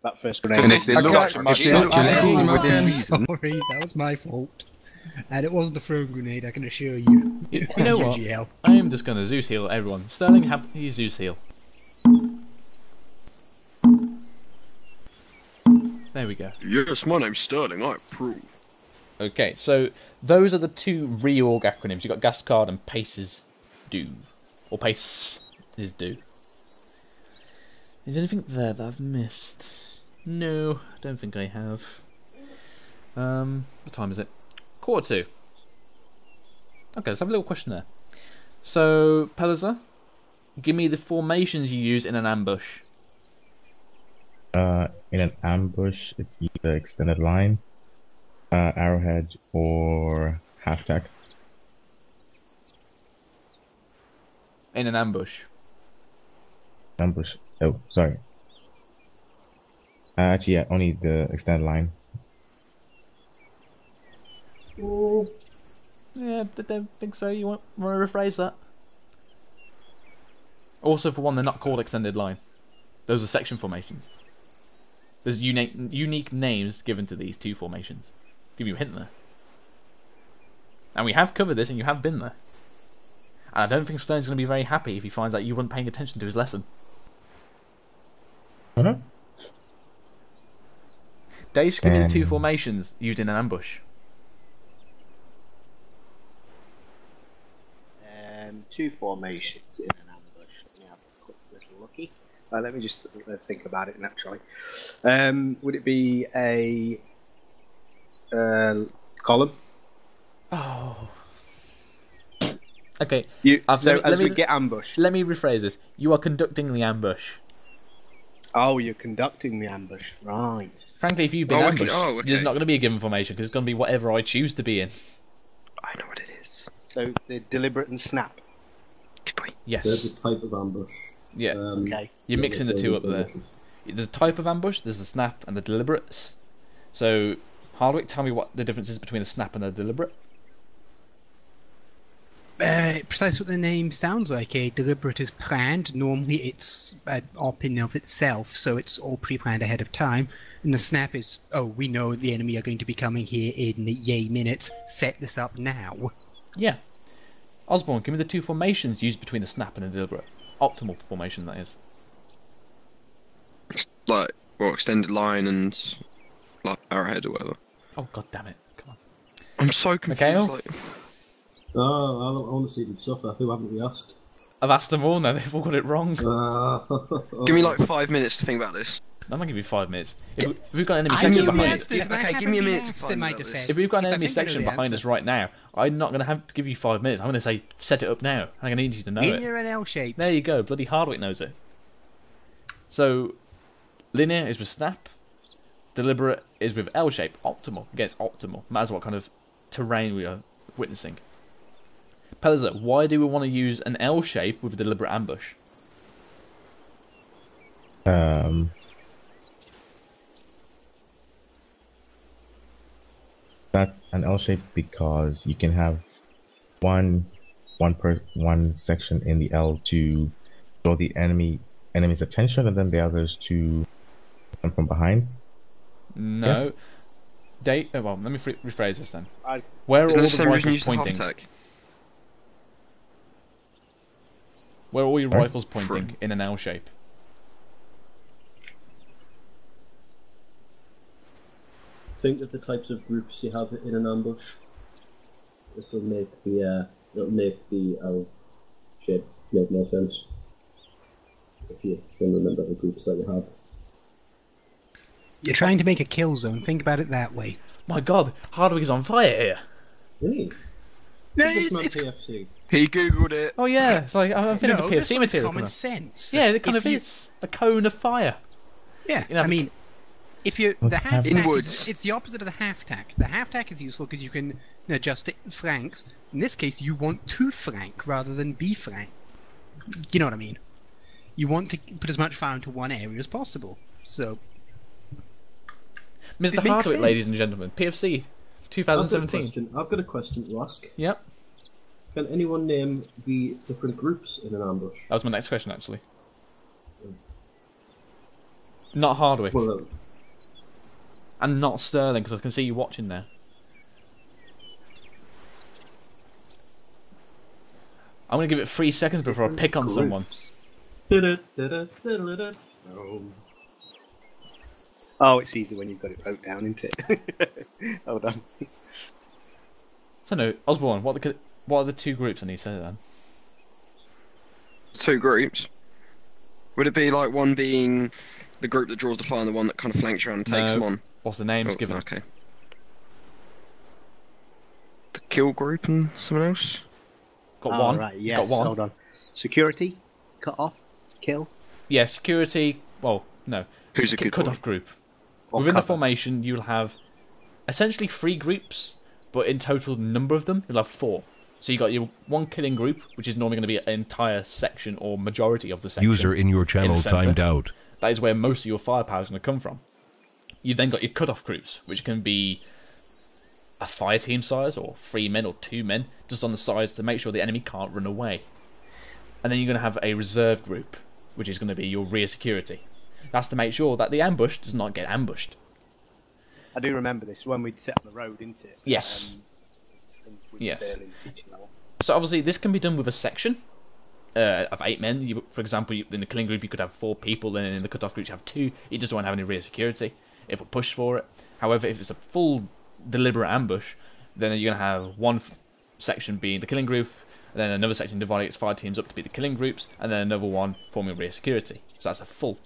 That first grenade. And if they look within reason. Sorry, that was my fault. And it wasn't a throw grenade, I can assure you. You know what? I am just going to Zeus heal everyone. Sterling, happy Zeus heal. There we go. Yes, my name's Sterling, I approve. Okay, so those are the 2 reorg acronyms. You've got gas card and paces do. Or paces do. Is there anything there that I've missed? No, I don't think I have. What time is it? 1:45. Okay, let's have a little question there. So, Pellizer, give me the formations you use in an ambush. In an ambush, it's either extended line, arrowhead, or half-tack. In an ambush. Ambush. Oh, sorry. Actually, yeah, only the extended line. Yeah, I don't think so. You want to rephrase that? Also, for one, they're not called extended line. Those are section formations. There's unique names given to these 2 formations. Give you a hint there. And we have covered this, and you have been there. And I don't think Stone's going to be very happy if he finds out you weren't paying attention to his lesson. Dave, give me the 2 formations used in an ambush. 2 formations in an ambush. Let me have a quick little looky. Let me just think about it naturally. Would it be a column? Oh. Okay. So as we get ambushed. Let me rephrase this. You are conducting the ambush. Oh, you're conducting the ambush, right? Frankly, if you've been ambushed, there's not going to be a given formation because it's going to be whatever I choose to be in. I know what it is. So the deliberate and snap. Yes. There's a type of ambush. Yeah. Okay. You're mixing the two up there. There's a type of ambush, there's the snap and the deliberate. So, Hardwick, tell me what the difference is between the snap and the deliberate. Precisely what the name sounds like. A deliberate is planned. Normally it's up in of itself, so it's all pre-planned ahead of time. And the snap is, oh, we know the enemy are going to be coming here in yay minutes. Set this up now. Yeah. Osborne, give me the two formations used between the snap and the deliberate. Optimal formation, that is. Like, well, extended line and like arrowhead or whatever. Oh, god damn it. Come on. I'm so confused. Mikhail? Like... Oh, I want to see them suffer. Who haven't we asked? I've asked them all now, they've all got it wrong. Give me like 5 minutes to think about this. I'm gonna give you 5 minutes. If we've got an enemy I section knew behind the us, answers, and I give haven't me a been minute to asked find in my out this. defense. If we've got an Yes, I enemy think I know section the behind answer. us right now, I'm not gonna have to give you 5 minutes. I'm gonna say set it up now. I'm gonna need you to know it. Linear and L-shaped. There you go. Bloody Hardwick knows it. So, linear is with snap. Deliberate is with L-shape. Optimal against optimal. Matters what kind of terrain we are witnessing. Pelzer, why do we want to use an L shape with a deliberate ambush? That's an L shape because you can have one section in the L to draw the enemy's attention, and then the others to come from behind. No. Yes? Well, let me rephrase this then. I- Where are all Isn't the there the same reason rifles you use the half pointing? tack? Where are all your Right. rifles pointing in an L shape? Think of the types of groups you have in an ambush. This will make the L shape make more sense. If you can remember the groups that you have. You're trying to make a kill zone. Think about it that way. My god, Hardwick is on fire here. Really? No, This man it's PFC. He googled it. Oh yeah, it's like I'm feeling No, the this PFC one's material. common coming up. sense. Yeah, it kind If of you- is a cone of fire. Yeah, You know, I mean, if you the half tack, Inwards. it's the opposite of the half tack. The half tack is useful because you can adjust it flanks. In this case, you want to flank rather than be flank. You know what I mean? You want to put as much fire into one area as possible. So, Mr. It makes Hardwick, sense. ladies and gentlemen, PFC 2017. I've got a question to ask. Yep, Can anyone name the different groups in an ambush? that was my next question actually. Not Hardwick. Well, And not Sterling, because I can see you watching there. I'm going to give it 3 seconds before I pick on someone. Oh, it's easy when you've got it wrote down, isn't it? Hold on. So no, Osborne, what are the two groups I need to say then? 2 groups. Would it be like one being the group that draws the fire and the one that kind of flanks around and takes No. them on? What's the names Oh, given? Okay. The kill group and someone else? Got Oh, one. right, It's yes, got one. hold on. Security, cut off, kill. Yeah, security. Well, no. Who's a good cut-off group? Or Within the cover. formation, you'll have essentially 3 groups, but in total number of them, you'll have 4. So you got your one killing group, which is normally going to be an entire section or majority of the section. User in your channel the centre. timed out. That is where most of your firepower is going to come from. You've then got your cut-off groups, which can be a fire team size, or 3 men or 2 men, just on the sides to make sure the enemy can't run away. And then you're going to have a reserve group, which is going to be your rear security. That's to make sure that the ambush does not get ambushed. I do remember this when we'd sit on the road, didn't it? Yes. With Yes. Sterling teaching that one. So obviously this can be done with a section of 8 men. For example, in the killing group you could have 4 people, and in the cut-off group you have 2. You just don't have any rear security if we push for it. However, if it's a full deliberate ambush, then you're going to have one section being the killing group, and then another section dividing its 5 teams up to be the killing groups, and then another one forming rear security. So that's a full.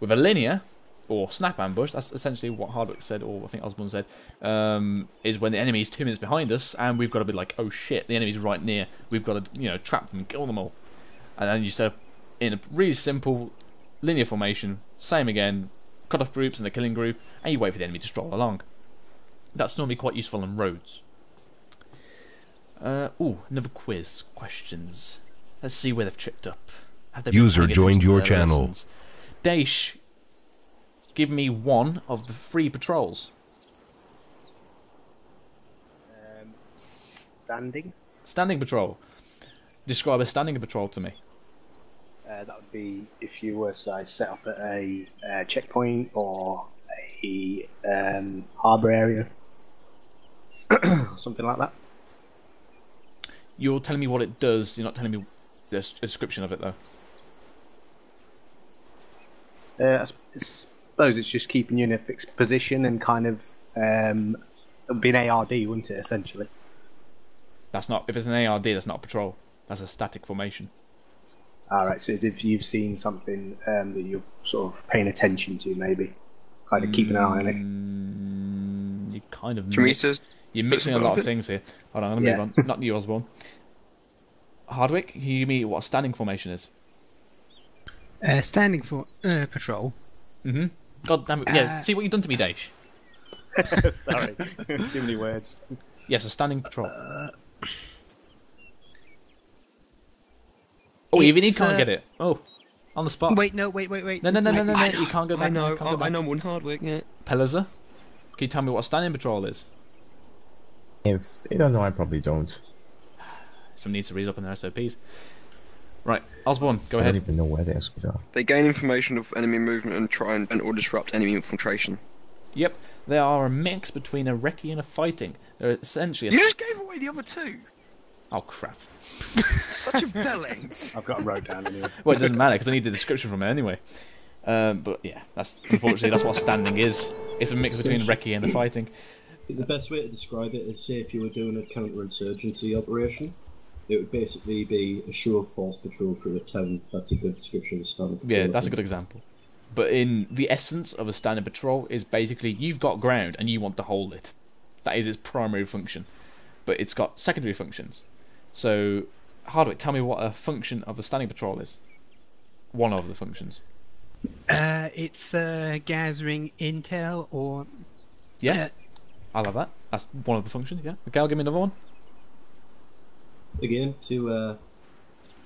With a linear, or snap ambush, that's essentially what Hardwick said, or I think Osborne said, is when the enemy's 2 minutes behind us, and we've got to be like, oh shit, the enemy's right near, we've got to, trap them and kill them all. And then you set up in a really simple linear formation, same again, cut off groups and the killing group, and you wait for the enemy to stroll along. That's normally quite useful on roads. Another quiz. Questions. Let's see where they've tripped up. Have they been User paying attention joined to your their channel. lessons? Daesh, give me one of the 3 patrols. Standing? Standing patrol. Describe a standing patrol to me. That would be if you were set up at a checkpoint or a harbour area, something like that. You're telling me what it does, you're not telling me the description of it though. I suppose it's just keeping you in a fixed position and kind of it would be an ARD, wouldn't it, essentially? That's not, if it's an ARD, that's not a patrol. That's a static formation. Alright, so if you've seen something that you're sort of paying attention to, maybe kind of keeping an eye on it. You kind of you're mixing a lot of things here. Hold on, I'm going to move on. Not the Osborne. Hardwick, can you give me what a standing formation is? Standing for patrol. God damn it! Yeah, see what you've done to me, Daesh. Sorry, too many words. Yes, a standing patrol. Even he can't get it. Oh, on the spot. Wait. No. No, you can't go back. I know one Hardwick, yeah. Pelazza, can you tell me what a standing patrol is? If they don't know, I probably don't. Someone needs to read up on their SOPs. Right, Osborne, go ahead. I don't even know where the SOPs are. They gain information of enemy movement and try and or disrupt enemy infiltration. Yep, they are a mix between a recce and a fighting. They're essentially You just gave away the other 2! Oh, crap. Such a belling. I've got a wrote down anyway. Well, it doesn't matter, because I need the description from it anyway. But yeah, unfortunately, that's what standing is. It's a mix between recce and the fighting. I think the best way to describe it is, say if you were doing a counterinsurgency operation, it would basically be a show of force patrol through a town. That's a good description of standing patrol. Yeah, that's a good example. But in the essence of a standing patrol is basically you've got ground and you want to hold it. That is its primary function. But it's got secondary functions. So, Hardwick, tell me what a function of a standing patrol is. One of the functions. It's gathering intel or... Yeah, I'll have that. That's one of the functions, yeah. Okay, I'll give me another one. Again, to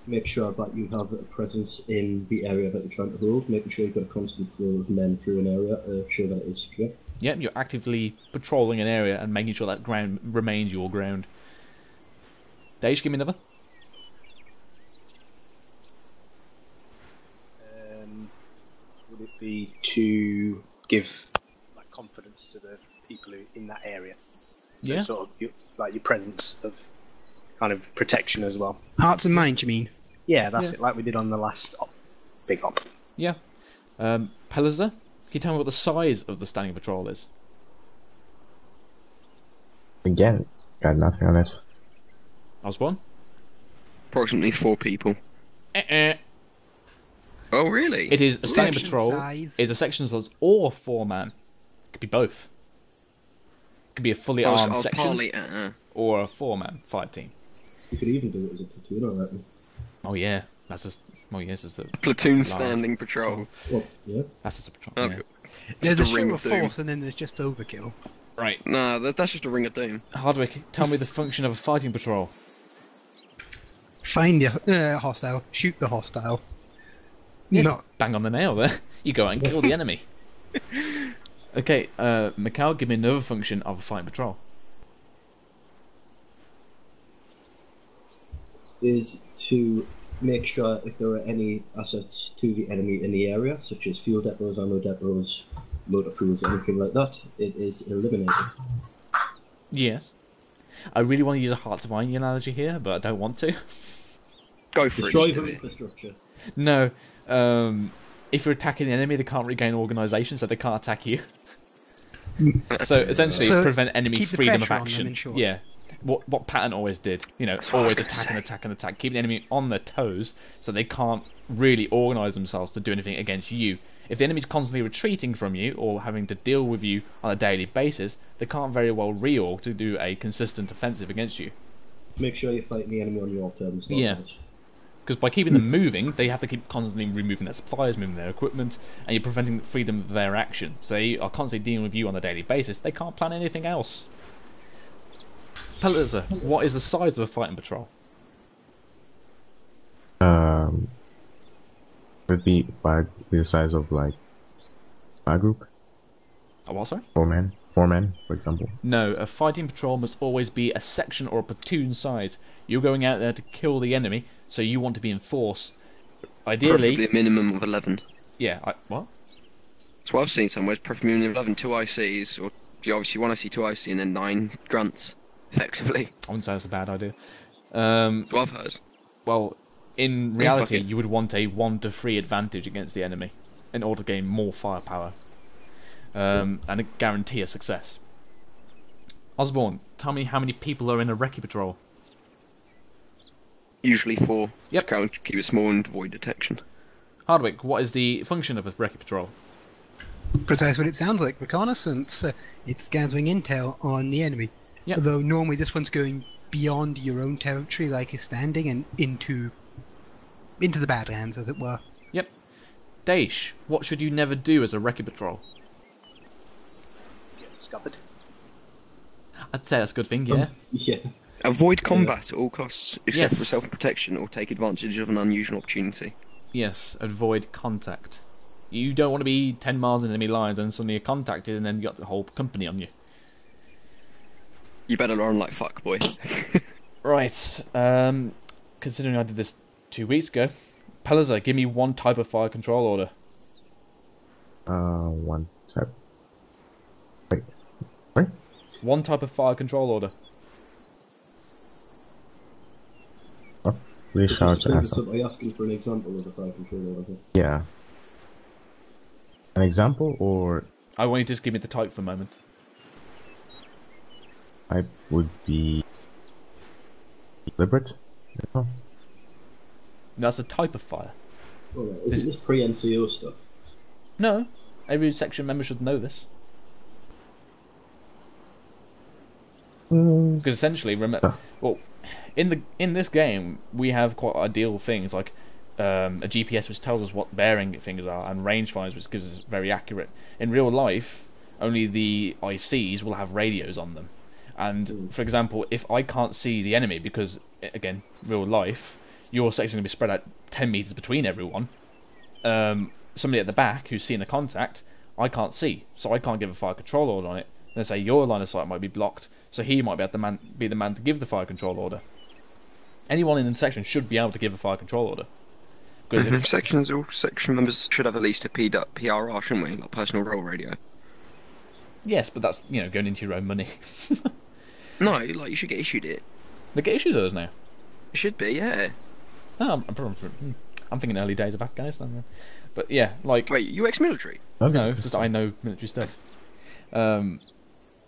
make sure that you have a presence in the area that you're trying to hold, making sure you've got a constant flow of men through an area to show that it is secure. Yeah, you're actively patrolling an area and making sure that ground remains your ground. Daesh, give me another. Would it be to give confidence to the people who in that area? So Yeah. sort of your presence of kind of protection as well. Hearts and minds, you mean? Yeah, that's it. Like we did on the last big op. Yeah. Pelazza, can you tell me what the size of the standing patrol is? Again, got nothing on it. Osborne? Approximately 4 people. Oh, really? It is a standing Section patrol. size. Is a section size or 4-man. It could be both. It could be a fully armed I'll section partly, or a 4-man fight team. You could even do it as a platoon, I reckon. Oh yeah, that's a. Oh yes, it's a platoon large. standing patrol. Well, yeah. That's just a patrol. Okay. Yeah. There's Just a a ring show of of doom. force and then there's just overkill. Right. Nah, that's just a ring of doom. Hardwick, tell me the function of a fighting patrol. Find the hostile, shoot the hostile. Yeah, Not bang on the nail there. You go out and kill the enemy. Okay, Mikhail, give me another function of a fighting patrol. Is to make sure if there are any assets to the enemy in the area, such as fuel depots, ammo depots, motor pools, anything like that, it is eliminated. Yes. I really want to use a Heart of Iron analogy here, but I don't want to. Go for Destroy it. their infrastructure. No. If you're attacking the enemy, they can't regain organisation, so they can't attack you. So essentially, So, prevent enemy keep the freedom of pressure on them, action. in short. Yeah. What Patton always did. You know, That's what I was always gonna attack and say. attack and attack. Keep the enemy on their toes, so they can't really organise themselves to do anything against you. If the enemy's constantly retreating from you, or having to deal with you on a daily basis, they can't very well reorg to do a consistent offensive against you. Make sure you're fighting the enemy on your terms. not Yeah. theirs. Because by keeping them moving, they have to keep constantly removing their supplies, moving their equipment, and you're preventing freedom of their action. So they are constantly dealing with you on a daily basis. They can't plan anything else. Pelitzer, what is the size of a fighting patrol? Would be the size of like a group. A what, sorry? 4 men. 4 men, for example. No, a fighting patrol must always be a section or a platoon size. You're going out there to kill the enemy, so you want to be in force. Ideally, preferably a minimum of 11. Yeah. What? That's what I've seen somewhere. It's preferably minimum of 11, 2 ICs, or obviously 1 IC, 2 IC, and then 9 grunts, effectively. I wouldn't say that's a bad idea. That's what I've heard. Well, in reality, you would want a 1 to 3 advantage against the enemy in order to gain more firepower and guarantee a success. Osborne, tell me how many people are in a recce patrol. Usually 4. Yep. To keep it small and avoid detection. Hardwick, what is the function of a recce patrol? Precisely what it sounds like. Reconnaissance. It's gathering intel on the enemy. Yep. Although normally this one's going beyond your own territory, like you're standing, and into the Badlands, as it were. Yep. Daish, what should you never do as a recce patrol? Get discovered. I'd say that's a good thing, yeah. Yeah. Avoid combat at all costs, except Yes. for self-protection, or take advantage of an unusual opportunity. Yes, avoid contact. You don't want to be 10 miles in enemy lines and suddenly you're contacted and then you got the whole company on you. You better learn like fuck, boy. Right, considering I did this 2 weeks ago, Pelitzer, give me 1 type of fire control order. 1 type. Wait. 1 type of fire control order. Recharge asset. Are you asking for an example of a fire control order? Yeah. An example, or I want you to just give me the type for a moment. type would be deliberate. No. That's a type of fire. Alright, isn't this pre-NCO stuff? No, every section member should know this. Because essentially, remember, well, in this game we have quite ideal things like a GPS which tells us what bearing things are, and rangefinders which gives us very accurate. In real life, only the ICs will have radios on them, and for example, if I can't see the enemy because again, real life, your section going to be spread out 10 meters between everyone. Somebody at the back who's seeing a contact, I can't see, so I can't give a fire control order on it. Then say your line of sight might be blocked, so he might be the man to give the fire control order. Anyone in the section should be able to give a fire control order. Because if All section members should have at least a PRR, shouldn't we? Like personal role radio. yes, but that's going into your own money. No, like you should get issued it. They get issued those now. It should be, yeah. Oh, I'm thinking early days of Afghanistan then. But yeah, like... Wait, you ex-military? No, just I know military stuff. Well,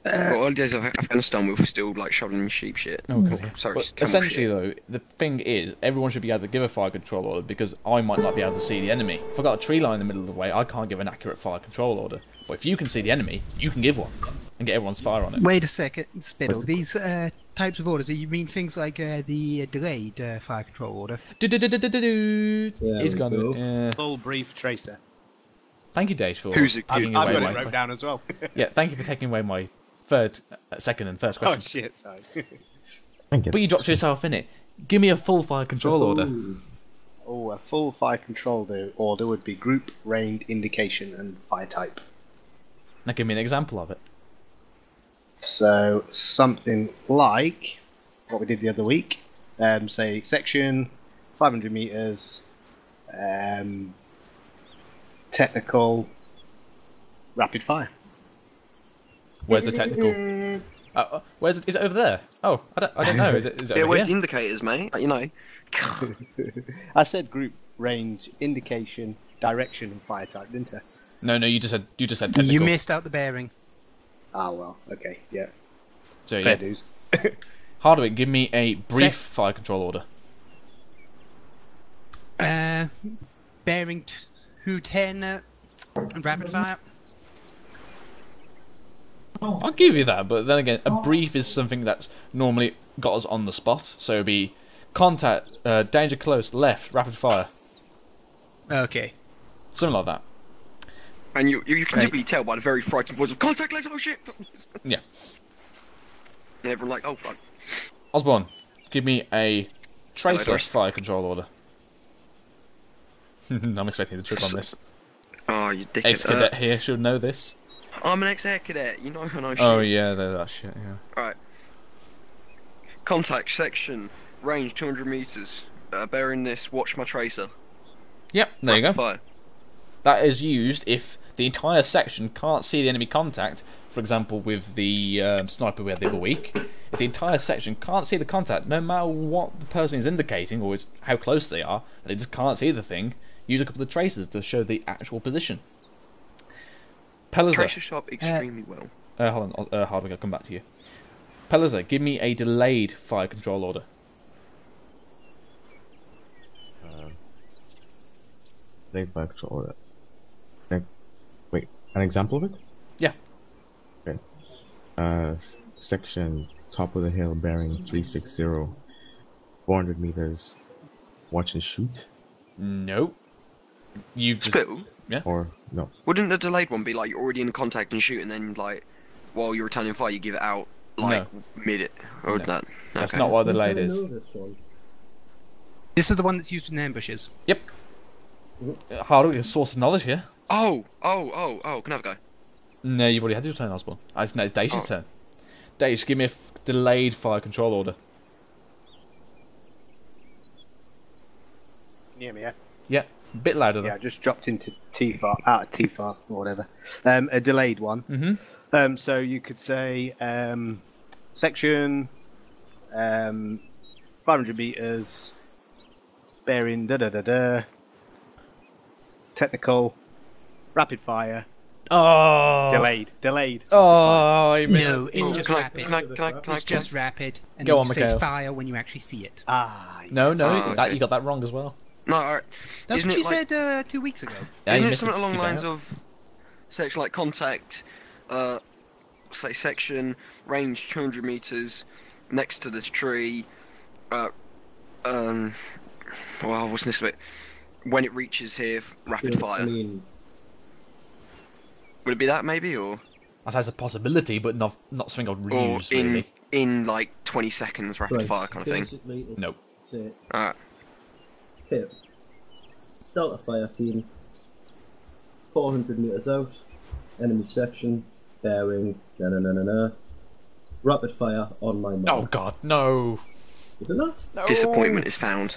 early days of Afghanistan, we were still like shoveling sheep shit. Oh, God, yeah. Sorry, But camel essentially, shit. though, the thing is, everyone should be able to give a fire control order because I might not be able to see the enemy. If I've got a tree line in the middle of the way, I can't give an accurate fire control order. But if you can see the enemy, you can give one and get everyone's fire on it. Wait a second, Spittle. These types of orders, you mean things like the delayed fire control order? He's gone. Yeah. Full brief tracer. Thank you, Dave, for Who's it? taking I've away got it my... wrote down as well. Yeah, thank you for taking away my second and first question. Oh shit, sorry. But you dropped yourself in it. Give me a full fire control order. Oh, a full fire control order would be group, range, indication, and fire type. Now give me an example of it. So something like what we did the other week. Say section, 500 meters, technical, rapid fire. Where's the technical? Where's it? Is it over there? Oh, I don't know. Is it Yeah, over where's here? the indicators, mate? You know. I said group, range, indication, direction, and fire type, didn't I? No, you just said technical. You missed out the bearing. Ah well, okay, yeah. So Fair yeah. dues. Hardwick, give me a brief fire control order. Bearing 210 rapid fire. I'll give you that, but then again, a brief is something that's normally got us on the spot, so it'd be Contact, danger close, left, rapid fire. Okay. Something like that. And you can typically tell by the very frightened voice of contact left, oh shit! Yeah. And everyone like, oh fuck. Osborne, give me a tracer Doris. fire control order. I'm expecting the trip on this. Oh, you dickhead. Ex-cadet here should know this. I'm an ex-air cadet, you know I know shit. Oh yeah, that shit, yeah. Alright. Contact section, range 200 meters. Bearing this, watch my tracer. Yep, there you go. Fire. That is used if the entire section can't see the enemy contact. For example, with the sniper we had the other week, if the entire section can't see the contact, no matter what the person is indicating or how close they are, they just can't see the thing, use a couple of tracers to show the actual position. Pellizer. Tracer shot extremely well. Hold on, Hardwick, I'll come back to you. Pellizer, give me a delayed fire control order. Delayed fire control order. Wait, an example of it? Yeah. Okay. Section top of the hill, bearing 360, 400 meters. Watch and shoot. Nope. You've just Spittle? Yeah. Or no. Wouldn't the delayed one be like you're already in contact and shoot, and then like while you're returning fire, you give it out like mid it or No. that? That's Okay. not what the delayed is. This is the one that's used in ambushes. Yep. Hardwick is a source of knowledge here. Oh, can I have a go? No, you've already had your turn, Osborne. It's Daish's turn. Daish, give me a delayed fire control order. Can you hear me, yeah? Yeah, a bit louder though. Yeah, I just dropped into TFAR, out of TFAR or whatever. A delayed one. Mm-hmm. So you could say section 500 meters, bearing technical, rapid fire. Oh. Delayed. Oh, I missed. No, it's just rapid. Can I It's just rapid, and Go then on, you say Mikhail. fire when you actually see it. No, okay. you got that wrong as well. No, alright. That's Isn't what it you like, said 2 weeks ago. Yeah, you isn't it missed something along the keep lines out. of section like contact, say section, range 200 meters, next to this tree, well, what's this bit? When it reaches here, rapid fire. I mean, would it be that maybe, or? That's a possibility, but not something I'd use really. In like 20 seconds, rapid fire kind of thing. basically, it's Nope. Alright. Hit. Start a fire team. 400 meters out. Enemy section. Bearing. Rapid fire on my mark. Oh god, no. Is it not? No. Disappointment is found.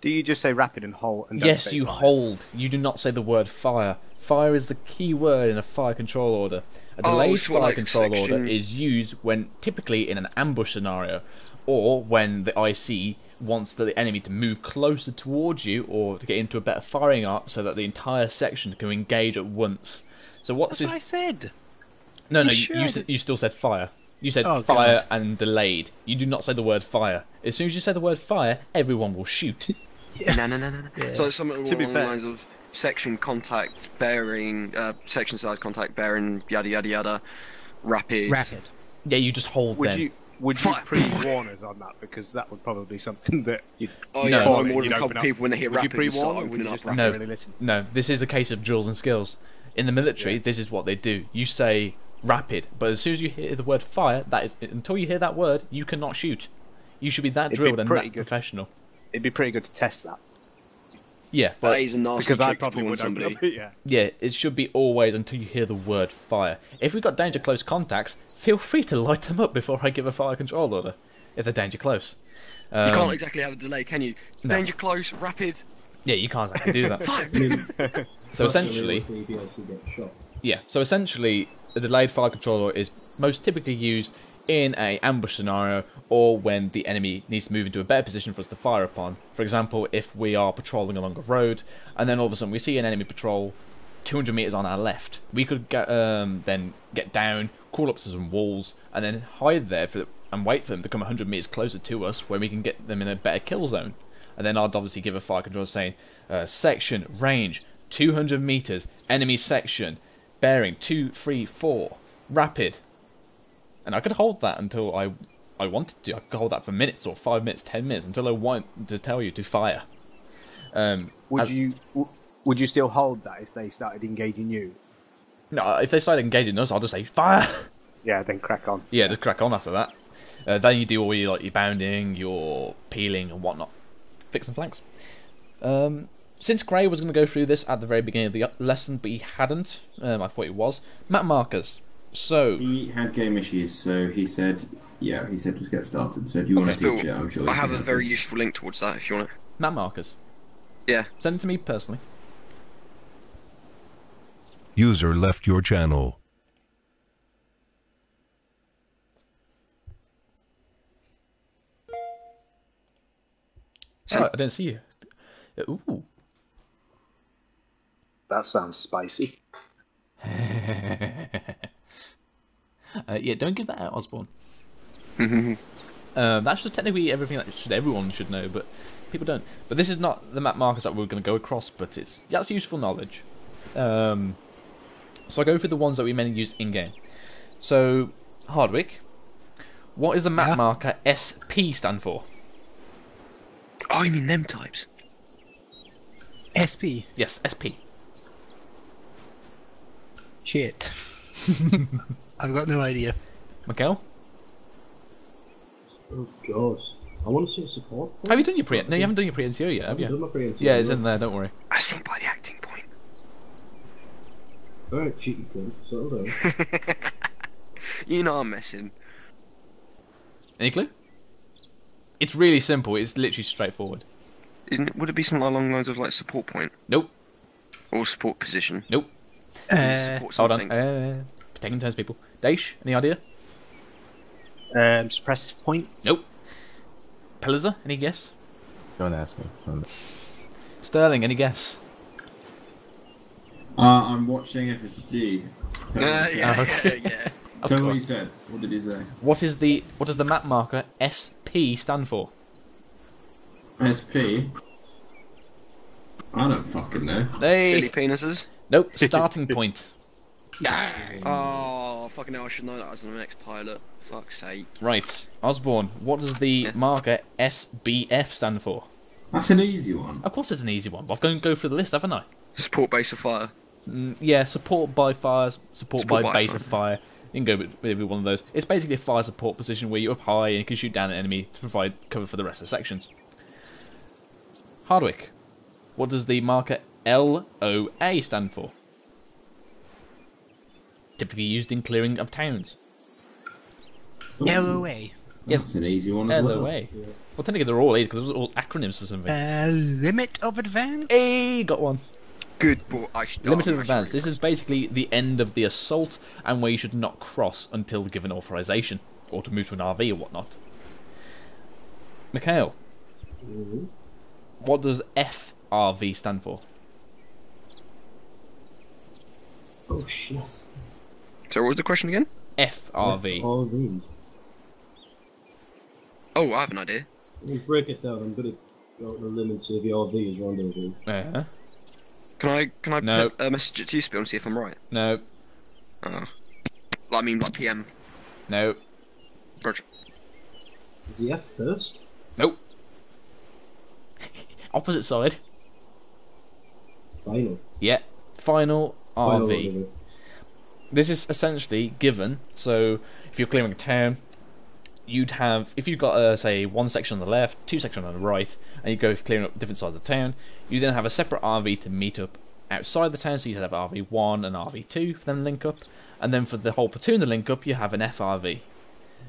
Do you just say rapid and hold? And don't Yes, say you fire? hold. You do not say the word fire. Fire is the key word in a fire control order. A delayed so fire like control order section- is used when typically in an ambush scenario, or when the IC wants the enemy to move closer towards you or to get into a better firing arc so that the entire section can engage at once. So what's That's his... what I said. No, You you still said fire. You said Oh, fire God. and delayed. You do not say the word fire. As soon as you say the word fire, everyone will shoot. No. Yeah. So it's something To be along the fair- lines of section contact, bearing, section size contact, bearing, yada yada yada, rapid. Yeah, you just hold Would them. you pre-warn us on that, because that would probably be something that you'd Oh yeah, more than a couple people when they hear would you rapid would start pre-warn, or would opening you up just rapid. No, really listen? no. This is a case of drills and skills. In the military, this is what they do. You say rapid, but as soon as you hear the word fire, that is until you hear that word, you cannot shoot. You should be that It'd be drilled and pretty that good. professional. It'd be pretty good to test that. Yeah, but That is a nasty Because I trick to probably pull on would open somebody. up it, yeah. yeah, it should be always until you hear the word fire. If we've got danger close contacts, feel free to light them up before I give a fire control order. If they're danger close. You can't exactly have a delay, can you? No. Danger close, rapid. Yeah, you can't actually do that. Fire. So essentially, yeah. So essentially, the delayed fire controller is most typically used in a ambush scenario, or when the enemy needs to move into a better position for us to fire upon. For example, if we are patrolling along a road, and then all of a sudden we see an enemy patrol 200 meters on our left, we could then get down, crawl up to some walls, and then hide there and wait for them to come 100 meters closer to us, where we can get them in a better kill zone. And then I'd obviously give a fire control saying, section, range, 200 meters, enemy section, bearing 234, rapid. And I could hold that until I I wanted to. I could hold that for minutes or 5 minutes, 10 minutes until I want to tell you to fire. Would you still hold that if they started engaging you? No, if they start engaging us, I'll just say fire. Yeah, then crack on. Yeah, just crack on after that. Then you do all your your bounding, your peeling, and whatnot. Fix and flanks. Since Gray was going to go through this at the very beginning of the lesson, but he hadn't, I thought he was. Map markers. So he had game issues, so he said, just get started. So if you want to teach it, I'm sure. I have a very useful link towards that if you want it. Map markers. Yeah. Send it to me personally. User left your channel. Oh, I didn't see you. Ooh. That sounds spicy. Yeah, don't give that out, Osborne. That's just technically everything that everyone should know, but people don't. But this is not the map markers that we're going to go across, but that's useful knowledge. So I go through the ones that we mainly use in-game. So, Hardwick, what is the map marker SP stand for? Oh, you mean them types? SP? Yes, SP. Shit. I've got no idea. Mikhail? Oh god. I want to see a support. Have you done your pre? No, you haven't done your pre-NCO yet, have you? I've done my pre-NCO, yeah, it's in there, don't worry. I see by the acting point. Alright, cheeky cunt, settle down. You know I'm messing. Any clue? It's really simple, it's literally straightforward. Would it be something along the lines of like support point? Nope. Or support position? Nope. Hold on. Taking turns, people. Daesh, any idea? Suppress point? Nope. Pelizza, any guess? Don't ask me. Sterling, any guess? I'm watching FSG. Yeah. Tell me what he said. What did he say? What does the map marker SP stand for? SP? I don't fucking know. Silly penises? Nope, starting point. Oh, fucking hell, I should know that as an next pilot. Fuck's sake. Right, Osborne, what does the marker SBF stand for? That's an easy one. Of course it's an easy one, but I've got to go through the list, haven't I? Support base of fire. Yeah, support by fire, support by base of fire. You can go with every one of those. It's basically a fire support position where you're up high and you can shoot down an enemy to provide cover for the rest of the sections. Hardwick, what does the marker LOA stand for? Typically used in clearing of towns. LOA. Yes, that's an easy one as LOA. well. Well, technically they're all A's because they're all acronyms for something. Limit of advance? Hey, got one. Good boy. Limit of advance. This is basically the end of the assault and where you should not cross until given authorization or to move to an RV or whatnot. Mikhail, what does FRV stand for? Oh shit. So what was the question again? FRV. FRV. Oh, I have an idea. Let me break it down. I'm gonna go out the limits of the RV is rendezvous. Yeah. Can I put a message it to you, Spill, and see if I'm right? No. Oh. I mean, like PM. No. Roger. Is the F first? Nope. Opposite side. Final. Yeah. Final RV. This is essentially given. So if you're clearing a town, you'd have, if you've got say one section on the left, two sections on the right, and you go clearing up different sides of the town, you then have a separate RV to meet up outside the town. So you have RV1 and RV2 for them to link up, and then for the whole platoon to link up, you have an FRV,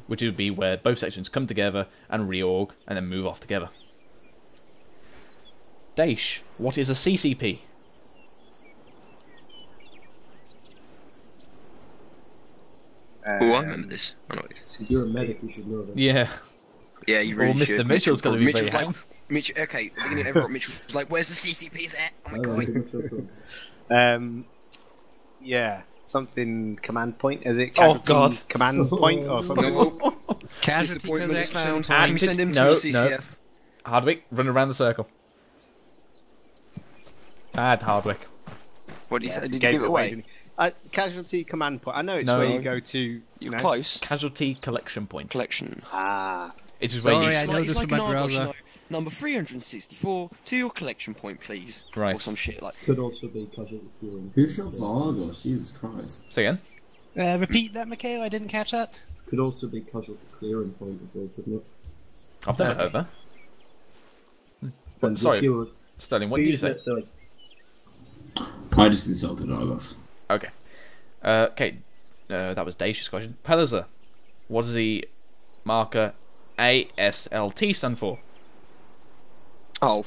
which would be where both sections come together and reorg and then move off together. Daesh, what is a CCP? Oh, I remember this. I know it is. You're a medic, you should know that. Yeah. Yeah, you really Mr. should. Mitchell's got to be very like, Mitchell, okay, at the beginning of everyone, Mitchell was like, where's the CCPs at? Oh my god. Yeah, something command point, is it? Casualty command point or something? Casualty disappointment is found. And you send him to no, the CCF. No. Hardwick, run around the circle. Bad Hardwick. What did you say? Did you give it away? Casualty command point. I know it's No. where you go to. You're close. Casualty collection point. Collection. Ah. It is where you. I know It's this like from an my Argos, browser. number 364 to your collection point, please. Right. Or some shit like. Could also be casualty clearing. Who shots Argos? Jesus Christ. Say again. Repeat that, Mikhail. I didn't catch that. Could also be casualty clearing point as well, couldn't it? I've never heard that. And Sorry, if you were- Sterling. What did you say? So, I just insulted Argos. Okay. Okay. That was Dacia's question. Pelazar, what does the marker ASLT stand for? Oh,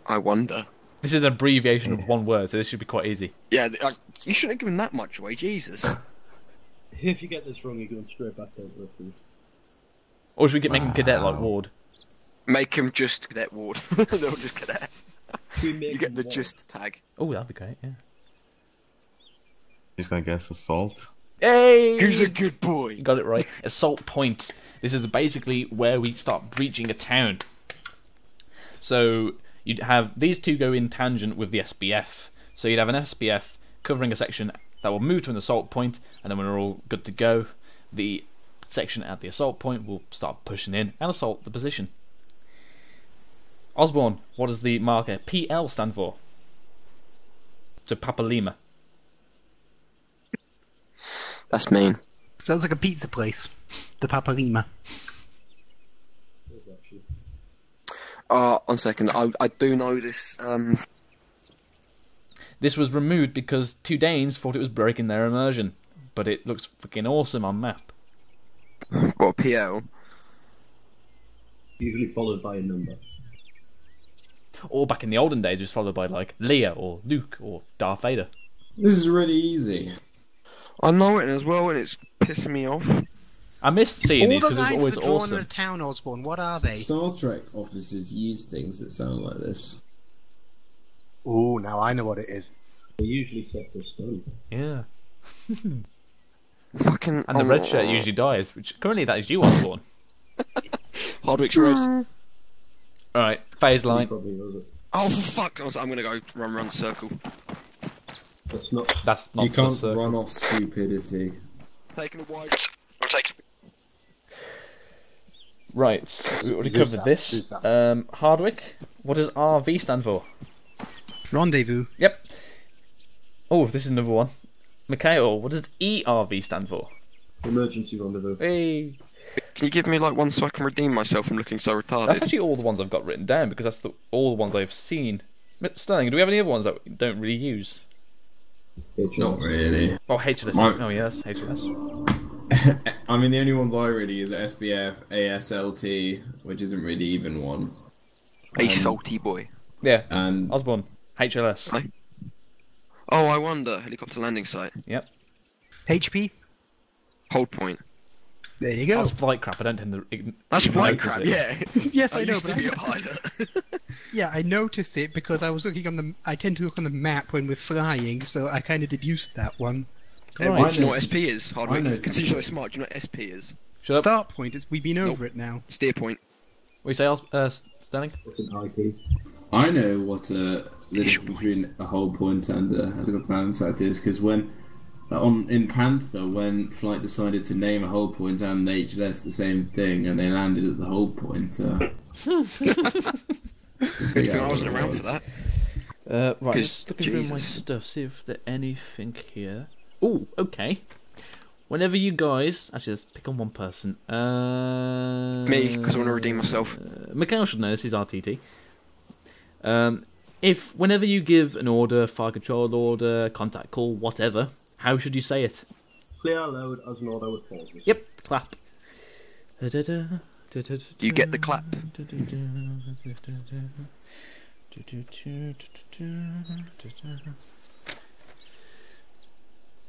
I wonder. This is an abbreviation of one word, so this should be quite easy. Yeah, you shouldn't have given that much away, Jesus. if you get this wrong, you're going straight back over it. Or should we make him cadet like Ward? Make him just cadet Ward. No, just cadet. You get the just tag. Oh, that'd be great, yeah. He's gonna guess assault. Hey! He's a good boy. You got it right. Assault point. This is basically where we start breaching a town. So you'd have these two go in tangent with the SBF. So you'd have an SBF covering a section that will move to an assault point, and then when we're all good to go, the section at the assault point will start pushing in and assault the position. Osborne, what does the marker PL stand for? So Papa Lima. That's mean. Sounds like a pizza place. The Paparima. 1 second. I do know this. This was removed because two Danes thought it was breaking their immersion, but it looks freaking awesome on map. What, PL? Usually followed by a number. Or back in the olden days, it was followed by like Leia or Luke or Darth Vader. This is really easy. I know it as well, and it's pissing me off. I missed seeing these All because the it was lines always that are drawn in awesome. a town, Osborne, what are they? Star Trek officers use things that sound like this. Oh, now I know what it is. They usually set for stone. Yeah. Fucking. And the red shirt usually dies, which currently that is you, Osborne. Hardwick's Rose. Alright, phase line. Oh, fuck. I'm gonna go run circle. That's not. That's not You can't the circle. run off stupidity. Taking a wide. I'm taking. Right, we already Zeus covered out, this. Zeus out. Hardwick, what does RV stand for? Rendezvous. Yep. Oh, this is another one. Mikhail, what does ERV stand for? Emergency rendezvous. Hey. Can you give me like one so I can redeem myself from looking so retarded? That's actually all the ones I've got written down because that's all the ones I've seen. Sterling, do we have any other ones that we don't really use? Not really. Oh, HLS. Oh, yes, HLS. I mean, the only ones I really use are SBF, ASLT, which isn't really even one. A salty boy. Yeah, and Osborne, HLS. Oh, I wonder. Helicopter landing site. Yep. HP. Hold point. There you go. That's flight crap. I don't tend to. That's flight notice crap. it. Yeah. Yes, I know, used but to be a pilot. yeah, I noticed it because I was looking on the. I tend to look on the map when we're flying, so I kind of deduced that one. Do you know what SP is? Hardwick. Consider you so smart. Do you know what SP is? Shut up. Start point. We've been over it now. Steer point. What do you say, Sterling? What's an IP? I know what the difference between a hold point and a helicopter landing site is, because when in Panther, when Flight decided to name a hold point and HLS the same thing, and they landed at the hold point. Good thing I wasn't around for that. Right, just looking through my stuff, see if there's anything here. Oh, okay. Whenever you guys... Actually, let's pick on one person. Me, because I want to redeem myself. Mikhail should know this, he's RTT. If, whenever you give an order, fire control order, contact call, whatever, how should you say it? Clear loud as an order with pauses. Yep, clap. You get the clap.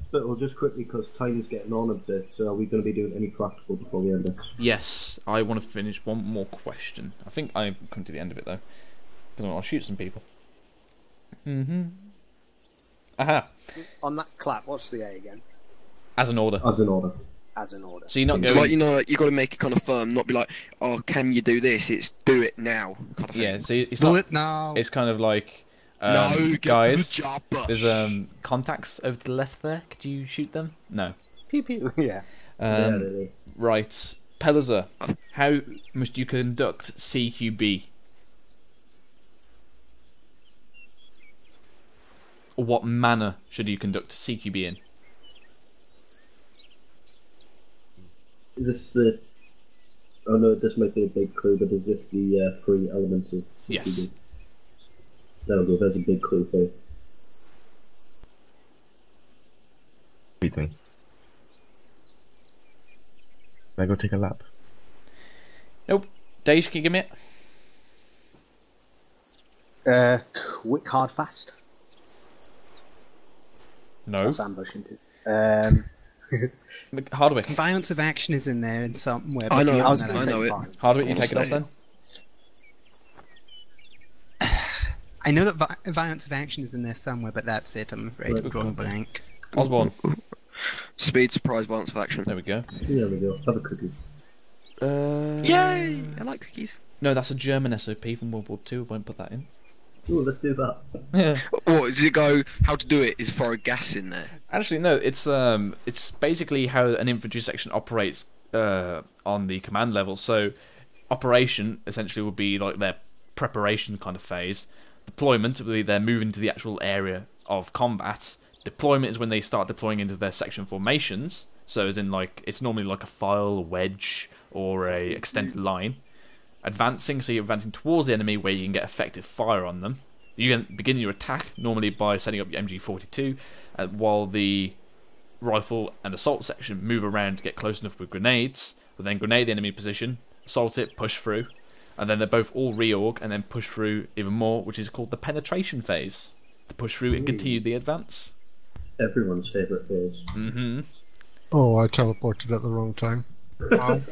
But we'll just quickly, because time's getting on a bit, so are we going to be doing any practical before we end this? Yes, I want to finish one more question. I think I'm coming to the end of it though, because I'll shoot some people. Aha. On that clap, what's the A again? As an order. As an order. As an order. So you're not It's going... like, you know, you got to make it kind of firm, not be like, oh, can you do this? It's do it now. Kind of thing. Yeah, so it's Do not... it now. It's kind of like, No, get guys, the chopper. there's contacts over to the left there. Could you shoot them? No. Pew pew. Yeah. Right. Pelazar, how must you conduct CQB? Or what manner should you conduct CQB in? Is this the... Oh no, this might be a big clue, but is this the 3 elements of CQB? Yes. There we go, there's a big clue for you. Between. Can I go take a lap? Nope. Dave, can you give me it? Quick, hard, fast. No. That's ambushing too. Hardwick. Violence of action is in there in somewhere. I know, beyond I was that, gonna I say think- violence. Hardwick, you take it off then? I know that violence of action is in there somewhere, but that's it. I'm afraid we're drawing a blank. Osborne. Speed, surprise, violence of action. There we go. There we go, have a cookie. Yay! I like cookies. No, that's a German SOP from World War II. Won't put that in. Ooh, let's do that. Yeah. What does it go? How to do it is throw gas in there. Actually, no. It's basically how an infantry section operates on the command level. So, operation essentially would be like their preparation kind of phase. Deployment would be their move into the actual area of combat. Deployment is when they start deploying into their section formations. So, as in like it's normally like a file, a wedge, or a extended line. Advancing, so you're advancing towards the enemy where you can get effective fire on them. You can begin your attack normally by setting up your MG42, while the rifle and assault section move around to get close enough with grenades. Will then grenade the enemy position, assault it, push through, and then they both all reorg and then push through even more, which is called the penetration phase. To push through and continue the advance. Everyone's favourite phase. Mm-hmm. Oh, I teleported at the wrong time.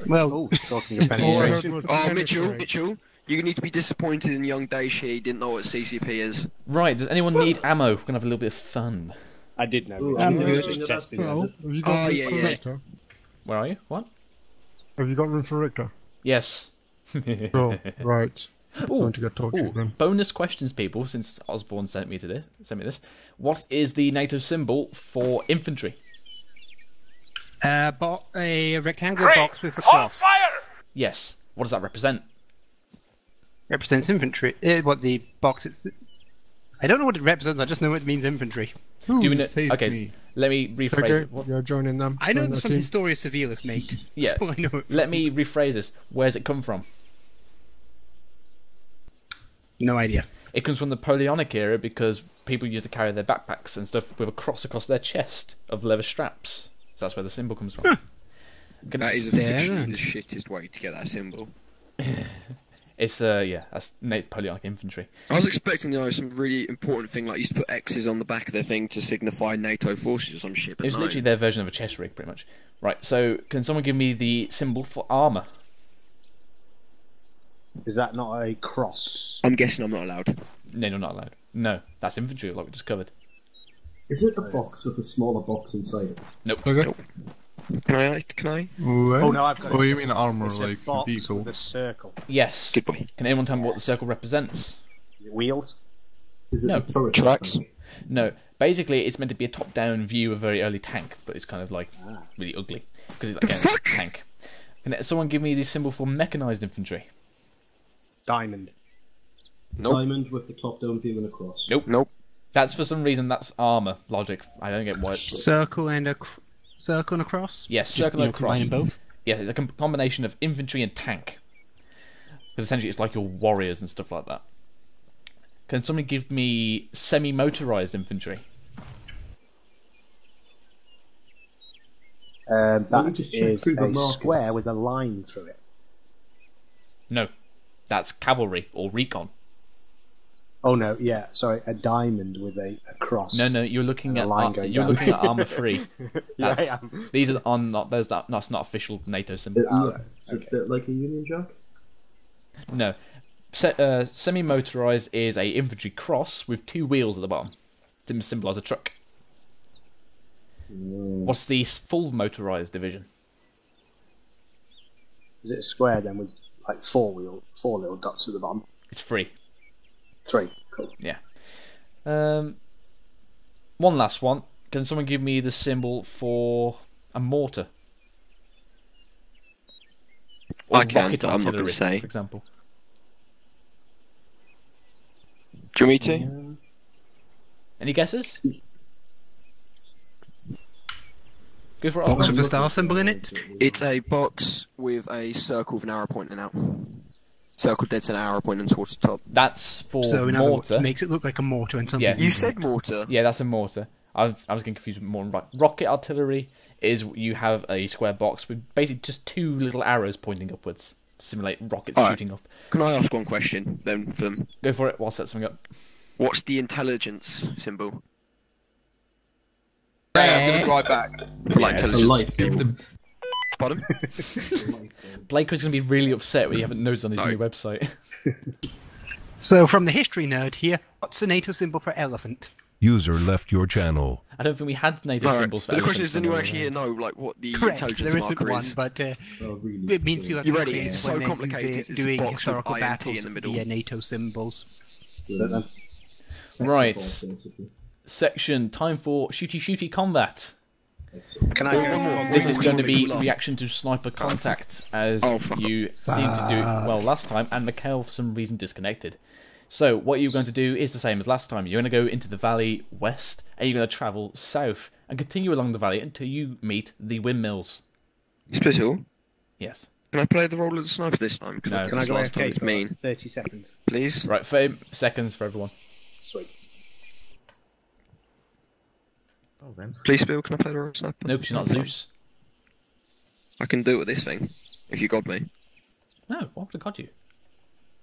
Well, talking of penetration. Oh, Mitchell, you need to be disappointed in young Daesh here. He didn't know what CCP is. Right, does anyone need ammo? We're going to have a little bit of fun. I did know. Ooh, I'm yeah. just testing. Well, it. have you got room for yeah. Richter? Where are you? What? Have you got room for Richter? Yes. Oh, right. Ooh, Going to get tortured then. bonus questions, people, since Osborne sent me this. What is the NATO symbol for infantry? A rectangular box with a cross. Yes. What does that represent? Represents infantry. What the box is. I don't know what it represents, I just know it means infantry. Do you know? saved Okay, me? let me rephrase Okay, it. What? you're joining them. I know Join this that from team. Historia Civilis, mate. Yeah. That's all I know it Let from. me rephrase this. Where's it come from? No idea. It comes from the Napoleonic era because people used to carry their backpacks and stuff with a cross across their chest of leather straps. So that's where the symbol comes from. That is officially the shittest way to get that symbol. It's that's Napoleonic infantry. I was expecting, some really important thing like you used to put X's on the back of their thing to signify NATO forces or some shit. But It was no. literally their version of a chest rig, pretty much. Right. So, can someone give me the symbol for armor? Is that not a cross? I'm guessing I'm not allowed. No, you're not allowed. No, that's infantry, like we just covered. Is it a box with a smaller box inside it? Nope. Okay. Can I? Oh no, I've got Oh, it. you mean armor, It's a like box vehicle? with a circle. Yes. Good boy. Can anyone tell me what the circle represents? Wheels. Is it No. a turret? Tracks. No. Basically, it's meant to be a top-down view of a very early tank, but it's kind of like really ugly because it's like a tank. Can someone give me the symbol for mechanized infantry? Diamond. Nope. Diamond with the top down view and a cross. Nope. That's for some reason that's armor logic. I don't get why. Circle and a circle and a cross. Yes, Just, circle and a cross. combining both. Yes, it's a combination of infantry and tank. Because essentially it's like your warriors and stuff like that. Can somebody give me semi-motorized infantry? me just check Is through the a markers. square with a line through it. No. That's cavalry or recon. Oh no, yeah, sorry, a diamond with a cross. No, you're looking and a at line going you're down. looking at armor 3. Yeah, That's, I am. These are on not there's that that's not official NATO symbol. It looks a bit like a Union Jack. No. Semi-motorized is a infantry cross with 2 wheels at the bottom. To symbolise a truck. What's the full motorized division? Is it a square then with like four little dots at the bottom? It's 3. 3, cool. Yeah. One last one. Can someone give me the symbol for a mortar? Or I can, rocket but I'm not artillery, going to say. for example. Do you want me to? Any guesses? Go for it. Box Oscar. with a star symbol in it? It's a box with a circle with an arrow pointing out. Circle dead center, arrow pointing towards the top. That's for So in other words, mortar. it makes it look like a mortar and something. Yeah. You said mortar. Yeah, that's a mortar. I was getting confused with more. Right. Rocket artillery is you have a square box with basically just two little arrows pointing upwards, simulate rockets shooting up. Can I ask one question then for them? Go for it. While I set something up. What's the intelligence symbol? I'm gonna drive back. Like intelligence. Pardon? Blake was going to be really upset when you haven't noticed on his new website. So from the history nerd here, what's the NATO symbol for elephant? User left your channel. I don't think we had NATO symbols for But the question elephants is, does anyone anyway. actually here know like what the Correct, intelligence there marker isn't one, is? but it means people You ready? countries It's so when they complicated. use It's a doing box with historical INT battles in the middle. via NATO symbols. Right. Section, time for shooty combat. Can I go? This is going to be reaction to sniper contact, as you seem to do well last time, and Mikhail for some reason disconnected. So what you're going to do is the same as last time. You're going to go into the valley west, and you're going to travel south, and continue along the valley until you meet the windmills. Special? Yes. Can I play the role of the sniper this time? Because No. can I go last time it's mean. 30 seconds. Please? Right, 30 seconds for everyone. Sweet. Oh, then. Please, Bill, can I play the role of sniper? No, because you're not Zeus. I can do it with this thing, if you got me. No, what would have got you?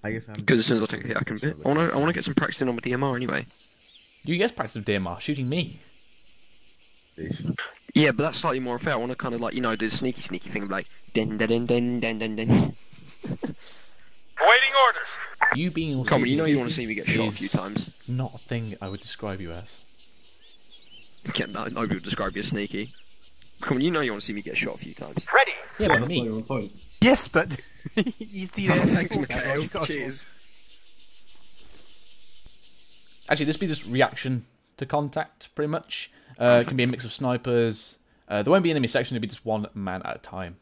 I guess I'm. Because as soon as I take a hit, I can bit. I want to get some practice in on my DMR anyway. You guys practice with DMR, shooting me. Yeah, but that's slightly more unfair. I want to kind of like, do the sneaky thing of like, den den den den den den. Awaiting orders. You being all Come on, you know you sneaky want to see me get shot a few is times. Not a thing I would describe you as. Yeah, nobody would describe you as sneaky. Come on, you know you want to see me get shot a few times. Ready. Yeah, but me. Yes, but you see that. Thanks, Mikhail. Cheers. Actually, this will be just reaction to contact, pretty much. It can be a mix of snipers. There won't be enemy section, it'll be just one man at a time.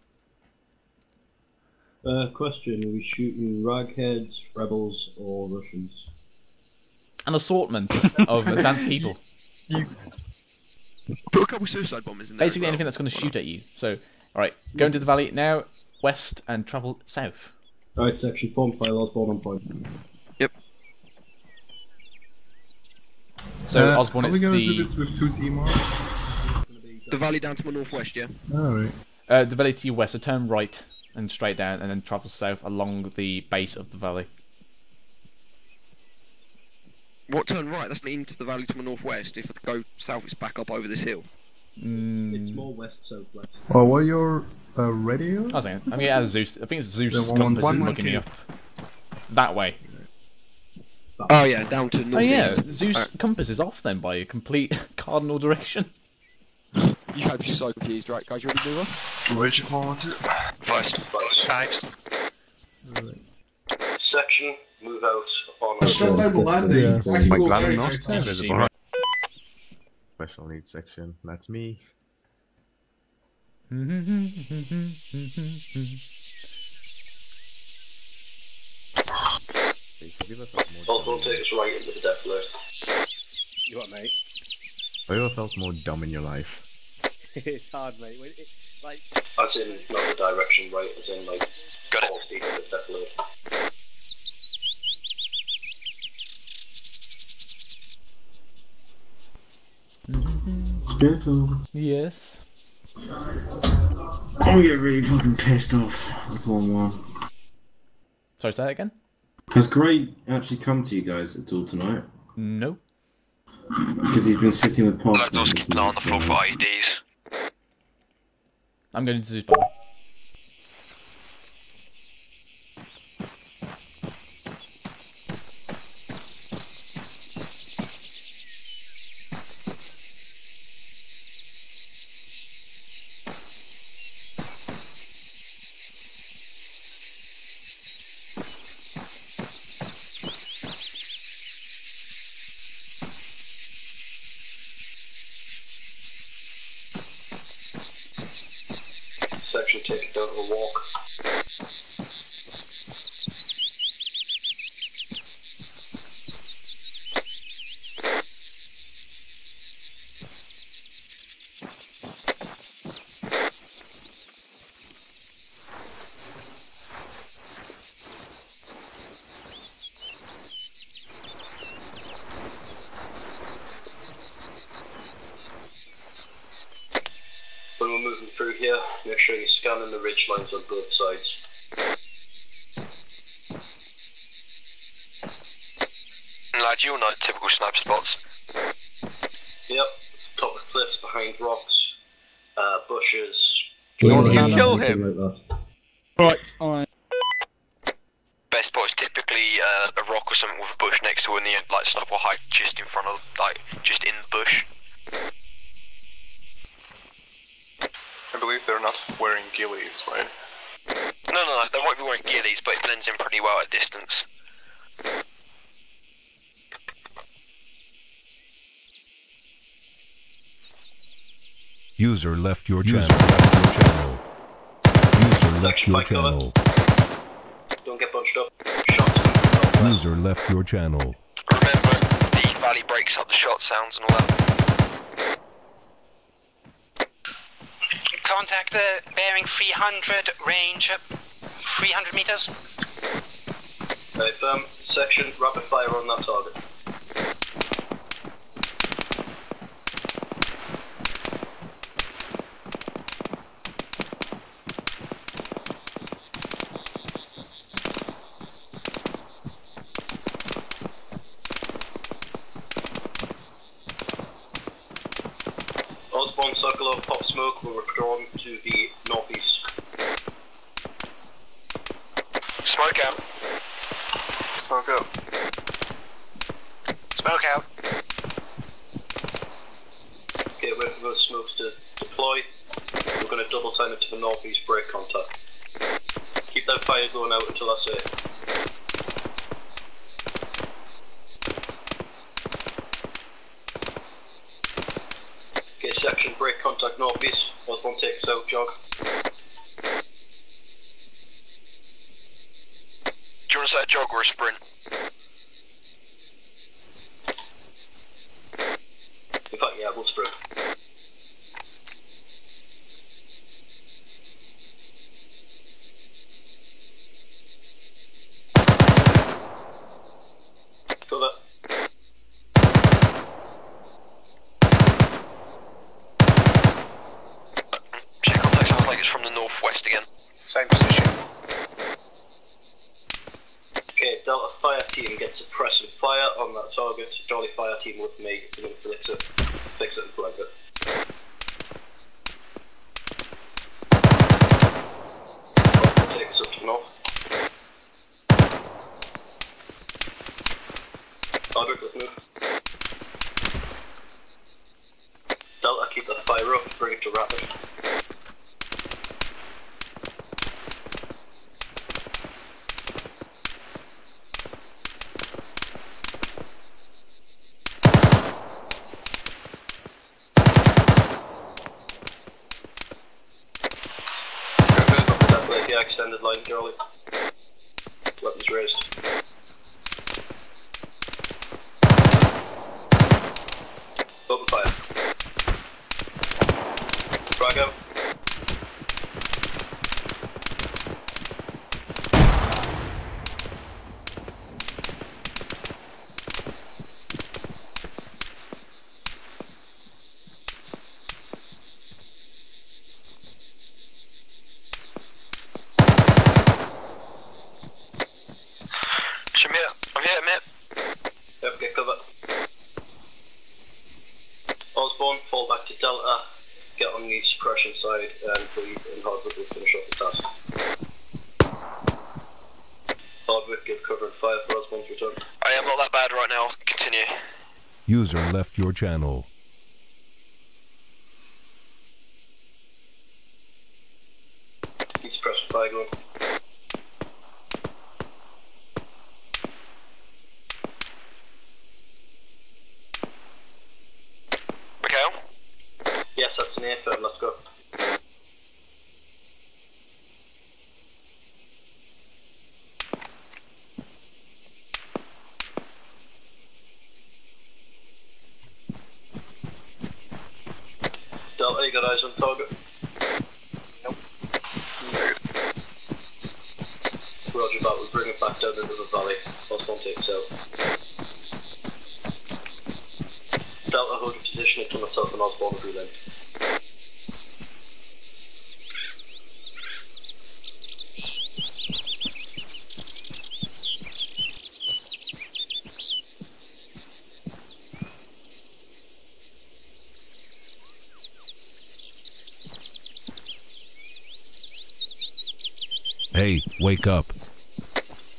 Question, are we shooting ragheads, rebels, or Russians? An assortment of advanced people. Put a couple suicide bombers in there. Basically anything that's going to shoot at you. So, alright, go into the valley now, west, and travel south. Alright, section, form file, Osborne on point. Yep. So, Osborne, are it's we going to the... do this with 2 TMRs? The valley down to my northwest, yeah? Alright. the valley to your west, so turn right and straight down, and then travel south along the base of the valley. What turn right? That's leading to the valley to my northwest. If I go south, it's back up over this hill. It's more west, southwest. Oh, what are your radio? I was saying, I'm going to add Zeus. I think it's Zeus The compass is 112. looking me up. That way. Oh yeah, down to northeast. Oh yeah, Zeus compass is off then by a complete cardinal direction. You have be so confused, right, guys? You ready to move on? Where'd you call it? First. Thanks. Section, move out on. I still don't landing. Yeah. I can My go glaring very, nose very is fast. behind. Special needs section. That's me. Also, take us right into the death alert. You what, mate? Have you ever felt more dumb in your life? It's hard, mate. Like, As in, not the direction right, as in, like, full speed into the death alert. Yes. I'm getting really fucking pissed off with 1-1. Sorry, say that again? Has Gray actually come to you guys at all tonight? No. Because he's been sitting with Park. Let us keep an eye on the floor for IEDs. I'm going to Zeus, by the way. take it down to a walk. When we're moving through here, make sure you're scanning the ridge lines on both sides. Lad, you'll know typical sniper spots. Yep, top of cliffs, behind rocks, bushes. Kill him! Right, I. Best spot is typically a rock or something with a bush next to it, and the like sniper will hide just in front of, like, just in the bush. I believe they're not wearing ghillies, right? No, they might be wearing ghillies, but it blends in pretty well at distance. User left your channel. User left your channel. Don't get bunched up. Shots. User left your channel. Remember, the valley breaks up the shot sounds and all that. Contact bearing 300, range 300 meters. Okay, section, rapid fire on that target. Osborne, circle of pop smoke will withdrawn to the northeast. Smoke out. Smoke out. Smoke out. Okay, wait for those smokes to deploy. We're going to double time it to the northeast, break contact. Keep that fire going out until I say it. Okay, section, break contact northeast. Osborne takes out, jog. Do you want to say a jog or a sprint? In fact, yeah, we'll sprint. Cover. Check contact sounds like it's from the northwest again. Same position. Okay, Delta fire team gets suppressive fire on that target. Charlie fire team with me, and then fix it and flag it. Take us up to the north. Aldrich, let's move. Delta, keep that fire up, bring it to rapid. Extended line, Charlie. Weapons raised. Open fire. Frag out. I'm here, mate. Yep, get cover. Osborne, fall back to Delta. Get on the suppression side and please in Hardwick will finish off the task. Hardwick, give cover and fire for Osborne's return. I am not that bad right now. Continue. User left your channel. Keep suppression fire going. Mikhail? Yes, that's an air firm, let's go. Delta, you got eyes on target? Nope. Roger that, we'll bring it back down into the valley. Osborne takes out. Delta, hold your position until myself and Osborne will be linked. Hey, wake up.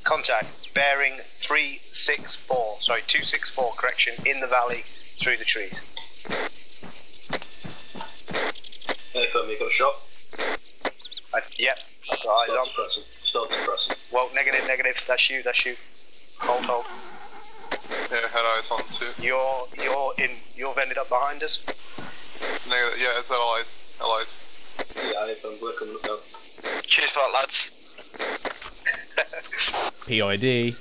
Contact. Bearing 364. Sorry, 264, correction, in the valley, through the trees. Hey, firm, you got a shot? Yep, I've got eyes on. Start suppressing. Well, negative, that's you. Hold. Yeah, had eyes on too. You're vended up behind us? Negative, yeah, it's allies. Yeah, hey, firm, we're coming up now. Cheers for that, lads. PID. Okay.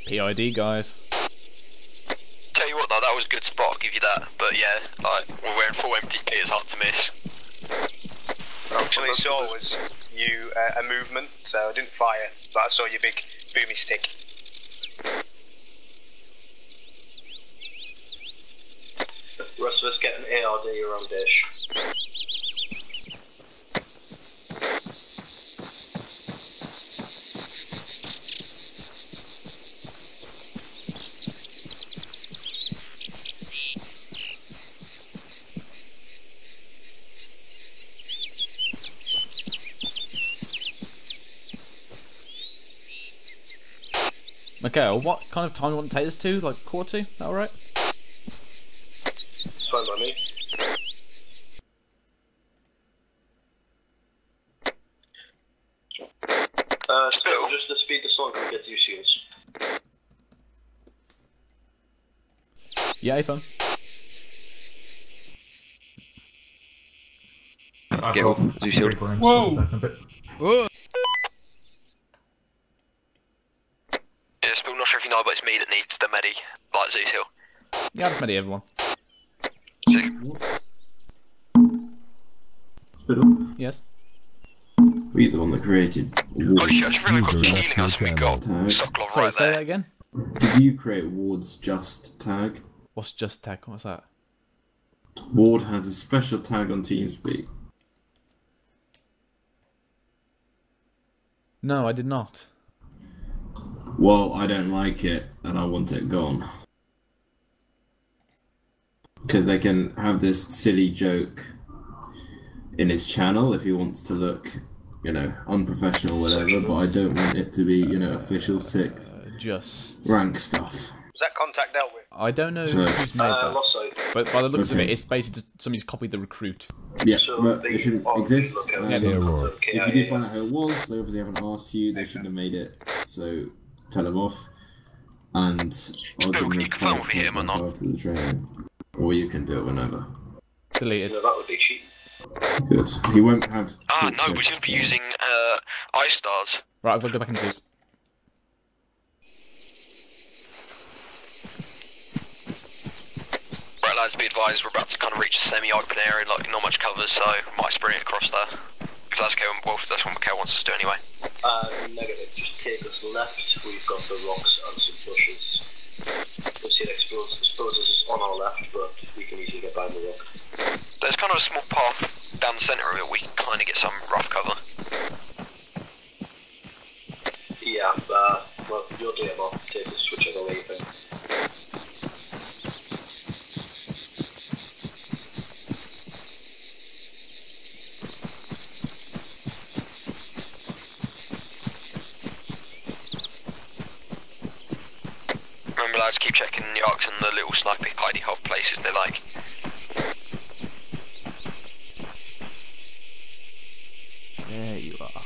PID, guys. Tell you what though, that was a good spot, I'll give you that. But yeah, like, we're wearing full MTP, it's hard to miss. Actually, I saw was you a movement, so I didn't fire, but I saw your big boomy stick. The rest of us get an ARD around dish. Okay, what kind of time do you want to take this to? Like quarter to? Is that alright? It's fine by me. Spill, just to speed this on, can we get to your seals? Yeah, iPhone. Get up, do shield. Whoa! Whoa! Yeah, Spill, not sure if you know, but it's me that needs the medi, like Zeus Hill. Yeah, I'll just medi everyone. Yes. We're the one that created. Holy shit, I just realised we've got healing us and we've got Sokolov Sorry, right say there. that again? Did you create Ward's Just tag? What's Just tag? What's that? Ward has a special tag on TeamSpeak. No, I did not. Well, I don't like it, and I want it gone. Because they can have this silly joke in his channel if he wants to look, you know, unprofessional or whatever, but I don't want it to be, you know, official sick just rank stuff. Was that contact dealt with? I don't know Sorry. who's made that. Lost sight. But by the looks of Okay. it, it's basically just somebody's copied the recruit. Yeah, So but they it shouldn't are exist. looking And at Error. if you did find out who it was, they obviously haven't asked you, they shouldn't have made it, so tell them off. And I'll give can you them confirm if you hit him or not? after the training. Or you can do it whenever. Deleted. No, that would be cheap. Good. He won't have... Ah, no, we're going to be using Ice Stars. Right, I've got to go back into Zeus. Right, lads, be advised, we're about to kind of reach a semi-open area, like not much cover, so might sprint it across there. If that's okay, well, if that's what Mikhail wants us to do anyway. Negative, just take us left, we've got the rocks and some bushes. We'll see it exposes us on our left, but we can easily get behind the rock. There's kind of a small path down the centre of it, we can kind of get some rough cover. Yeah, well, your day off, take us whichever way you think. Remember lads, keep checking the arcs and the little snipey hidey hole places they like. There you are.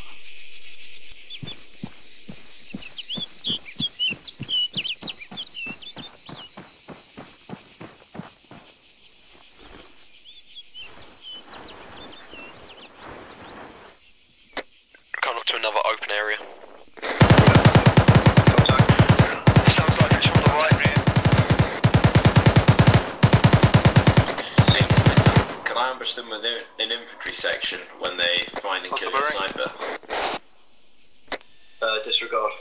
Come up to another open area. Disregard.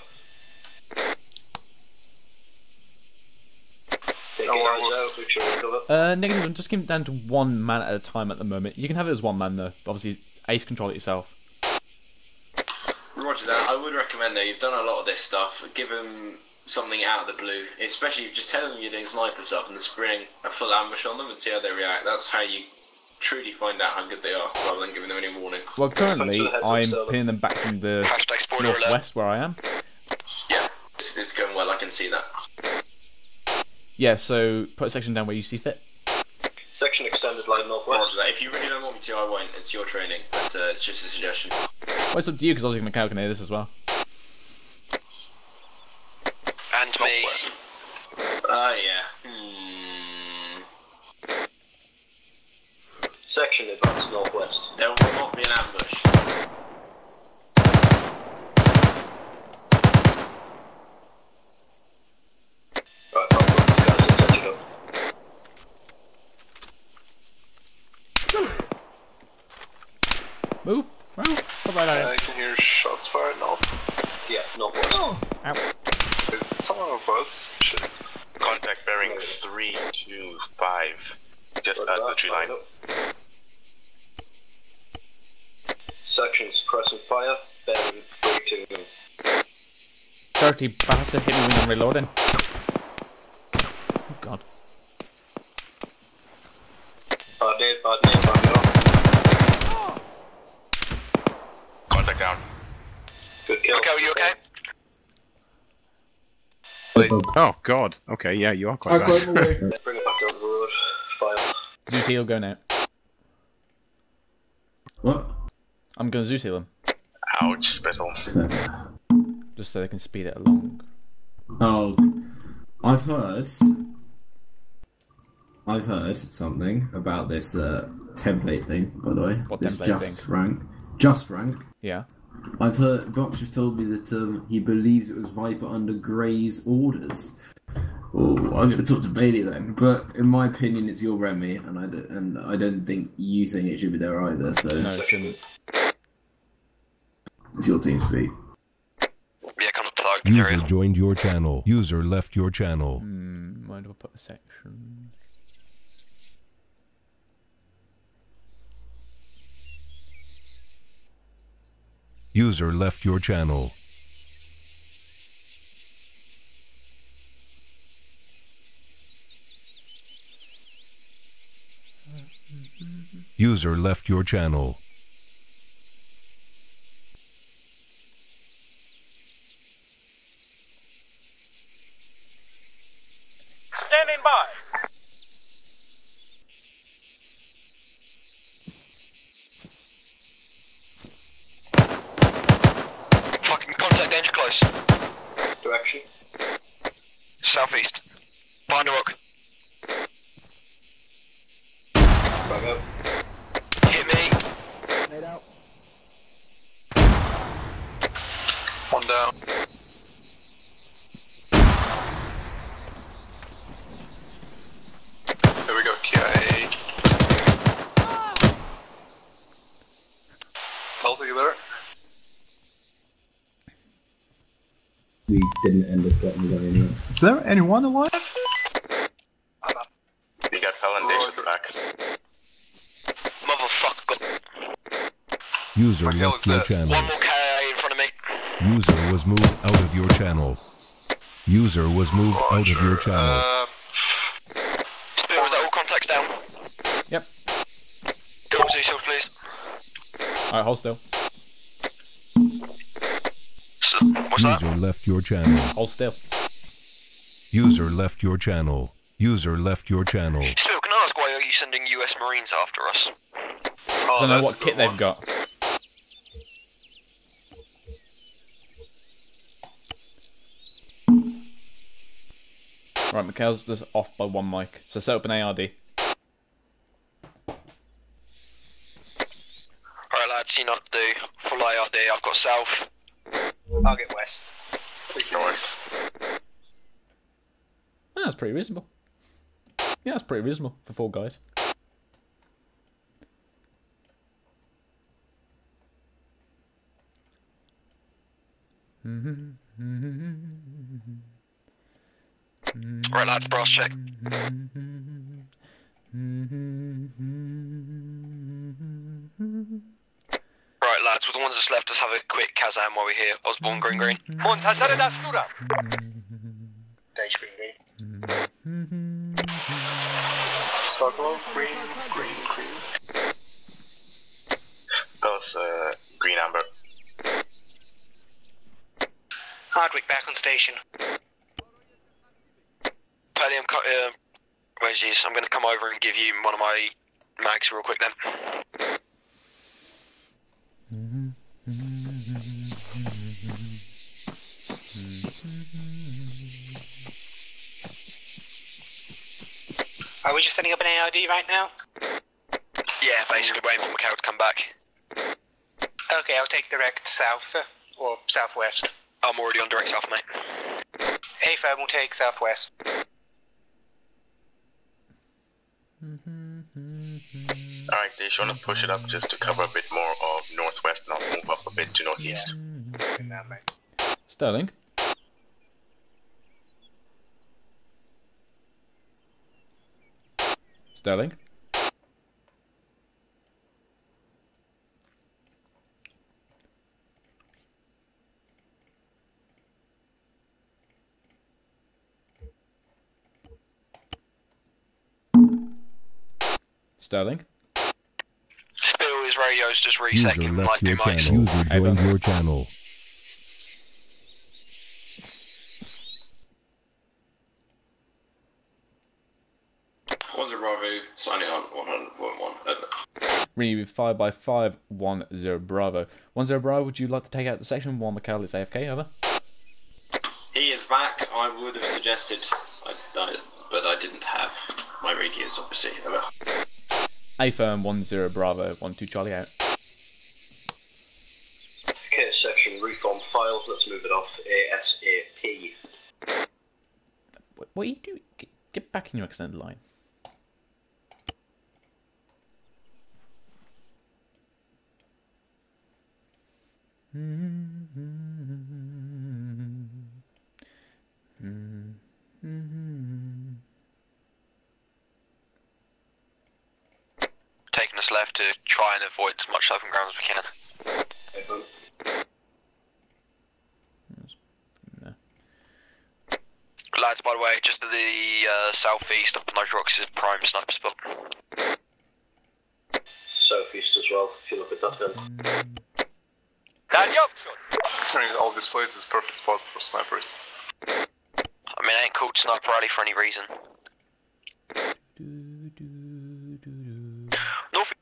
Take No your eyes worries. out, make sure you cover. Negative, I'm just keeping it down to 1 man at a time at the moment. You can have it as 1 man though. Obviously, Ace control it yourself. Roger that. I would recommend though, you've done a lot of this stuff. Give them something out of the blue, especially if you just tell them you're doing sniper stuff and then spring a full ambush on them and see how they react. That's how you truly find out how good they are, rather than giving them any warning. Well, currently, I'm pinning them back from the northwest where I am. Yeah, it's going well, I can see that. Yeah, so put a section down where you see fit. Section extended line northwest. Roger that. If you really don't want me to, I won't. It's your training, but it's just a suggestion. Well, it's up to you, because obviously McCall can hear this as well. And me. Yeah. Section advance northwest. There will not be an ambush. Right, guys, set it up. Move! I can hear shots fired now. Yeah, northwest. Some of us should contact bearing 325. Just at the tree line. Section suppressing fire, bearing 321. Dirty bastard hit me when I'm reloading. Oh god. Bad name, back up. Contact down. Good kill. Okay, are you okay? Oh god. Okay, yeah, you are quite bad. Bring it back down the road. Fire. Zeus heal go now. What? I'm gonna Zeus heal him. Ouch, spittle. Just so they can speed it along. Oh, I've heard something about this template thing, by the way. What this template just thing? rank. Just rank. Yeah. I've heard Vox has told me that he believes it was Viper under Grey's orders. Oh, I'm going to talk to Bailey then. But in my opinion, it's your Remy, and I don't think you think it should be there either. So No, it shouldn't. It's your team speak. Yeah, come to target User area. joined your channel. User left your channel. Where do I put the section? User left your channel. User left your channel. Standing by. Fucking contact danger close. Direction. Southeast. Behind a rock. Back up. Hit me. Made out. One down. There we go, KIA. Health, are you there? We didn't end up getting there anyway. Is there anyone alive? You got Foundation back. Motherfucker. User left your channel. One more KIA in front of me. User was moved out of your channel. User was moved out of your channel. Spill, was that all contacts down? Yep. Go to yourself, please. Alright, hold still. What's that? User left your channel. Hold still. User left your channel. User left your channel. Spill, can I ask why are you sending US Marines after us? I don't know what kit they've got. Right, Mikhail's just off by 1 mic, so set up an ARD. Alright lads, you know what to do. Full ARD, I've got south. I'll get west. North. That's pretty reasonable. Yeah, that's pretty reasonable for 4 guys. Right, lads, brass check. Right, lads, with the ones that's left, let's have a quick Kazam while we're here. Osborne, green, green. منتظر دستورم. Dash green, green. Circle, green, green, green. Goes green, amber. Hardwick back on station. Pallium, Regis, I'm going to come over and give you one of my mags real quick then. Are we just setting up an AID right now? Yeah, basically waiting for Macau to come back. Okay, I'll take direct south, or southwest. I'm already on direct south, mate. A-firm will take southwest. Alright, do you want to push it up just to cover a bit more of northwest and I'll move up a bit to northeast? Now, mate. Sterling. Sterling. Sterling. Spill his radio's just User resetting. left your channel. User joined your channel. Was it Bravo signing on 100.1? Rini with 5x5, 10 Bravo. 10 Bravo, would you like to take out the section? 1 Macau is AFK, over. He is back. I would have suggested, but I didn't have my radios, obviously. Over. A-firm, 10 Bravo, 12 Charlie out. Okay, section reform files. Let's move it off ASAP. What are you doing? Get back in your extended line. Taking us left to try and avoid as much open ground as we can. Lads, by the way, just to the southeast up on those rocks is a prime sniper spot. Southeast as well, if you look at that hill. All this place is perfect spot for snipers. I mean, it ain't called Sniper Rally for any reason. North.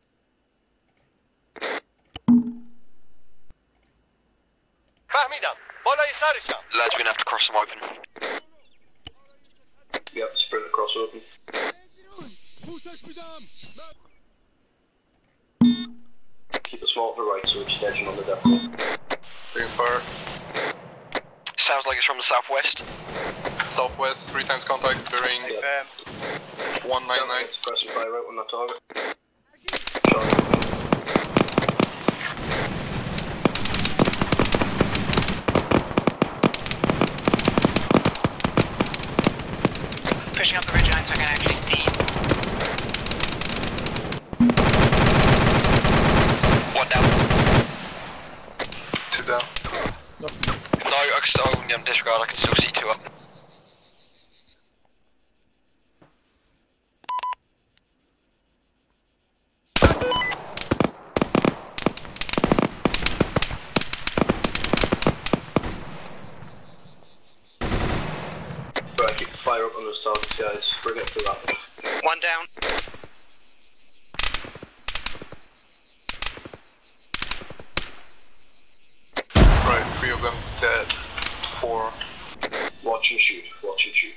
Lads, we're gonna have to cross them open. Yep, sprint across open. Keep a small to the right, so we're just edging on the depth. Taking fire. Sounds like it's from the southwest. Southwest, 3 times contact, bearing 199. Press and fire out on that target. Pushing up the ridge line so I can actually see. One down. 2 down. No, I can still disregard, I can still see 2 up. Right, keep the fire up on those targets, guys. Bring it through that. 1 down. Right, 3 of them dead. 4. Watch and shoot, watch and shoot.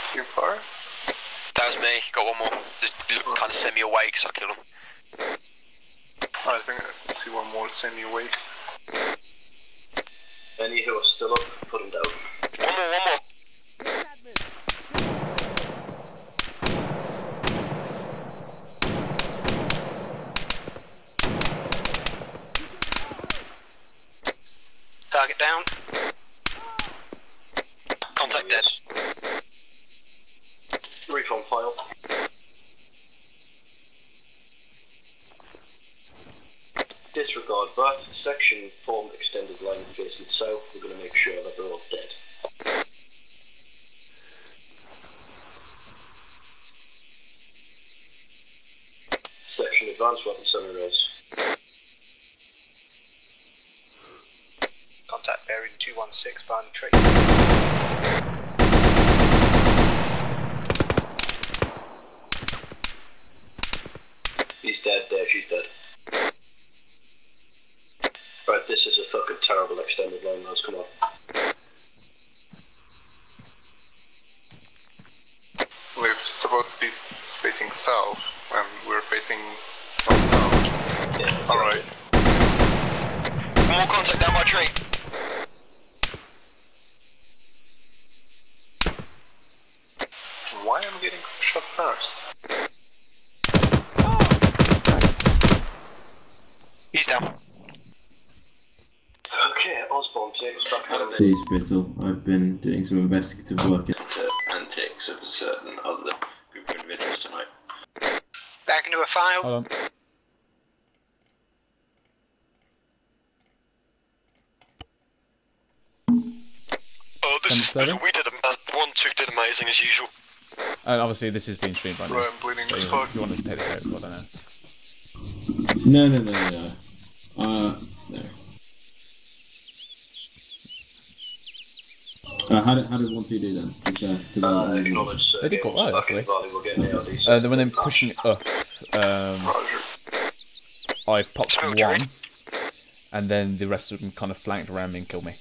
Taking fire. That was me, got one more. Just look kind of semi-awake, so I killed him. I think I see one more semi-awake. Any who are still up, put them down. One more. disregard that. Section form extended line facing south. We're going to make sure that they're all dead. Section advanced weapon center raise. Contact bearing 216 behind the tree. He's dead, Dave, she's dead. Right, this is a fucking terrible extended line, lads, come on. We're supposed to be facing south, and we're facing north south. Yeah, alright. More contact down my tree. Why am I getting shot first? He's down. Okay, Osborne, take us back home. Please, Spittle. I've been doing some investigative work. To antics of a certain other group of individuals tonight. Back into a file. Hold on. Oh, this is special. We did 1-2 did amazing as usual. And obviously this is being streamed right now. Right, I'm bleeding So as you fuck. want to take this out, I don't know. No. No. How did 1-2 do then? Acknowledge, They did quite well, actually. We'll get ARDs. Then when they're pushing it up, I popped one, and then the rest of them kind of flanked around me and killed me.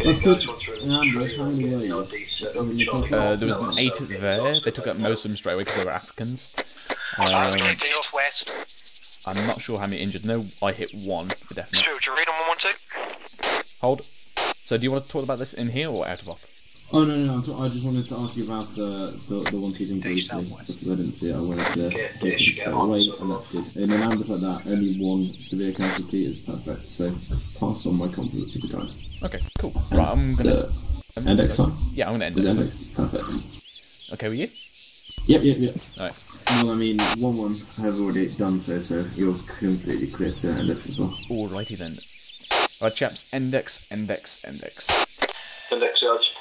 That's good. How many were you? There was an 8 there. They took out most of them straight away because they were Africans. Northwest. I'm not sure how many injured. No, I hit 1 for definite. Stuart, you read on 112? Hold. So do you want to talk about this in here or out of op? Oh no! I just wanted to ask you about the 1-2 thing briefly because I didn't see it. I wanted to get it straight away, and that's good. In an ambush like that, only 1 severe casualty is perfect. So pass on my compliments to the guys. Okay, cool. Right, I'm gonna. Index time? Yeah, I'm gonna end Index. this. Perfect. Okay with you? Yep. Alright. Well, I mean, 1-1 have already done so you're completely clear to index as well. Alrighty then. Right, chaps. Index. Index, George.